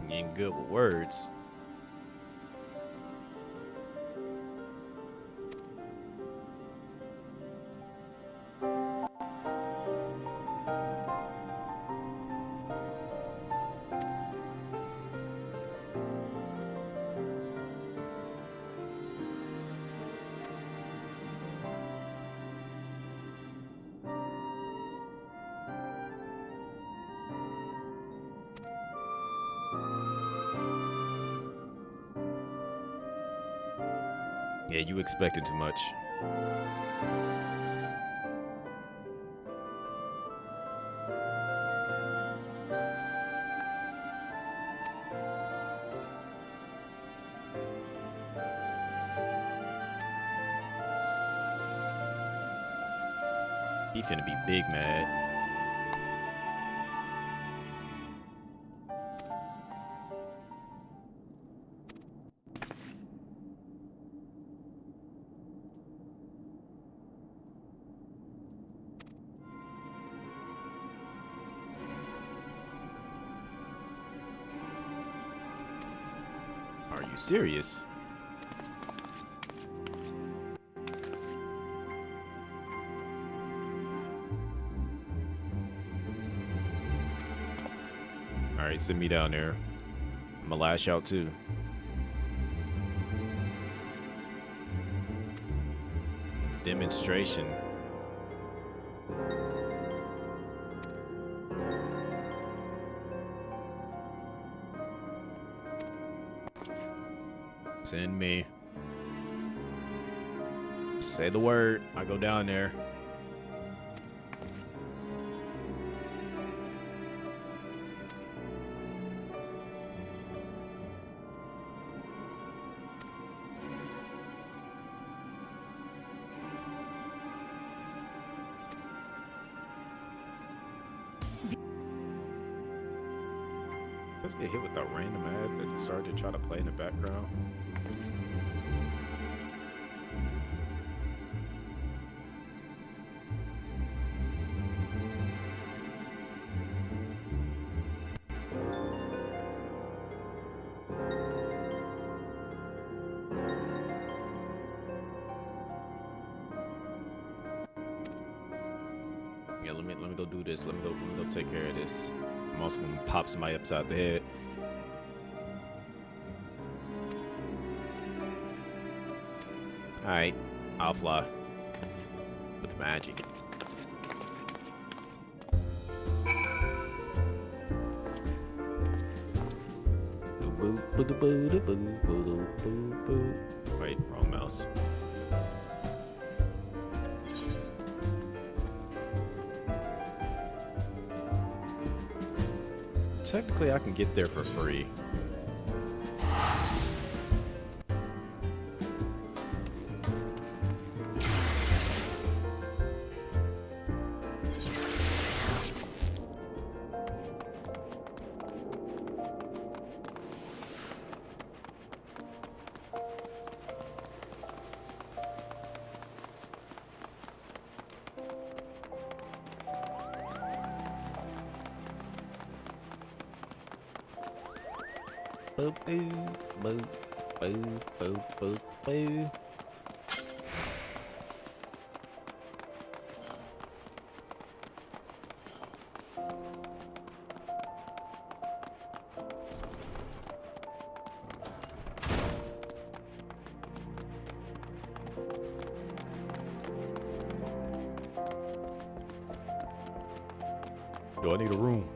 You ain't good with words. Yeah, you expected too much. He finna be big mad. Are you serious? All right, send me down there. I'm gonna lash out too. Demonstration. Send me. Just say the word. I go down there. Let's get hit with that random ad that started to try to play in the background. Yeah, let me go do this. Let me go take care of this. I'm also gonna pop somebody upside the head. Alright, I'll fly. With magic. Wait, wrong mouse. Technically, I can get there for free. Boop, boop, boop, boop, boop, boop, boop. Yo, I need a room.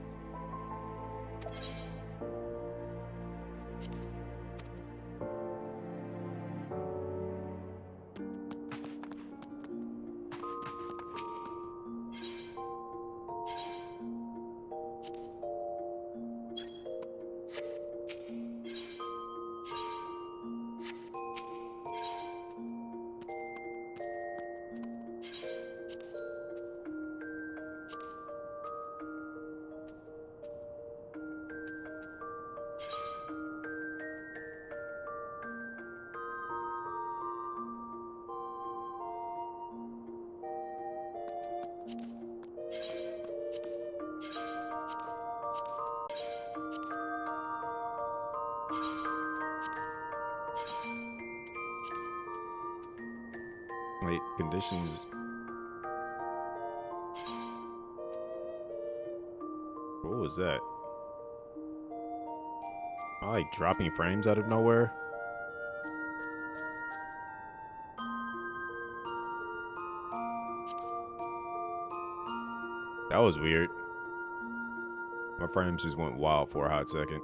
Wait, conditions. What was that? Am I like dropping frames out of nowhere? That was weird. My frames just went wild for a hot second.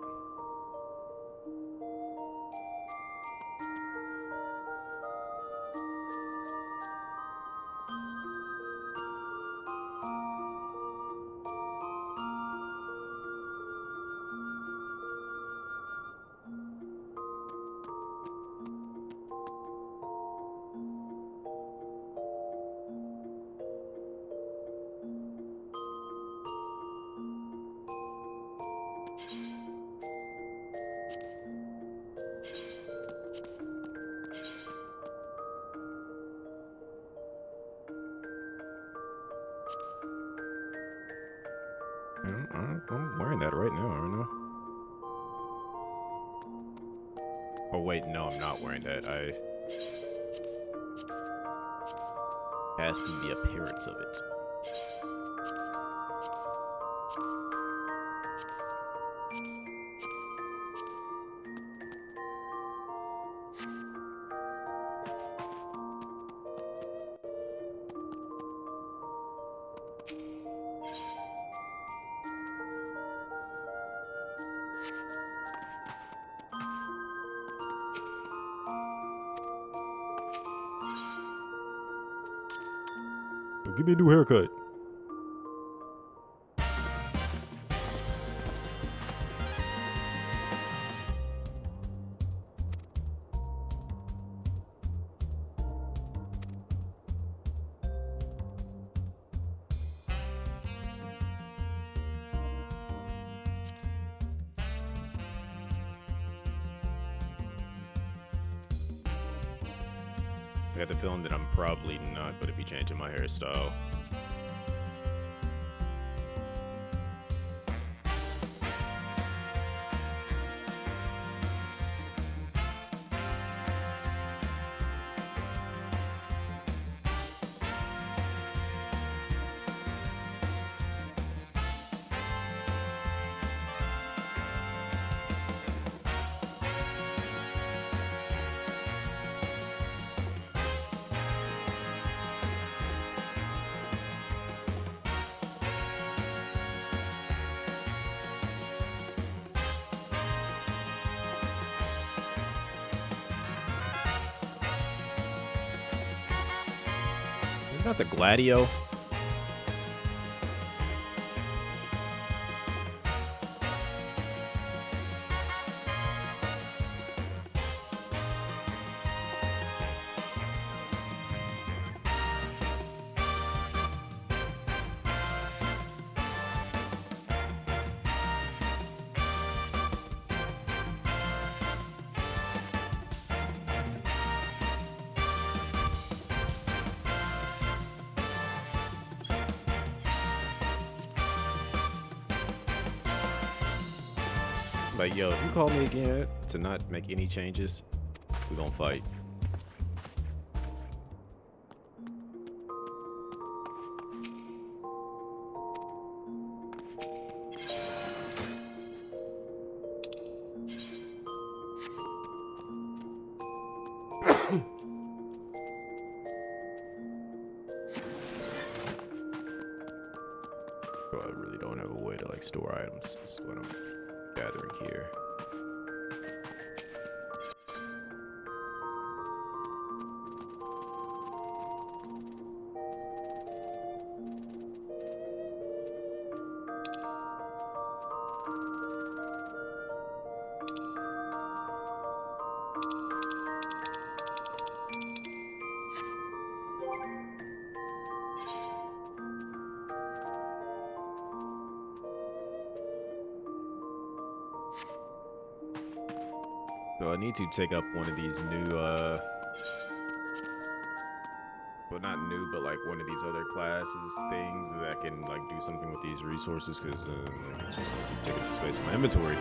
I'm wearing that right now, aren't I? Oh wait, no, I'm not wearing that. I casting the appearance of it. Give me a new haircut. I got the feeling that I'm probably not going to be changing my hairstyle. Isn't that the Gladio? Like, yo, if you call me again to not make any changes, we're gonna fight. Bro, I really don't have a way to, like, store items. Is what I'm gathering here. So I need to take up one of these new, well, not new, but like one of these other classes things that can like do something with these resources, because it's just gonna keep taking up space in my inventory.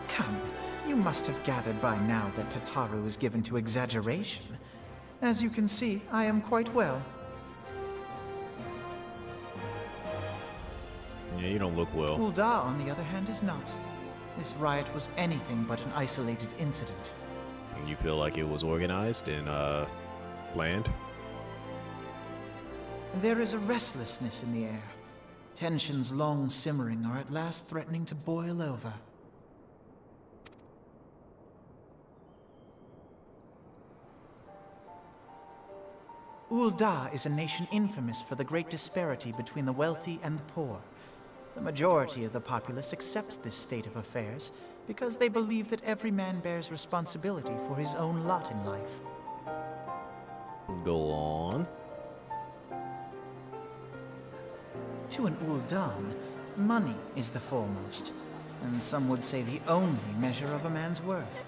Come, you must have gathered by now that Tataru is given to exaggeration. As you can see, I am quite well. Yeah, you don't look well. Ul'dah, on the other hand, is not. This riot was anything but an isolated incident. And you feel like it was organized and planned? There is a restlessness in the air. Tensions long simmering are at last threatening to boil over. Ul'dah is a nation infamous for the great disparity between the wealthy and the poor. The majority of the populace accepts this state of affairs because they believe that every man bears responsibility for his own lot in life. Go on. To an Ul'dan, money is the foremost, and some would say the only measure of a man's worth.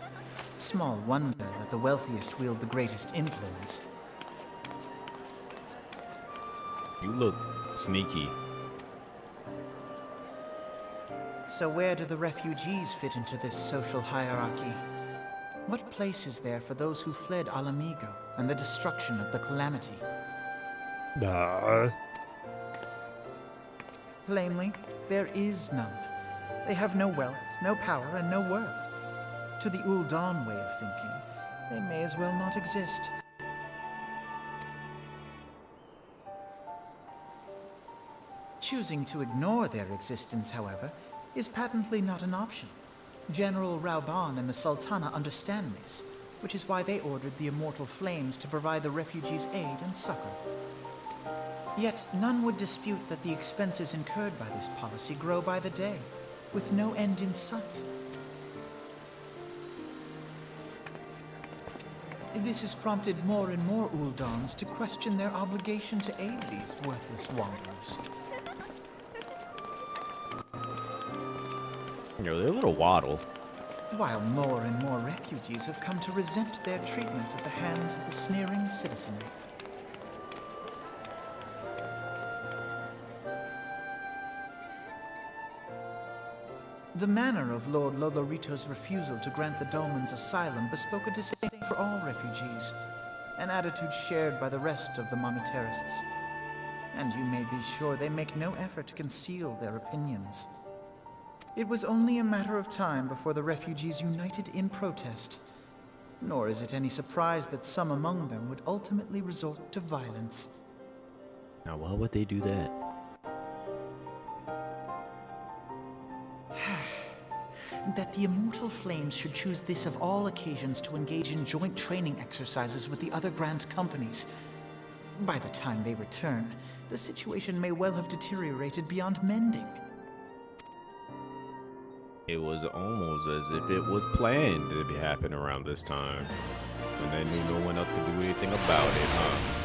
Small wonder that the wealthiest wield the greatest influence. You look sneaky. So where do the refugees fit into this social hierarchy? What place is there for those who fled Alamigo and the destruction of the Calamity? Plainly, there is none. They have no wealth, no power, and no worth. To the Ul'Dan way of thinking, they may as well not exist. Choosing to ignore their existence, however, is patently not an option. General Rauban and the Sultana understand this, which is why they ordered the Immortal Flames to provide the refugees aid and succor. Yet none would dispute that the expenses incurred by this policy grow by the day, with no end in sight. This has prompted more and more Uldans to question their obligation to aid these worthless wanderers. You know, they're a little waddle. While more and more refugees have come to resent their treatment at the hands of the sneering citizenry. The manner of Lord Lolorito's refusal to grant the Dolmens asylum bespoke a disdain for all refugees, an attitude shared by the rest of the monetarists. And you may be sure they make no effort to conceal their opinions. It was only a matter of time before the refugees united in protest, nor is it any surprise that some among them would ultimately resort to violence. Now, why would they do that? That the Immortal Flames should choose this of all occasions to engage in joint training exercises with the other Grant companies. By the time they return, the situation may well have deteriorated beyond mending. It was almost as if it was planned to happen around this time. And they knew no one else could do anything about it, huh?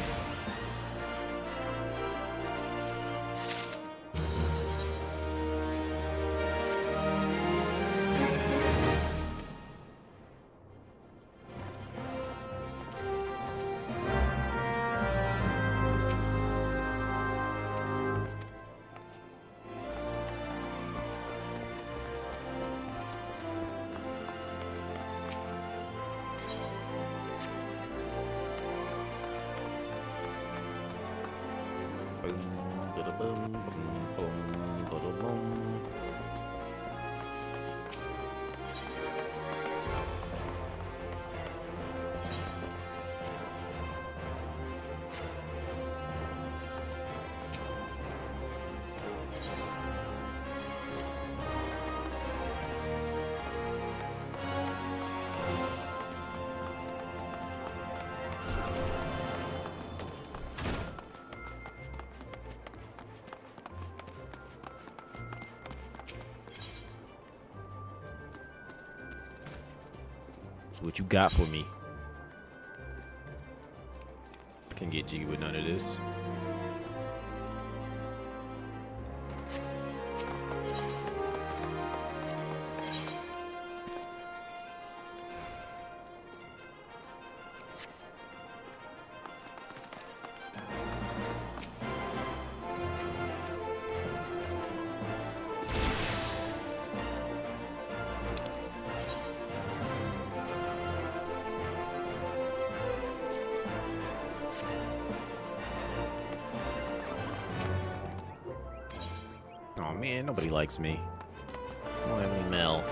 What you got for me? I can't get jiggy with none of this. Oh man, nobody likes me. I don't have any Mel.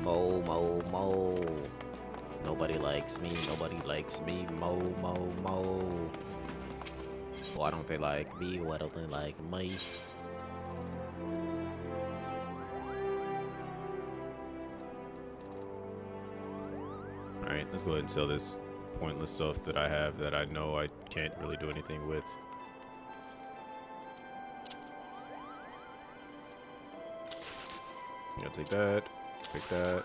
Mo. Nobody likes me, mo. Why don't they like me? Why don't they like me? Alright, let's go ahead and sell this pointless stuff that I have that I know I can't really do anything with. I'm gonna take that, take that.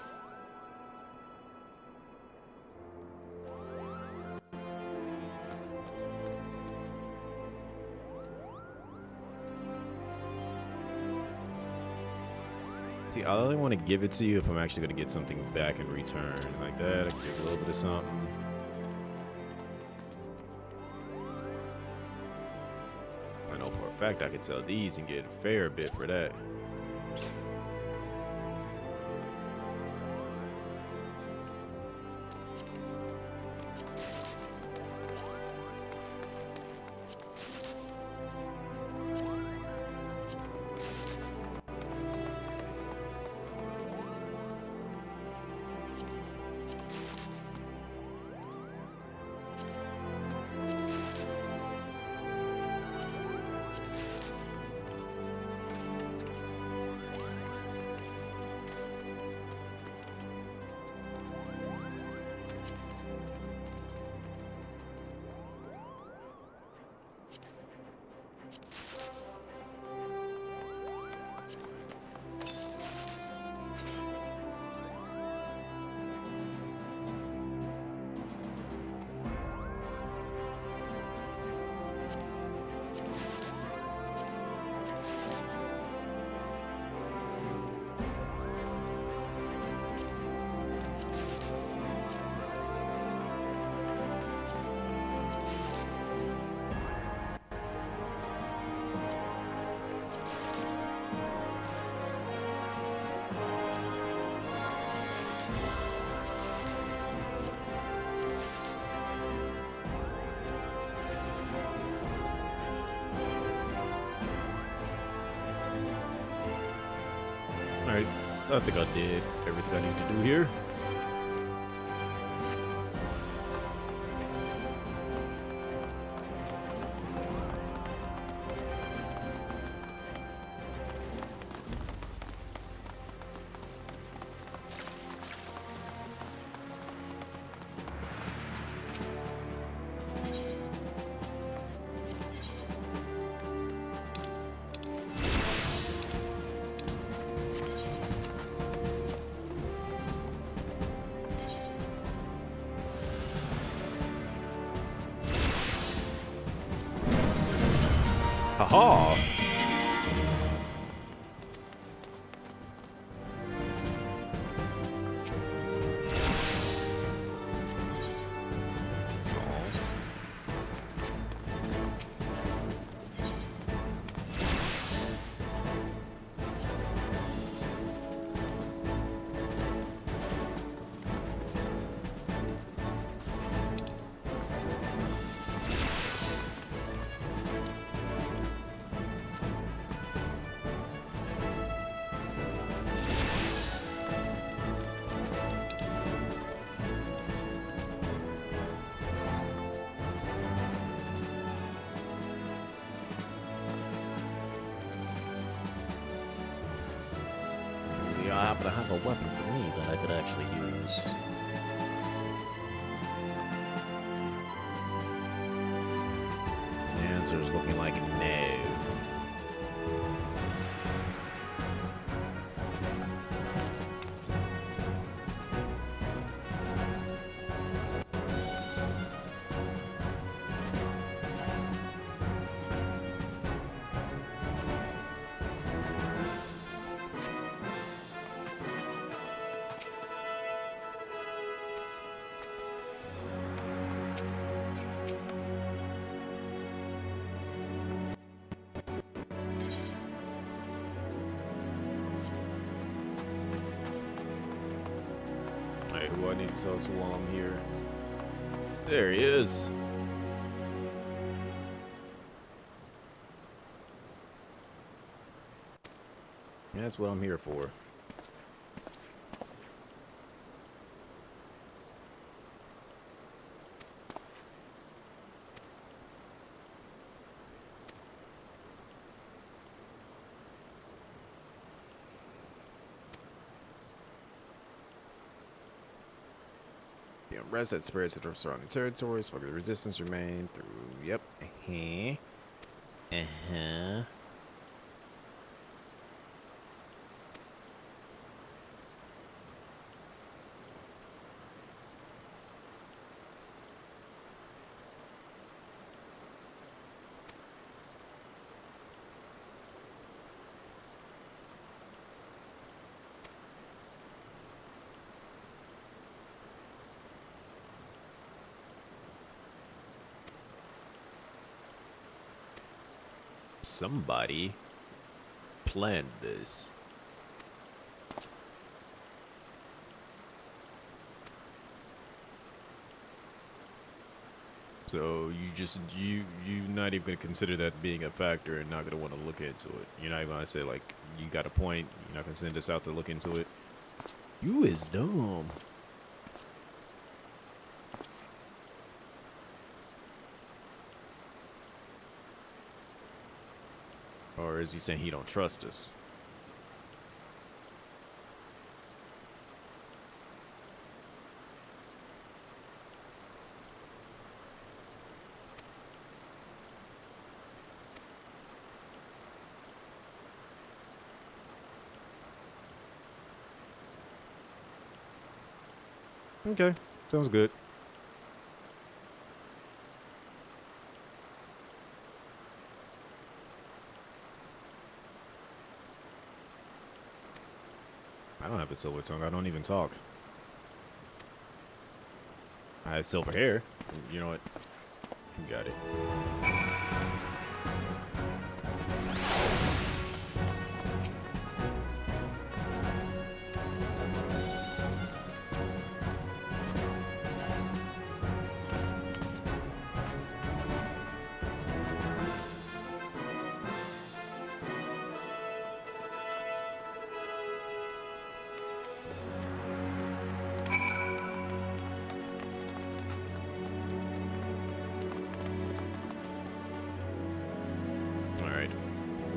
See, I only want to give it to you if I'm actually going to get something back in return. Like that, I can get a little bit of something. I know for a fact I could sell these and get a fair bit for that. Alright, I think I did everything I need to do here. Haha! I happen to have a weapon for me that I could actually use. The answer is looking like no. Who I need to talk to while I'm here. There he is. That's what I'm here for. Reset spirits that are surrounding territories, while the resistance remain through. Yep. Somebody planned this. So you not even gonna consider that being a factor and not gonna want to look into it. You're not even gonna say like you got a point. You're not gonna send us out to look into it. You is dumb. Or is he saying he don't trust us? Okay, sounds good. I don't have a silver tongue. I don't even talk. I have silver hair. You know what? You got it.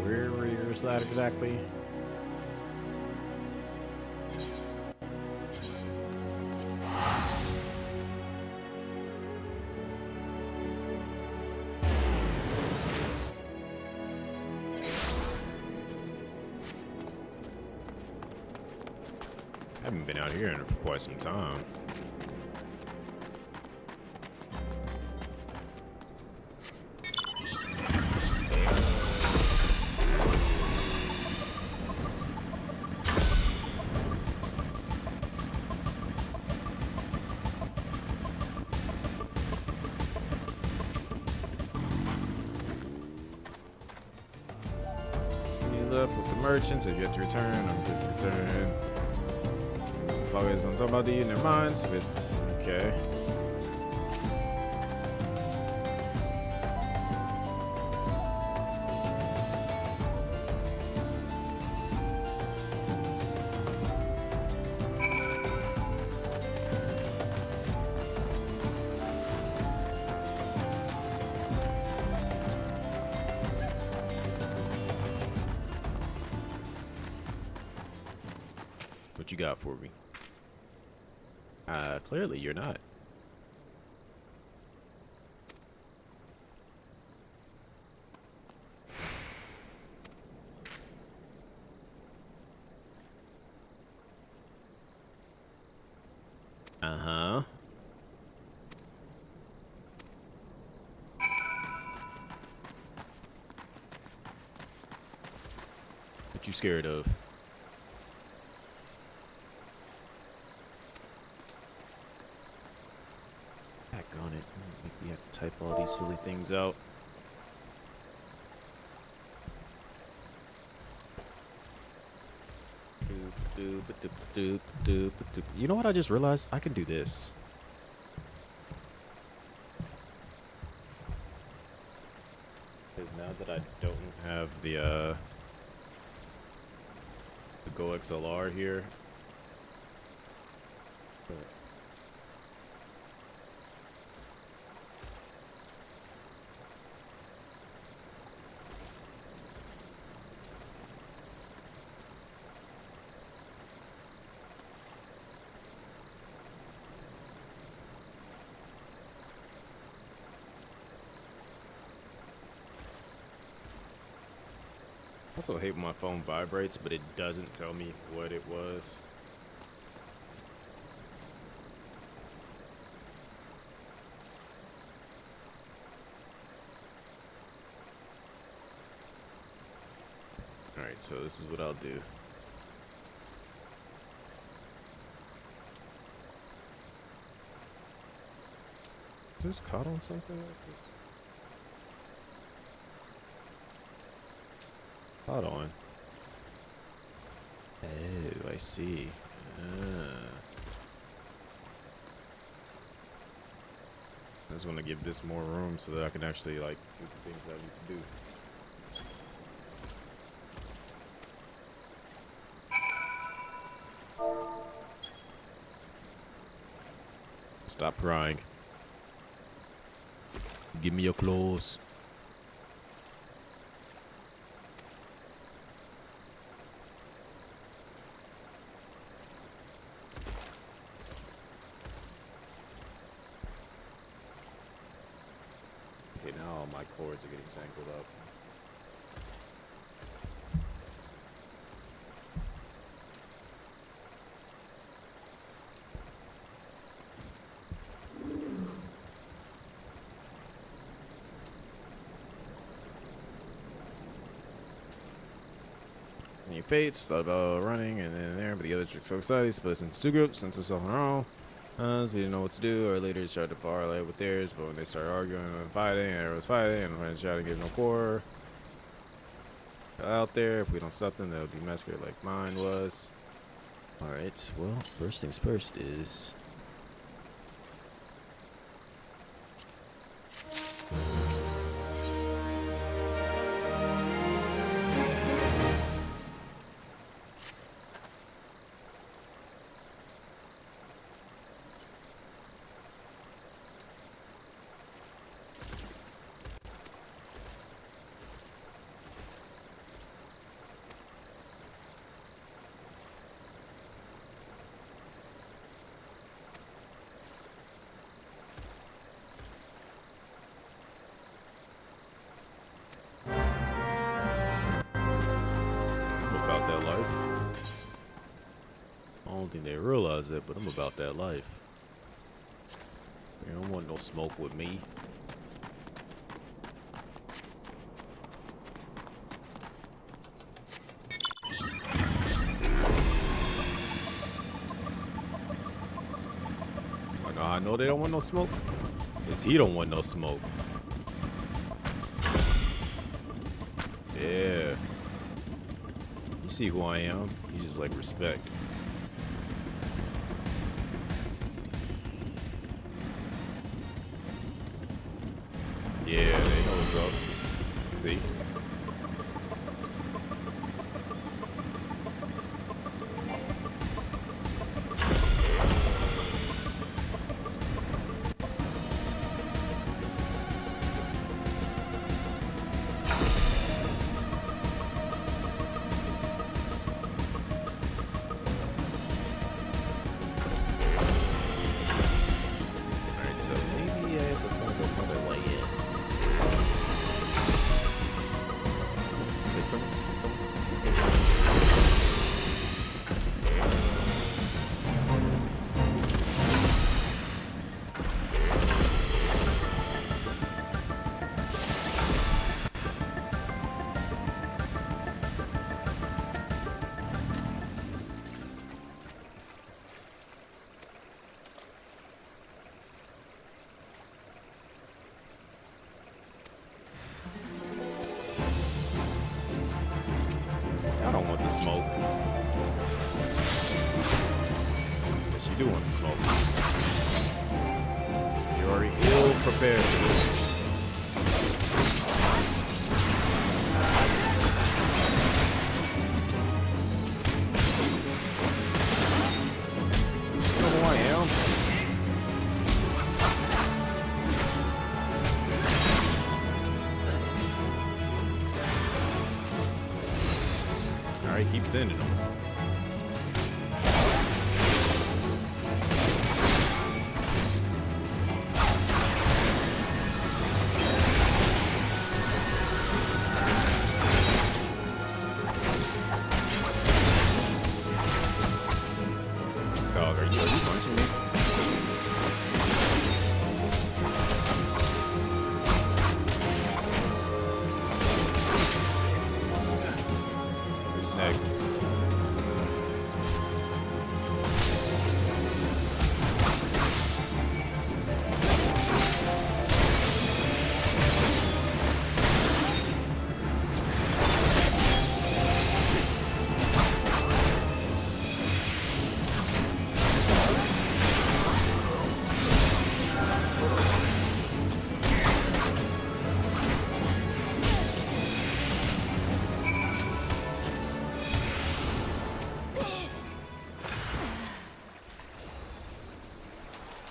Where's that exactly? I haven't been out here in quite some time. Left with the merchants have yet to return. I'm just concerned. Focus on talking about the in their minds, but okay. What you got for me? Clearly you're not. Uh-huh. What you scared of? On it. Make me have to type all these silly things out. You know what I just realized? I can do this. Because now that I don't have the Go XLR here. I also hate when my phone vibrates, but it doesn't tell me what it was. Alright, so this is what I'll do. Is this caught on something? Hold on. Oh, I see. I just want to give this more room so that I can actually like do the things I need to do. Stop crying. Give me your clothes. Okay, now all my cords are getting tangled up. New fates, thought about running and then there, but the others were so excited, split us into two groups, sent us off on our own. So we didn't know what to do. Our leaders tried to parlay with theirs, but when they started arguing and fighting, and everyone was fighting, and friends tried to give no quarter out there. If we don't stop them, they'll be massacred like mine was. Alright, well, first things first is... that life. I don't think they realize it, but I'm about that life. You don't want no smoke with me. I know how I know they don't want no smoke. Because he don't want no smoke. Yeah. You see who I am? You just like respect. Yeah, they know what's up. See? I don't want the smoke. Yes, you do want the smoke. You're already ill prepared for this. You know who I am? Alright, keep sending them. Dog, are you punching me? Who's next?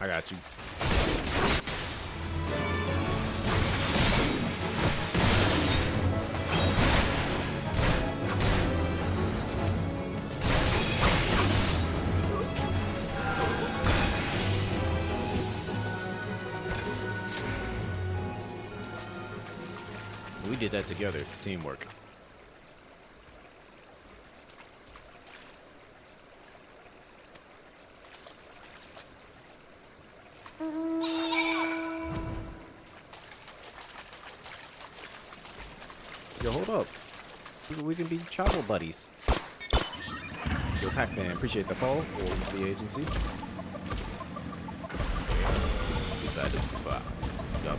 I got you. We did that together. Teamwork. Yo, hold up. We can be travel buddies. Yo, Pac-Man, appreciate the follow for the agency. Yup.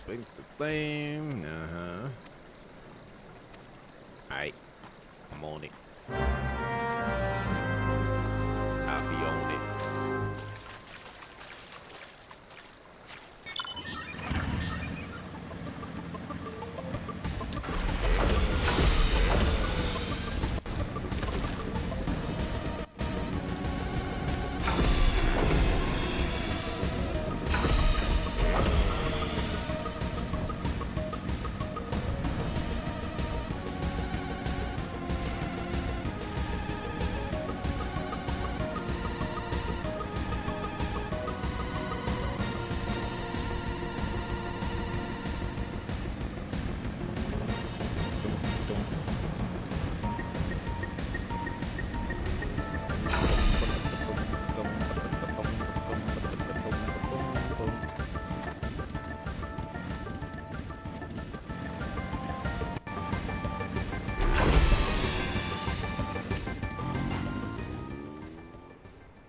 Big the flame. Uh-huh. Alright. I'm on it. I'll be on it.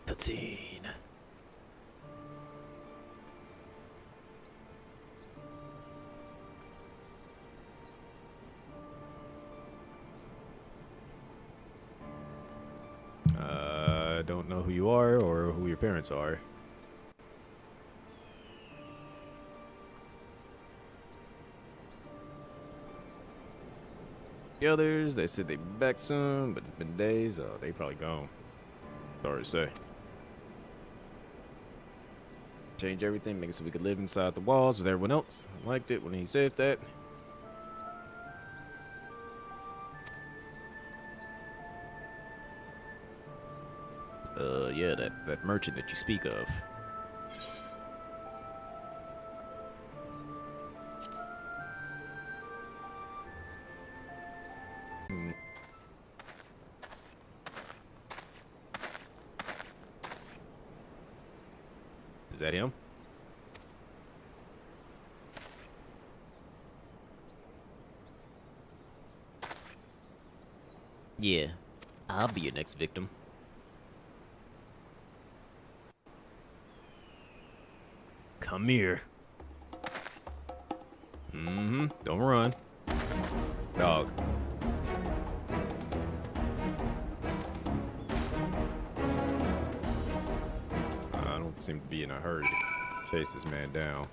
Cutscene. Don't know who you are or who your parents are. The others, they said they'd be back soon, but it's been days. They probably gone. Sorry to say. Change everything, make it so we could live inside the walls with everyone else. I liked it when he said that. Yeah, that merchant that you speak of. Is that him? Yeah, I'll be your next victim. Come here. Mm-hmm. Don't run. Dog. I don't seem to be in a hurry to chase this man down.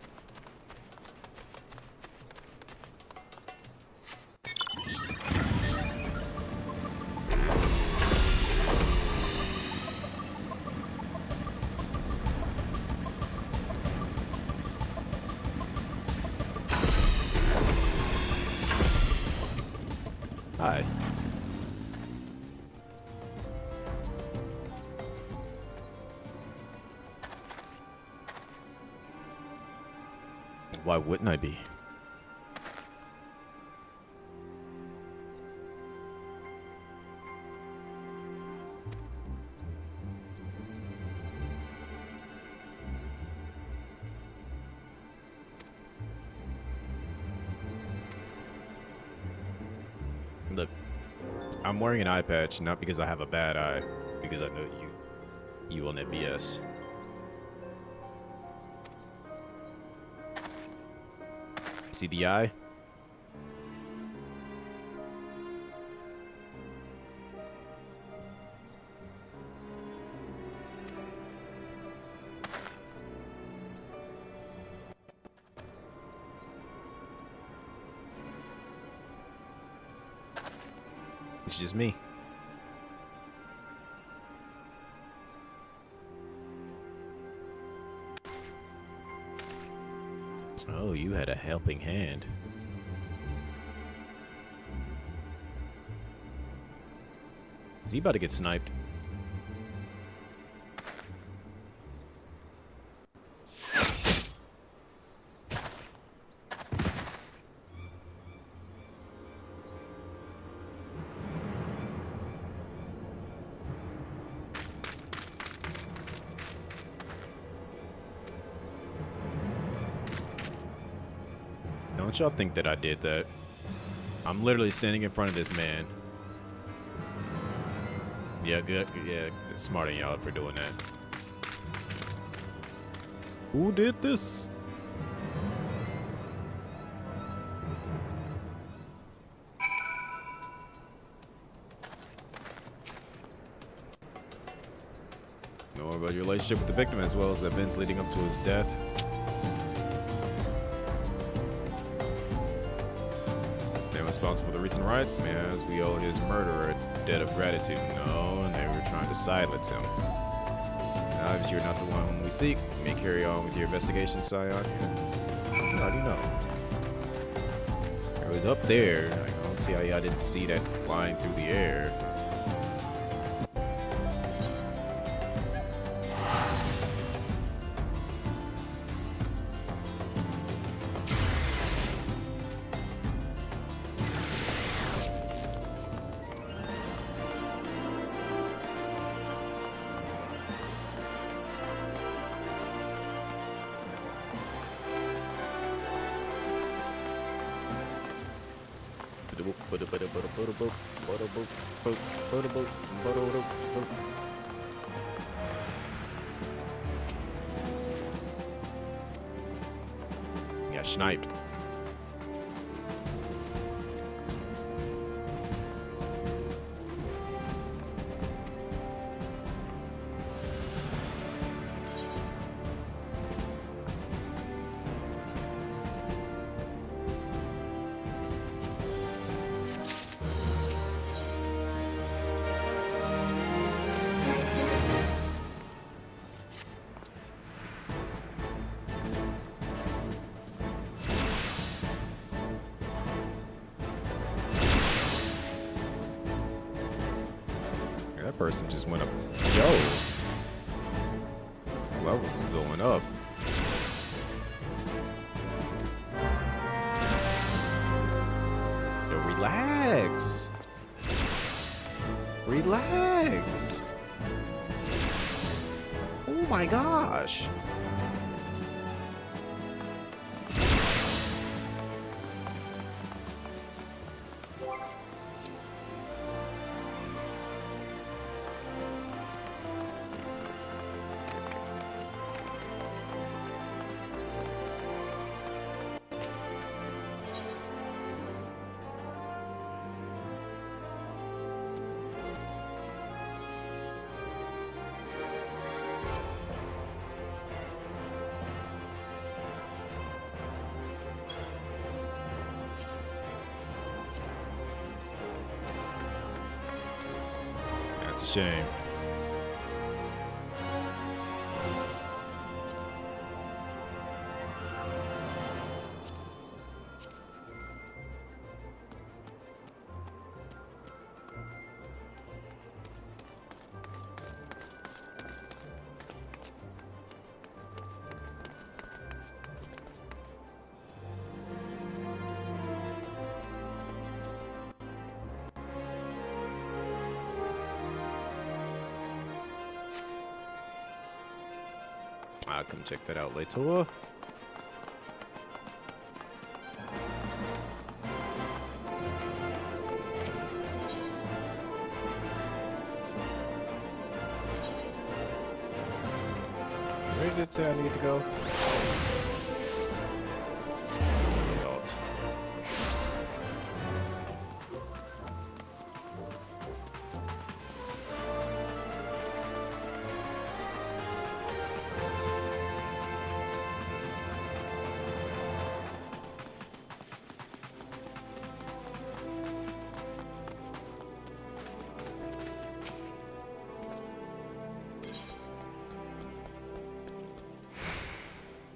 Hi. Why wouldn't I be? Look, I'm wearing an eye patch, not because I have a bad eye, because I know you on that BS. See the eye? It's just me. Oh, you had a helping hand. Is he about to get sniped? Don't y'all think that I did that? I'm literally standing in front of this man. Yeah, good. Yeah, smart of y'all for doing that. Who did this? Know about your relationship with the victim as well as events leading up to his death. Responsible for the recent riots, man, as we owe his murderer a debt of gratitude. No, and they were trying to silence him. Now, obviously, you're not the one whom we seek. You may carry on with your investigation, Siren. How do you know? It was up there. I don't see how y'all didn't see that flying through the air. Got sniped. That person just went up. Yo, levels is going up. Yo, relax. Relax. Oh my gosh. That's a shame. I'll come check that out later. it say I need to go? That's what I thought.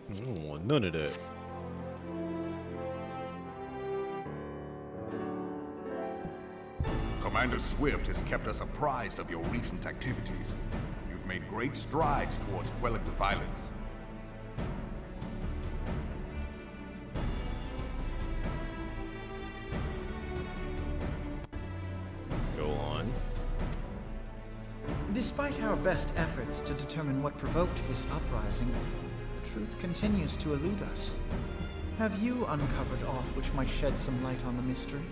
I don't want none of that. Commander Swift has kept us apprised of your recent activities. You've made great strides towards quelling the violence. Go on. Despite our best efforts to determine what provoked this uprising, the truth continues to elude us. Have you uncovered aught which might shed some light on the mystery?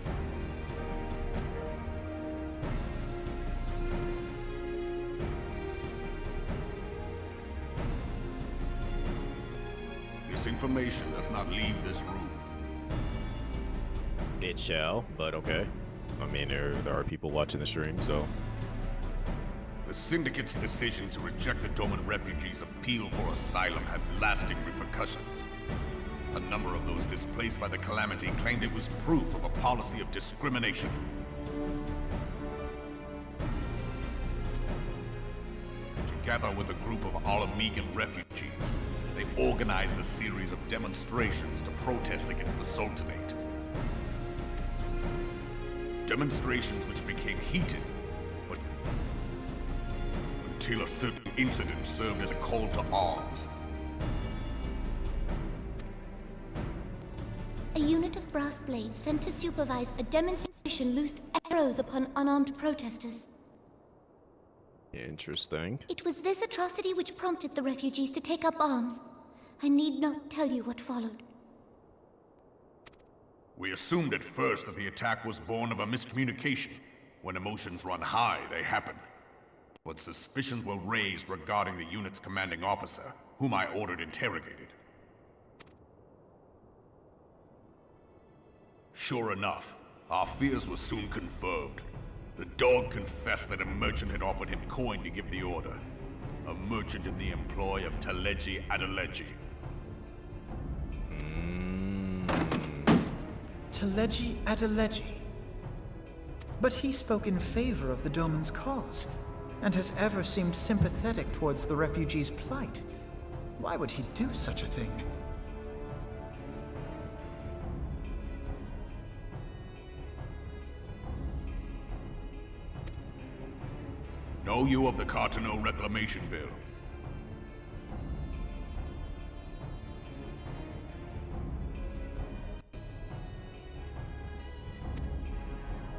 This information does not leave this room. It shall, but okay. I mean, there are people watching the stream, so. The Syndicate's decision to reject the Doman refugees' appeal for asylum had lasting repercussions. A number of those displaced by the calamity claimed it was proof of a policy of discrimination. Together with a group of Alamegan refugees, they organized a series of demonstrations to protest against the Sultanate. Demonstrations which became heated, but until a certain incident served as a call to arms. A unit of brass blades sent to supervise a demonstration loosed arrows upon unarmed protesters. Interesting. It was this atrocity which prompted the refugees to take up arms. I need not tell you what followed. We assumed at first that the attack was born of a miscommunication. When emotions run high, they happen. But suspicions were raised regarding the unit's commanding officer, whom I ordered interrogated. Sure enough, our fears were soon confirmed. The dog confessed that a merchant had offered him coin to give the order. A merchant in the employ of Teleji Adeleji. Teleji Adeleji. But he spoke in favor of the Doman's cause, and has ever seemed sympathetic towards the refugees' plight. Why would he do such a thing? Know you of the Cartano Reclamation Bill?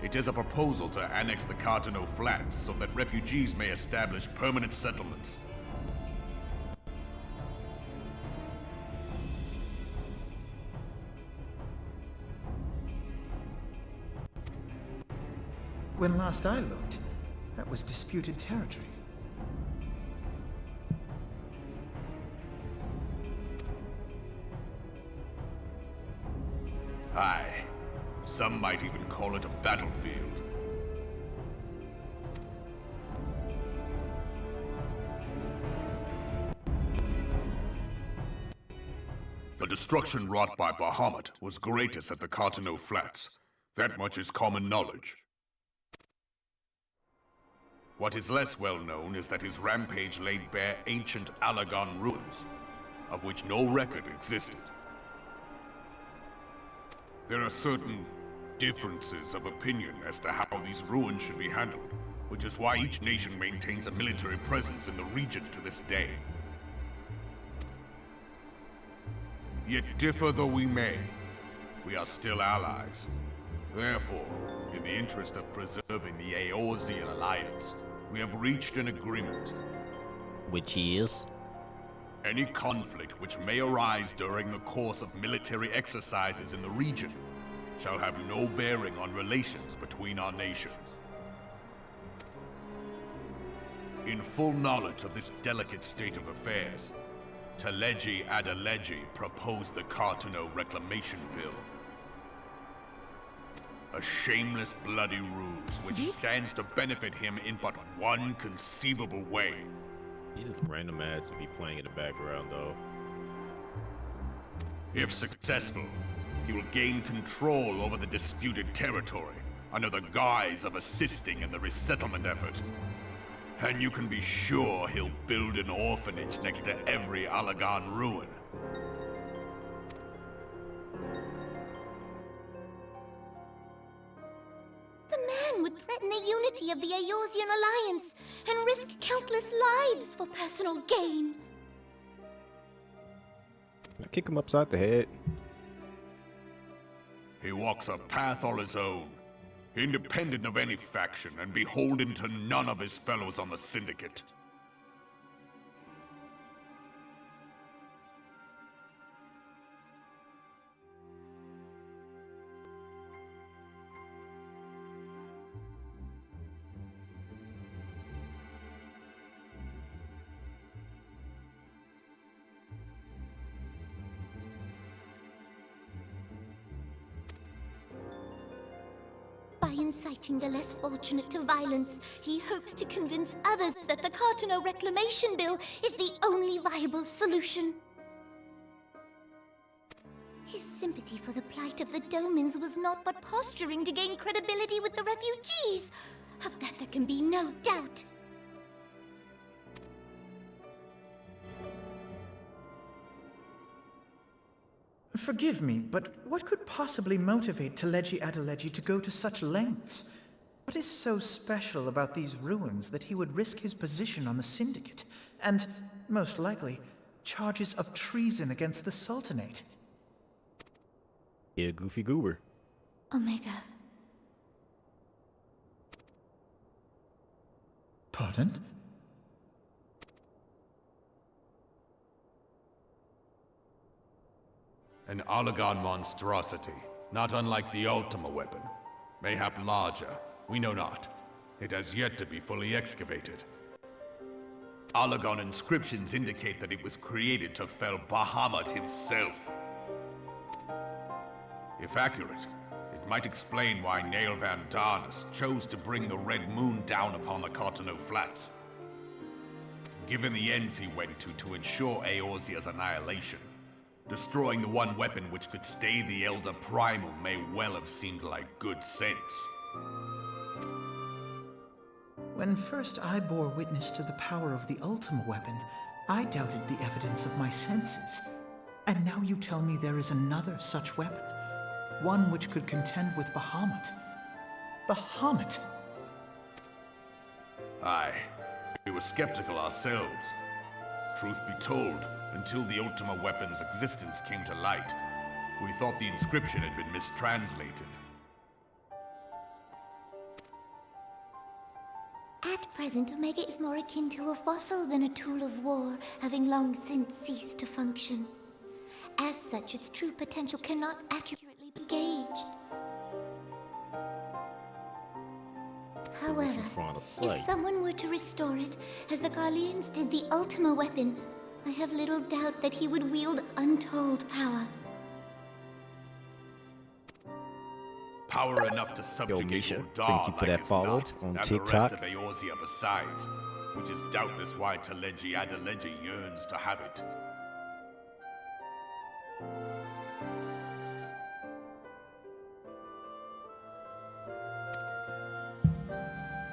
It is a proposal to annex the Cartano Flats so that refugees may establish permanent settlements. When last I looked, that was disputed territory. Aye. Some might even call it a battlefield. The destruction wrought by Bahamut was greatest at the Cartano Flats. That much is common knowledge. What is less well known is that his rampage laid bare ancient Alagon ruins, of which no record existed. There are certain differences of opinion as to how these ruins should be handled, which is why each nation maintains a military presence in the region to this day. Yet differ though we may, we are still allies. Therefore, in the interest of preserving the Eorzean alliance, we have reached an agreement. Which is? Any conflict which may arise during the course of military exercises in the region shall have no bearing on relations between our nations. In full knowledge of this delicate state of affairs, Teleji Adeleji proposed the Cartano Reclamation Bill. A shameless bloody ruse which stands to benefit him in but one conceivable way. These are random ads to be playing in the background, though. If successful, he will gain control over the disputed territory under the guise of assisting in the resettlement effort. And you can be sure he'll build an orphanage next to every Allagan ruin. The man would threaten the unity of the Eorzean Alliance and risk countless lives for personal gain. I kick him upside the head. He walks a path all his own, independent of any faction and beholden to none of his fellows on the Syndicate. By inciting the less fortunate to violence, he hopes to convince others that the Cartano Reclamation Bill is the only viable solution. His sympathy for the plight of the Domans was not but posturing to gain credibility with the refugees. Of that there can be no doubt. Forgive me, but what could possibly motivate Teleji Adeleji to go to such lengths? What is so special about these ruins that he would risk his position on the Syndicate, and, most likely, charges of treason against the Sultanate? Yeah, goofy goober. Omega. Pardon? An Allagan monstrosity, not unlike the Ultima weapon. Mayhap larger, we know not. It has yet to be fully excavated. Allagan inscriptions indicate that it was created to fell Bahamut himself. If accurate, it might explain why Nail Van Darnus chose to bring the Red Moon down upon the Cartano Flats. Given the ends he went to ensure Eorzea's annihilation, destroying the one weapon which could stay the Elder Primal may well have seemed like good sense. When first I bore witness to the power of the Ultima weapon, I doubted the evidence of my senses. And now you tell me there is another such weapon, one which could contend with Bahamut. Bahamut? Aye, we were skeptical ourselves. Truth be told, until the Ultima weapon's existence came to light, we thought the inscription had been mistranslated. At present, Omega is more akin to a fossil than a tool of war, having long since ceased to function. As such, its true potential cannot accurately be gauged. However, if someone were to restore it, as the Garleans did the Ultima weapon, I have little doubt that he would wield untold power. Power enough to subjugate Misha, Uldar thank you for like that as follow not, on and TikTok. the rest of Eorzea besides, which is doubtless why Teleji Adeleji yearns to have it.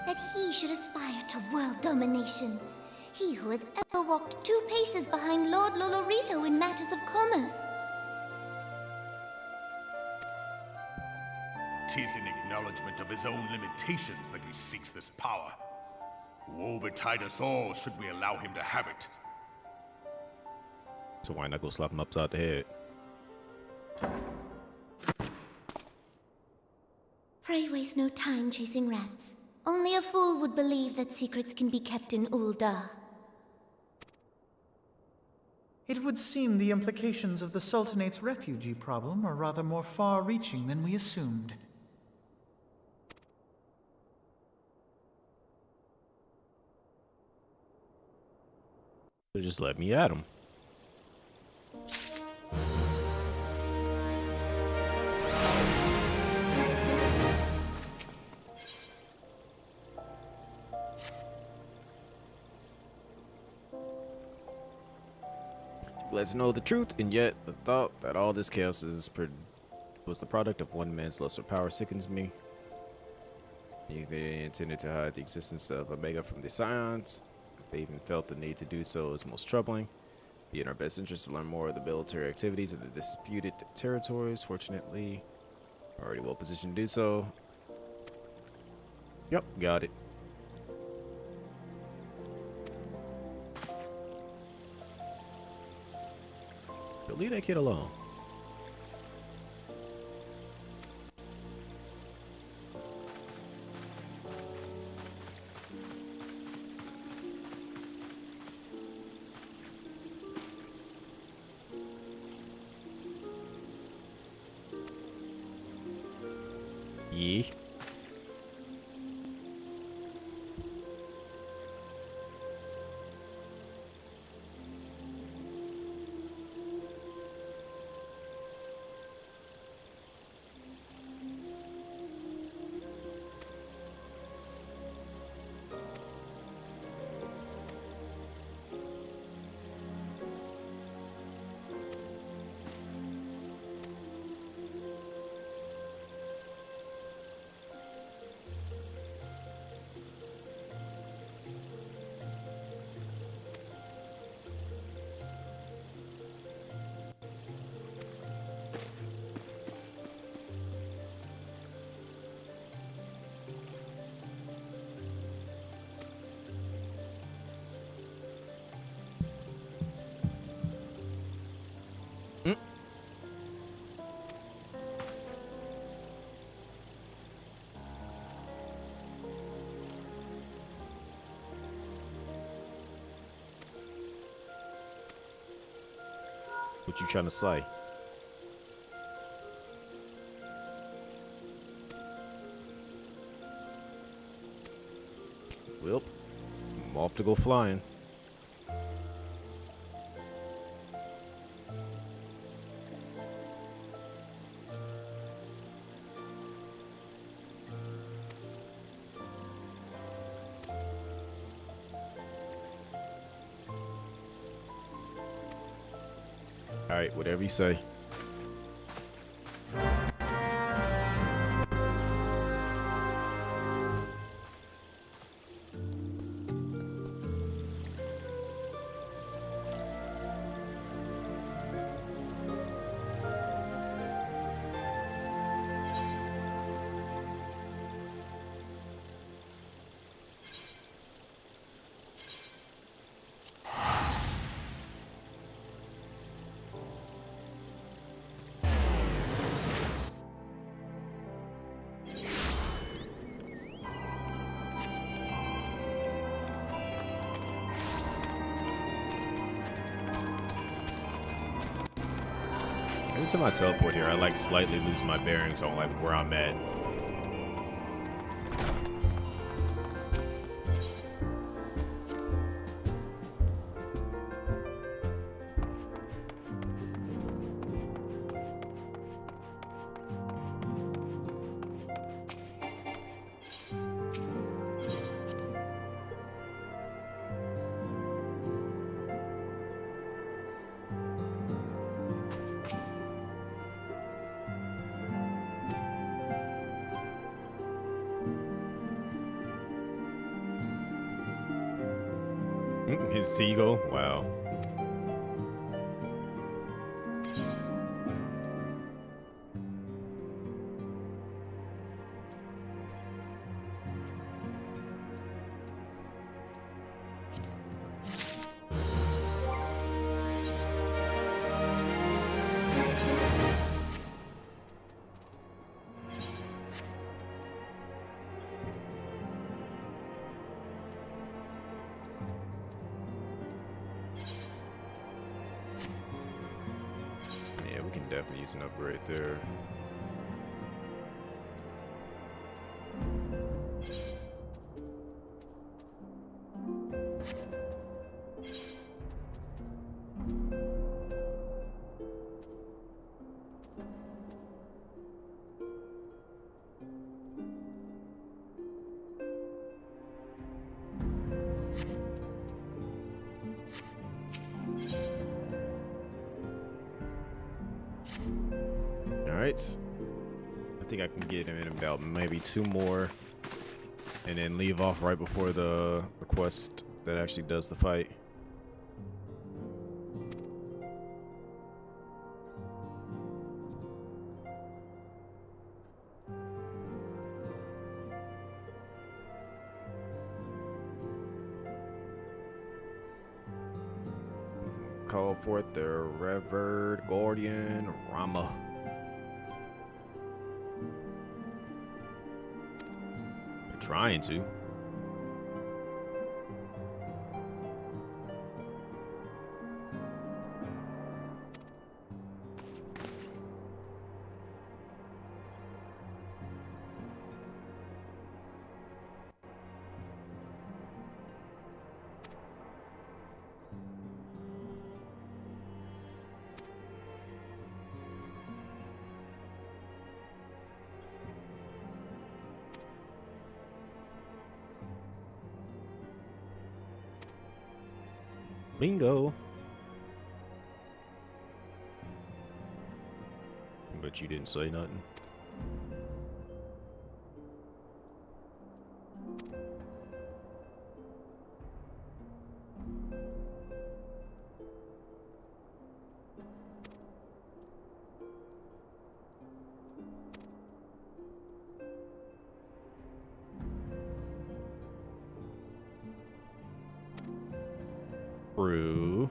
That he should aspire to world domination. He who has ever walked 2 paces behind Lord Lolorito in matters of commerce. 'Tis in acknowledgement of his own limitations that he seeks this power. Woe betide us all should we allow him to have it. So why not go slap him upside the head? Pray waste no time chasing rats. Only a fool would believe that secrets can be kept in Uldar. It would seem the implications of the Sultanate's refugee problem are rather more far-reaching than we assumed. So just let me at him. Let's know the truth, and yet the thought that all this chaos was the product of one man's lust for power sickens me. They intended to hide the existence of Omega from the Scions. If they even felt the need to do so is most troubling. Be in our best interest to learn more of the military activities of the disputed territories. Fortunately, already well positioned to do so. Yep, got it. But leave that kid alone. Yeah. What you trying to say? Well, I'm off to go flying. Alright, whatever you say. Every time I teleport here, I like slightly lose my bearings on like where I'm at. His seagull? Wow. Definitely use an upgrade there. Alright. I think I can get him in about maybe 2 more. And then leave off right before the quest that actually does the fight. Call forth the revered guardian Rama. They're trying to. Bingo. But you didn't say nothing. True.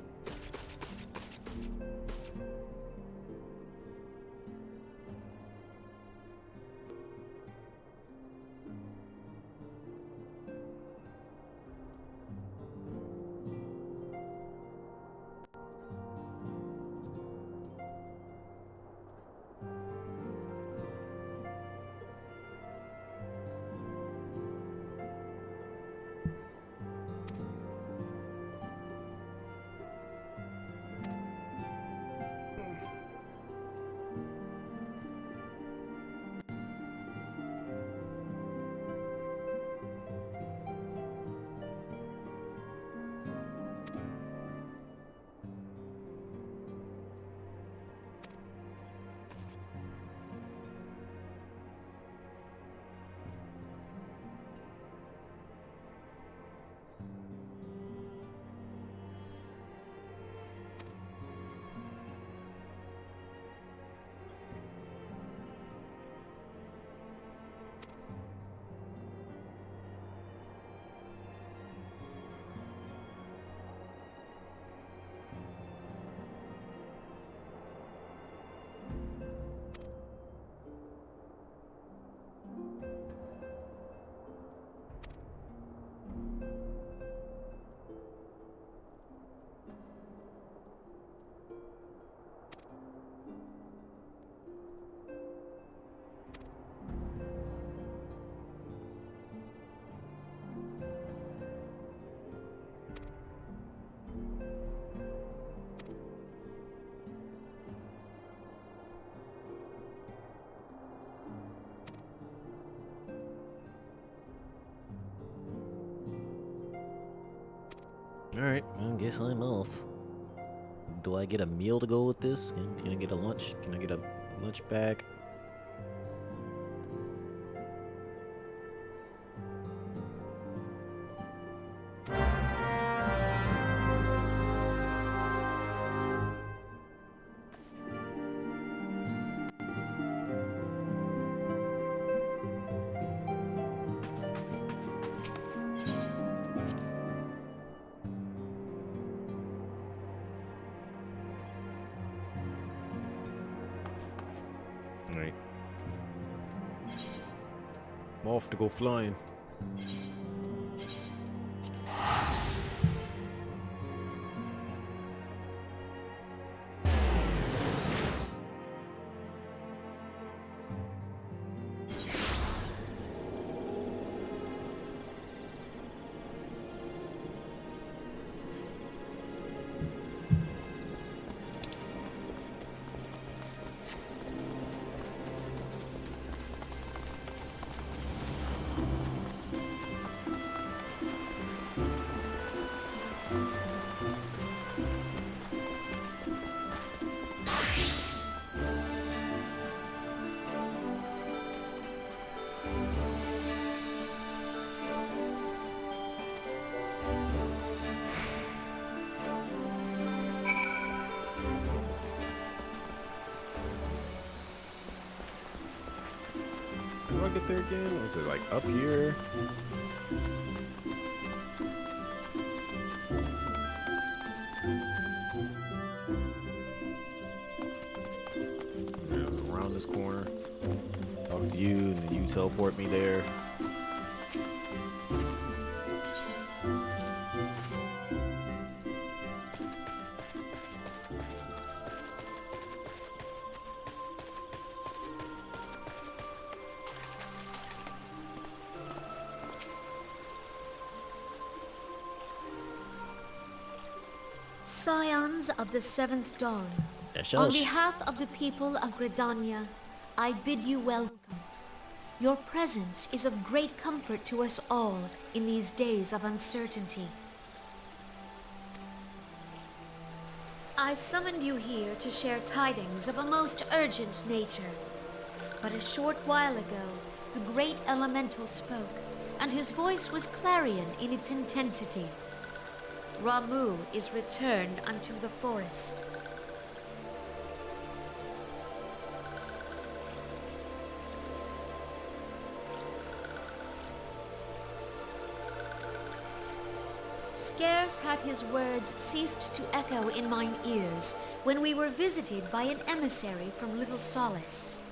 Alright, I guess I'm off. Do I get a meal to go with this? Can I get a lunch? Can I get a lunch bag? Alright. I'm off to go flying. do I get there again? Was it like up here? Yeah, it was around this corner. Talk to you, and then you teleport me there. Scions of the Seventh Dawn, Yes, on yes. behalf of the people of Gridania, I bid you welcome. Your presence is of great comfort to us all in these days of uncertainty. I summoned you here to share tidings of a most urgent nature. But a short while ago, the great elemental spoke, and his voice was clarion in its intensity. Ramu is returned unto the forest. Scarce had his words ceased to echo in mine ears when we were visited by an emissary from Little Solace.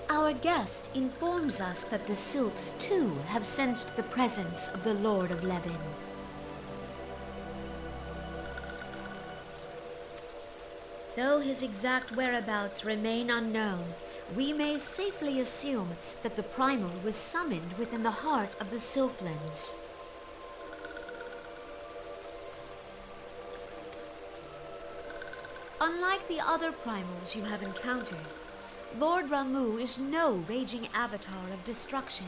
Our guest informs us that the Sylphs too have sensed the presence of the Lord of Levin. Though his exact whereabouts remain unknown, we may safely assume that the Primal was summoned within the heart of the Sylphlands. Unlike the other Primals you have encountered, Lord Ramu is no raging avatar of destruction.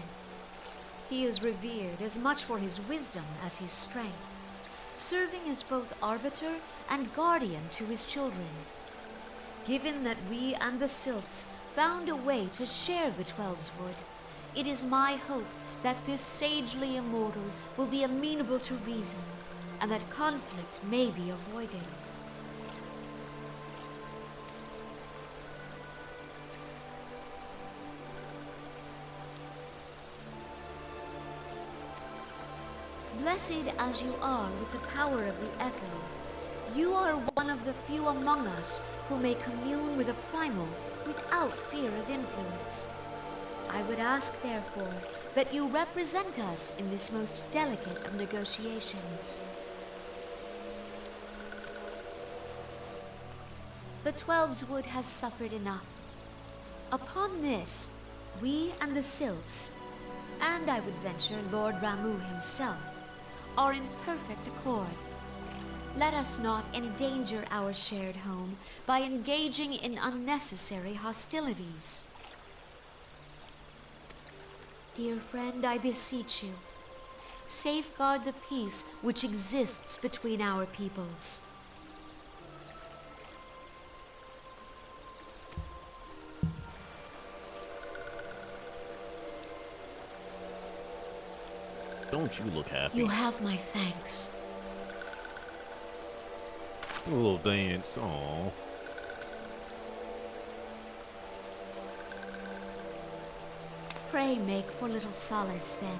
He is revered as much for his wisdom as his strength, serving as both arbiter and guardian to his children. Given that we and the Sylphs found a way to share the Twelveswood, it is my hope that this sagely immortal will be amenable to reason, and that conflict may be avoided. Blessed as you are with the power of the Echo, you are one of the few among us who may commune with a primal without fear of influence. I would ask, therefore, that you represent us in this most delicate of negotiations. The Twelveswood has suffered enough. Upon this, we and the Sylphs, and I would venture Lord Ramu himself, are in perfect accord. Let us not endanger our shared home by engaging in unnecessary hostilities. Dear friend, I beseech you, safeguard the peace which exists between our peoples. Don't you look happy? You have my thanks. A little dance, aww. Pray make for Little Solace, then.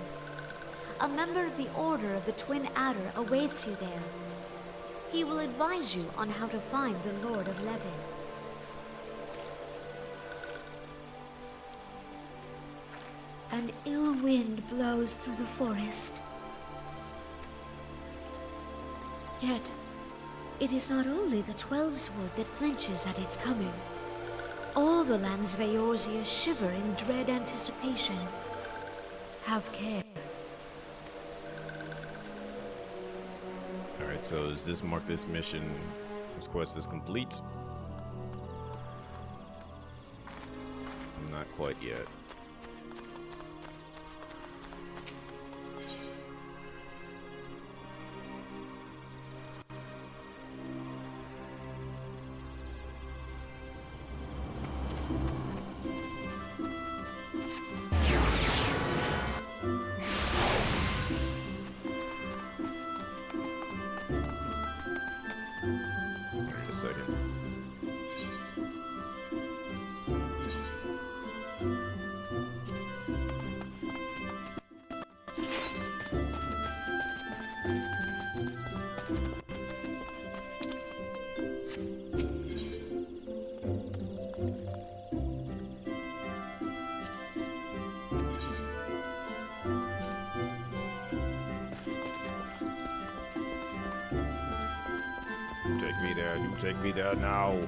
A member of the Order of the Twin Adder awaits you there. He will advise you on how to find the Lord of Levin. An ill wind blows through the forest. Yet, it is not only the Twelveswood that flinches at its coming. All the lands of Eorzea shiver in dread anticipation. Have care. Alright, so does this mark this mission, this quest is complete? Not quite yet. second. Take me there, you take me there now.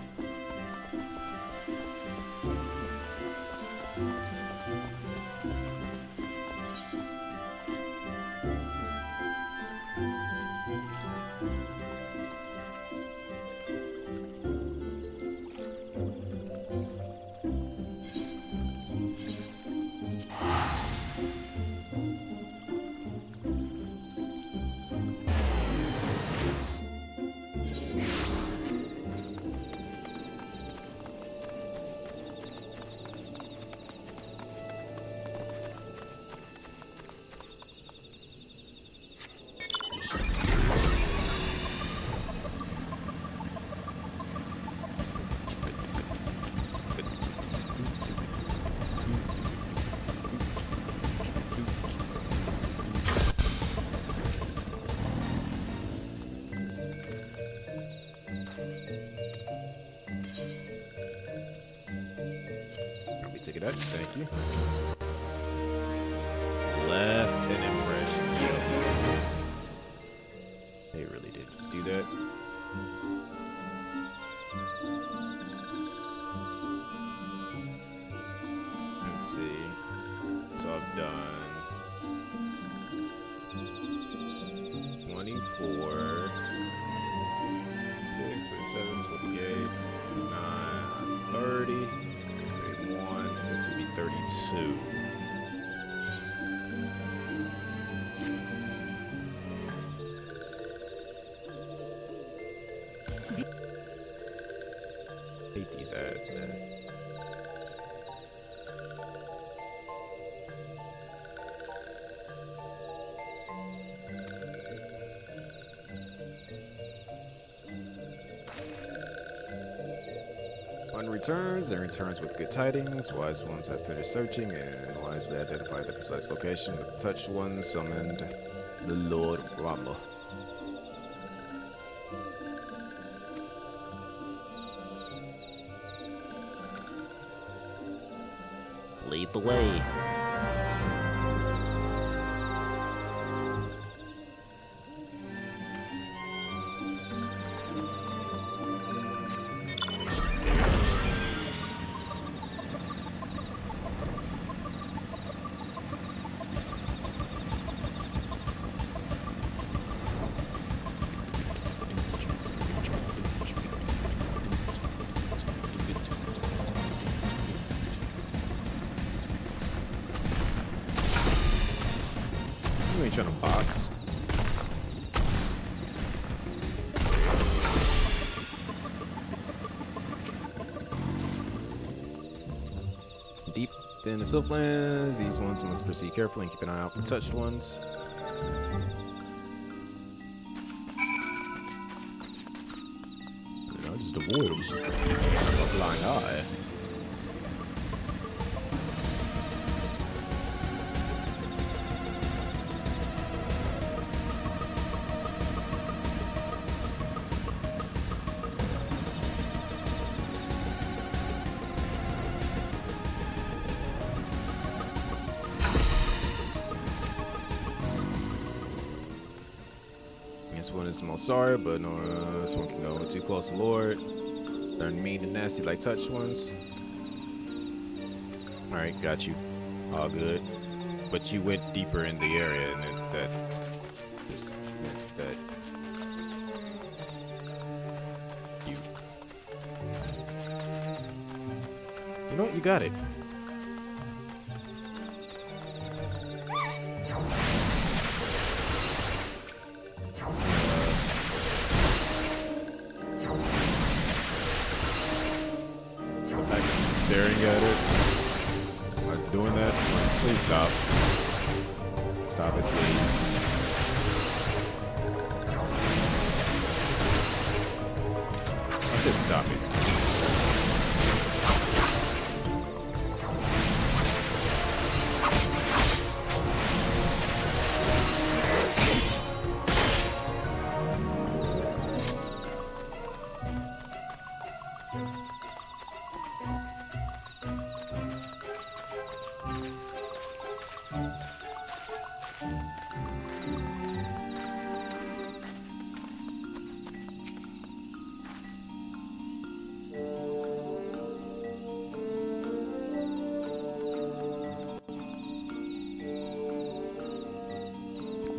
Take it out. Thank you. Left an impression. Yep. They really did just do that. Let's see. So I've done 24, 6, 27, 28, 29, 30. This would be 32. Hate these ads, man. One returns and returns with good tidings. Wise ones have finished searching and wisely identified the precise location. The touched one summoned the Lord Rama. Lead the way. You ain't trying to box. Deep in the Sylphlands, these ones must proceed carefully and keep an eye out for touched ones. I'll just avoid them. A blind eye. This one is most sorry, but no, this one can go too close to Lord. They're mean and nasty like touched ones. Alright, got you. All good. But you went deeper in the area, and that just meant that you know what? You got it. Staring at it. While it's doing that, please stop. Stop it, please. Should stop it.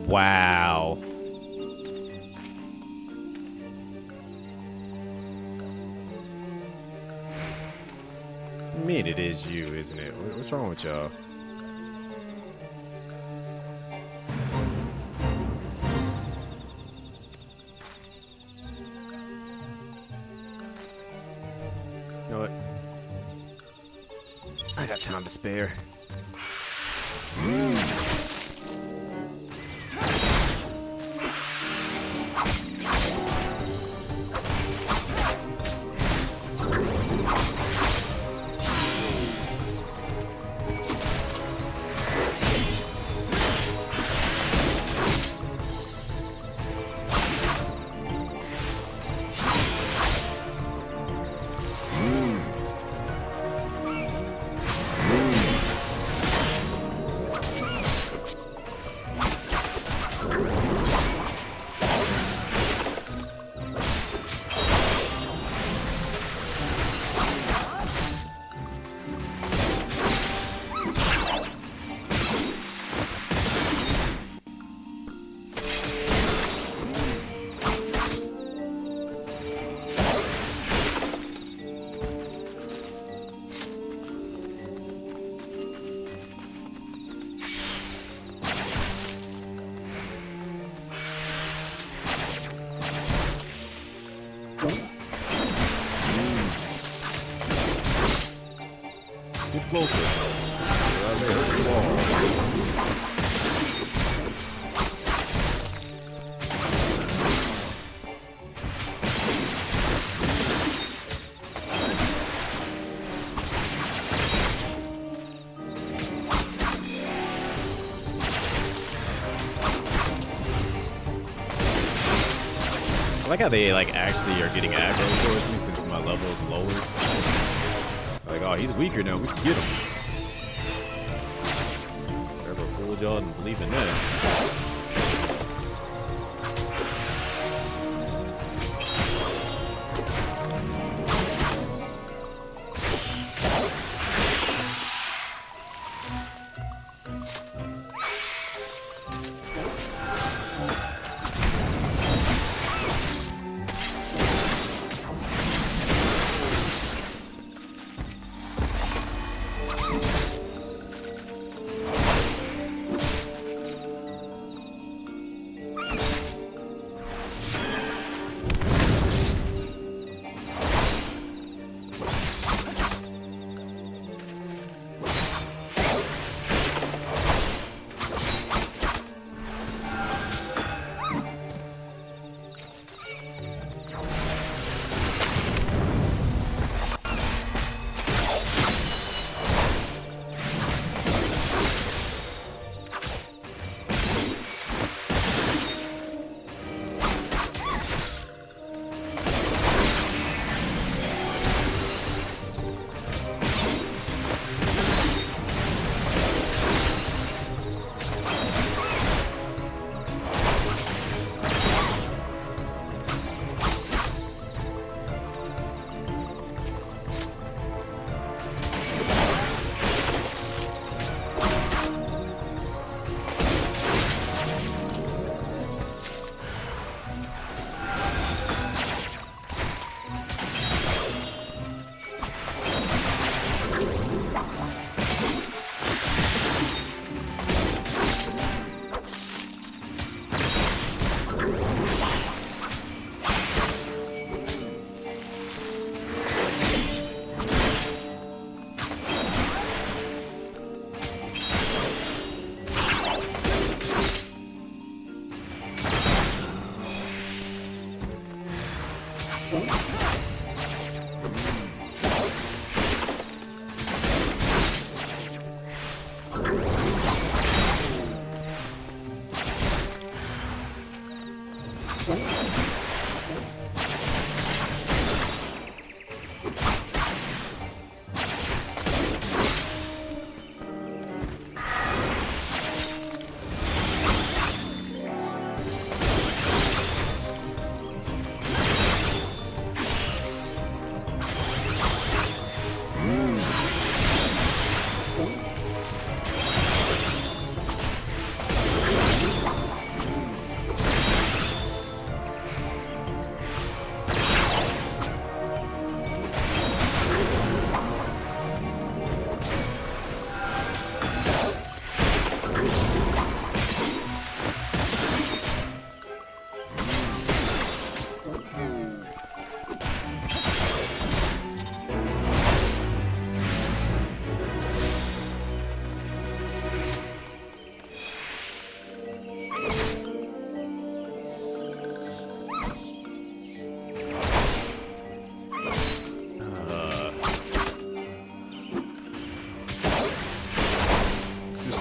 Wow. I mean, it is you, isn't it? What's wrong with y'all? You know what? I got time to spare. Get closer. Right there, hit the wall. I like how they like actually are getting aggro towards me since my level is lower. Like, oh, he's weaker now. We can get him. Never fooled y'all and believe in that.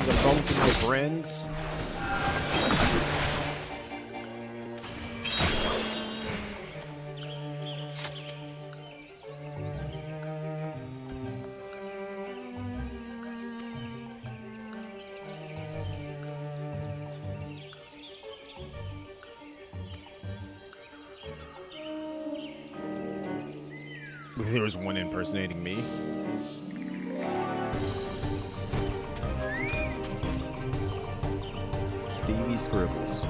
passing the phone to my friends. There was one impersonating me. Stevie Scribbles.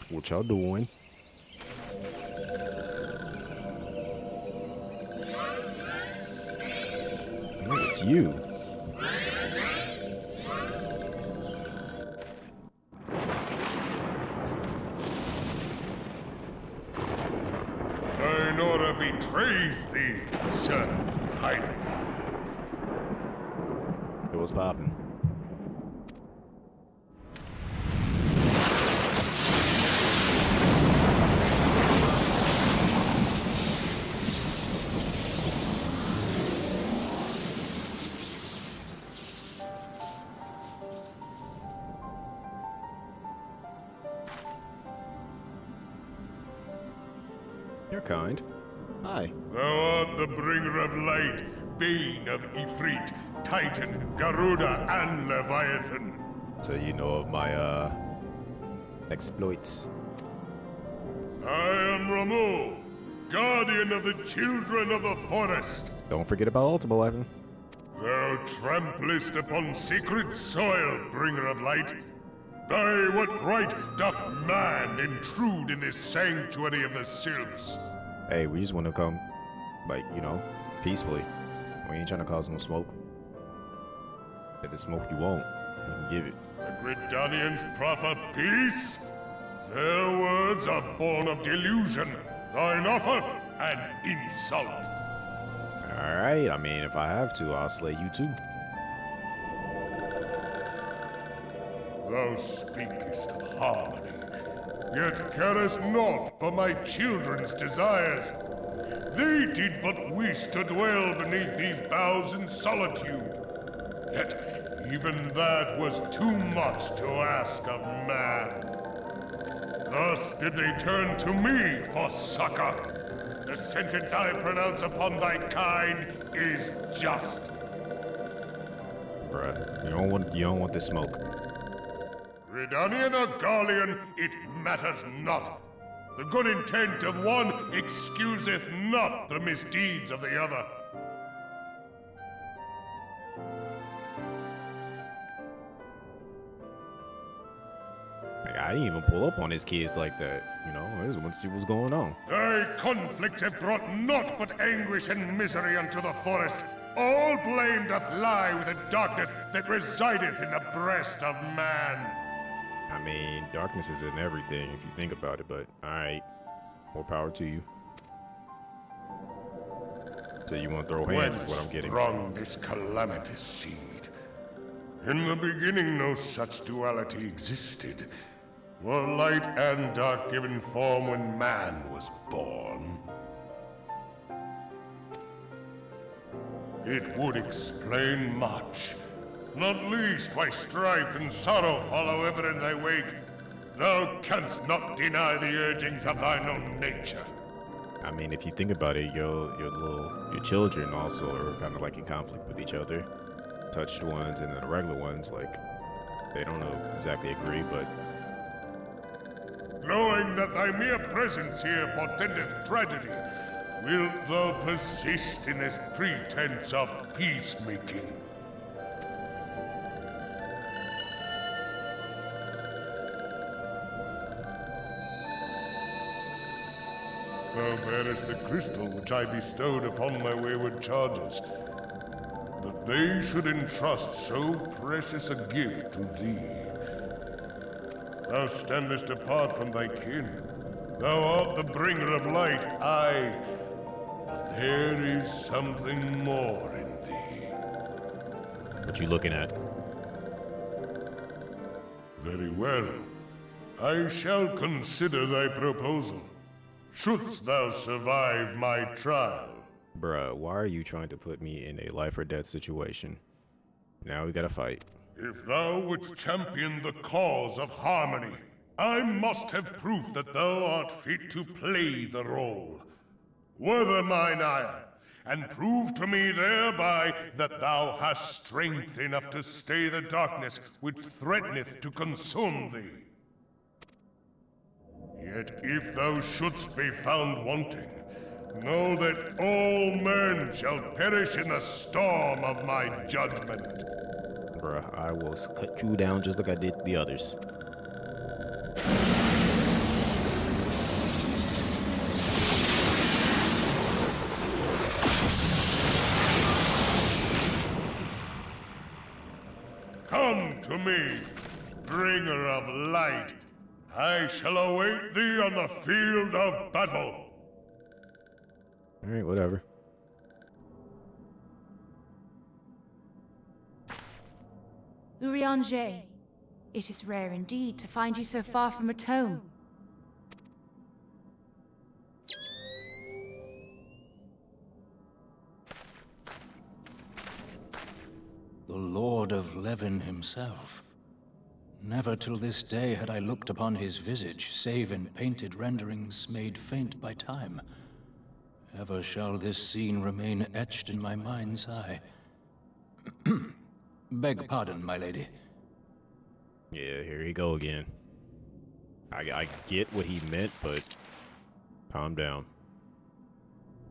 What y'all doing? Oh, it's you. Thine order betrays thee, servant of hiding. It was popping. You're kind. Hi. Thou art the bringer of light, bane of Ifrit, Titan, Garuda, and Leviathan. So you know of my, exploits. I am Ramu, guardian of the children of the forest. Don't forget about Ultima Weapon. Thou tramplest upon sacred soil, bringer of light. By what right doth man intrude in this sanctuary of the sylphs? Hey, we just want to come, like, you know, peacefully. We ain't trying to cause no smoke. If it's smoke you want, you can give it. The Gridanians proffer peace? Their words are born of delusion, thine offer an insult. Alright, I mean, if I have to, I'll slay you too. Thou speakest of harmony, yet carest naught for my children's desires. They did but wish to dwell beneath these boughs in solitude. Yet even that was too much to ask of man. Thus did they turn to me for succor. The sentence I pronounce upon thy kind is just. Bruh, you don't want this smoke. Gridanian or Garlean, it matters not. The good intent of one excuseth not the misdeeds of the other. Like, I didn't even pull up on his kids like that. You know, I just want to see what's going on. Thy conflicts have brought naught but anguish and misery unto the forest. All blame doth lie with the darkness that resideth in the breast of man. I mean, darkness is in everything if you think about it, but alright. More power to you. So you want to throw hands is what I'm getting. Sprung this calamitous seed? In the beginning no such duality existed. Were light and dark given form when man was born? It would explain much. Not least why strife and sorrow follow ever in thy wake. Thou canst not deny the urgings of thine own nature. I mean, if you think about it, your children also are kind of like in conflict with each other. touched ones and then the regular ones, like, they don't exactly agree, but Knowing that thy mere presence here portendeth tragedy, wilt thou persist in this pretense of peacemaking? Thou bearest the crystal which I bestowed upon my wayward charges, that they should entrust so precious a gift to thee. Thou standest apart from thy kin. Thou art the bringer of light, aye, but there is something more in thee. what you looking at? Very well. I shall consider thy proposal. Shouldst thou survive my trial. Bruh, why are you trying to put me in a life or death situation? Now we gotta fight. If thou wouldst champion the cause of harmony, I must have proof that thou art fit to play the role. Wither mine ire, and prove to me thereby that thou hast strength enough to stay the darkness which threateneth to consume thee. Yet if thou shouldst be found wanting, know that all men shall perish in the storm of my judgment. Bruh, I will cut you down just like I did the others. Come to me, bringer of light. I shall await thee on the field of battle. Alright, whatever. Urianger, it is rare indeed to find you so far from a tome. The Lord of Levin himself. Never till this day had I looked upon his visage, save in painted renderings made faint by time. Ever shall this scene remain etched in my mind's eye. Beg pardon, my lady. Yeah, here he go again. I get what he meant, but calm down.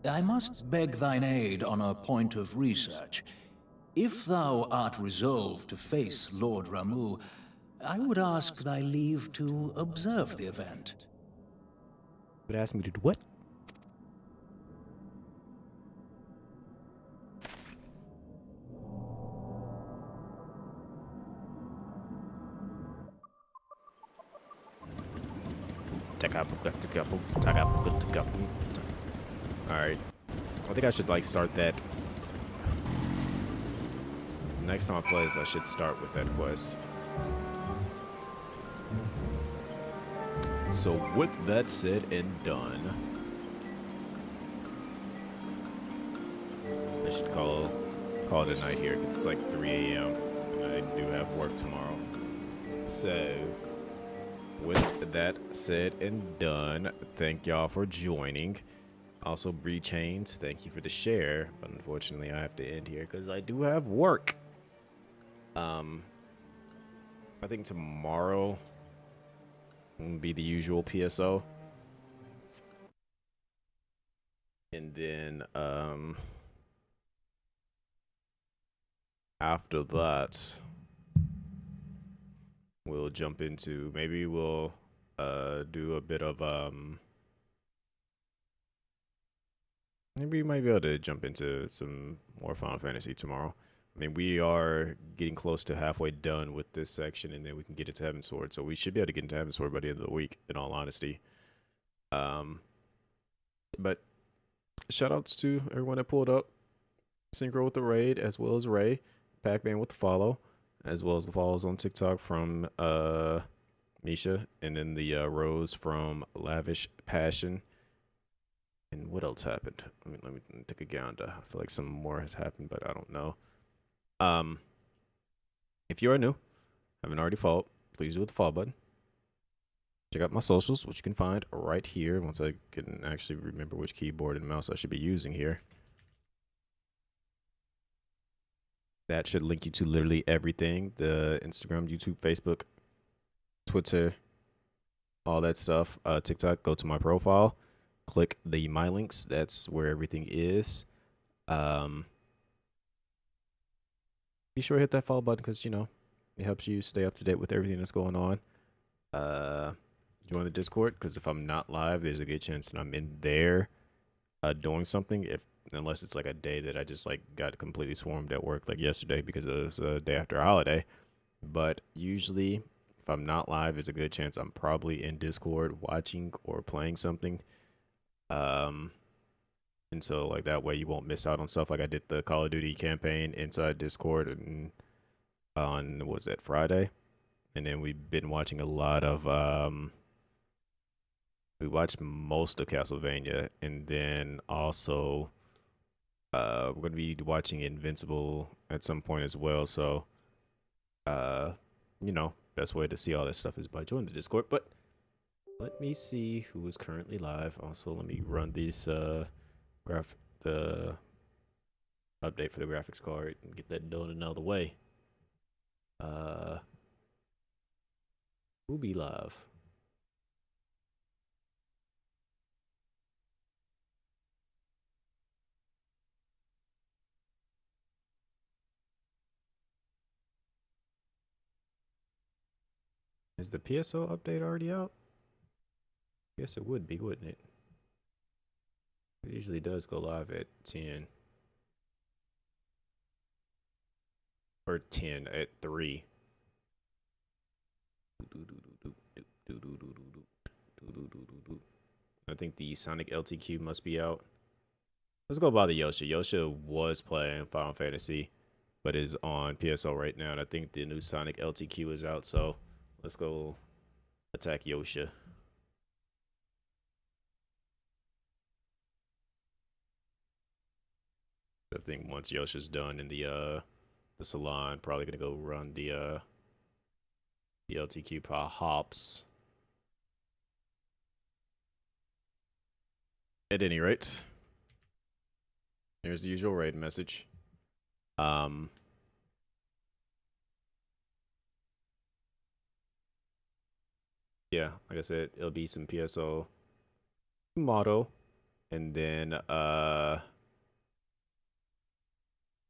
I must beg thine aid on a point of research. If thou art resolved to face Lord Ramu, I would ask thy leave to observe the event. Would ask me to do what? Alright. I think I should like start that. Next time I play this, I should start with that quest. So with that said and done, I should call it a night here because it's like 3 a.m. and I do have work tomorrow. So with that said and done, thank y'all for joining. Also, Bree Chains, thank you for the share, but unfortunately I have to end here because I do have work. I think tomorrow will be the usual PSO. And then, after that, we'll jump into, maybe we'll, do a bit of, maybe we might be able to jump into some more Final Fantasy tomorrow. I mean, we are getting close to halfway done with this section, and then we can get into Heaven's Sword. So we should be able to get into Heaven's Sword by the end of the week, in all honesty. But shout-outs to everyone that pulled up. Synchro with the raid, as well as Ray. Pac-Man with the follow, as well as the follows on TikTok from Misha, and then the Rose from Lavish Passion. And what else happened? Let me take a gander. I feel like some more has happened, but I don't know. If you are new, haven't already followed, please do with the follow button. Check out my socials, which you can find right here once I can actually remember which keyboard and mouse I should be using here. That should link you to literally everything: the Instagram, YouTube, Facebook, Twitter, all that stuff. TikTok. Go to my profile, click the my links. That's where everything is. Be sure to hit that follow button because it helps you stay up to date with everything that's going on. Join the Discord because if I'm not live, there's a good chance that I'm in there doing something. Unless it's like a day that I just like got completely swarmed at work, like yesterday because it was a day after a holiday. But usually, if I'm not live, there's a good chance I'm probably in Discord watching or playing something. And so like that way you won't miss out on stuff. Like I did the Call of Duty campaign inside Discord and on what was that, Friday? And then we've been watching a lot of we watched most of Castlevania, and then also we're gonna be watching Invincible at some point as well. So best way to see all this stuff is by joining the Discord. But let me see who is currently live. Also, let me run these the update for the graphics card and get that done and out of the way. Who'll be live? Is the PSO update already out? I guess it would be, wouldn't it? It usually does go live at 10. Or 10 at 3. I think the Sonic LTQ must be out. Let's go by the Yosha. Yosha was playing Final Fantasy, but is on PSO right now. And I think the new Sonic LTQ is out, so let's go attack Yosha. I think once Yosha's done in the salon, probably gonna go run the LTQ perhaps. At any rate, here's the usual raid message. Yeah, like I said, it'll be some PSO tomorrow, and then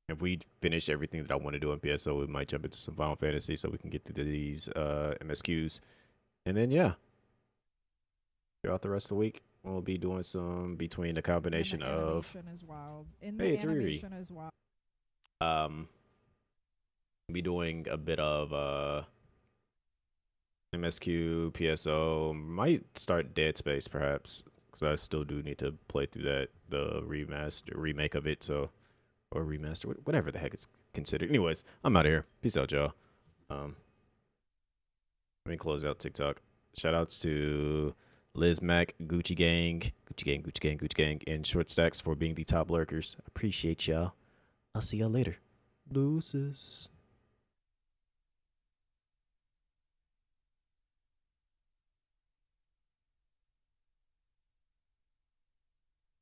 if we finish everything that I want to do in PSO, we might jump into some Final Fantasy so we can get through these MSQs. And then, yeah, throughout the rest of the week, we'll be doing some between the combination of. As well. Hey, it's Riri. As well. Be doing a bit of MSQ, PSO. Might start Dead Space perhaps, because I still do need to play through that, the remake of it. So. Or remaster, whatever the heck it's considered. Anyways, I'm out of here. Peace out, y'all. Let me close out TikTok. Shout outs to Liz Mac, Gucci Gang, and Short Stacks for being the top lurkers. Appreciate y'all. I'll see y'all later. Deuces.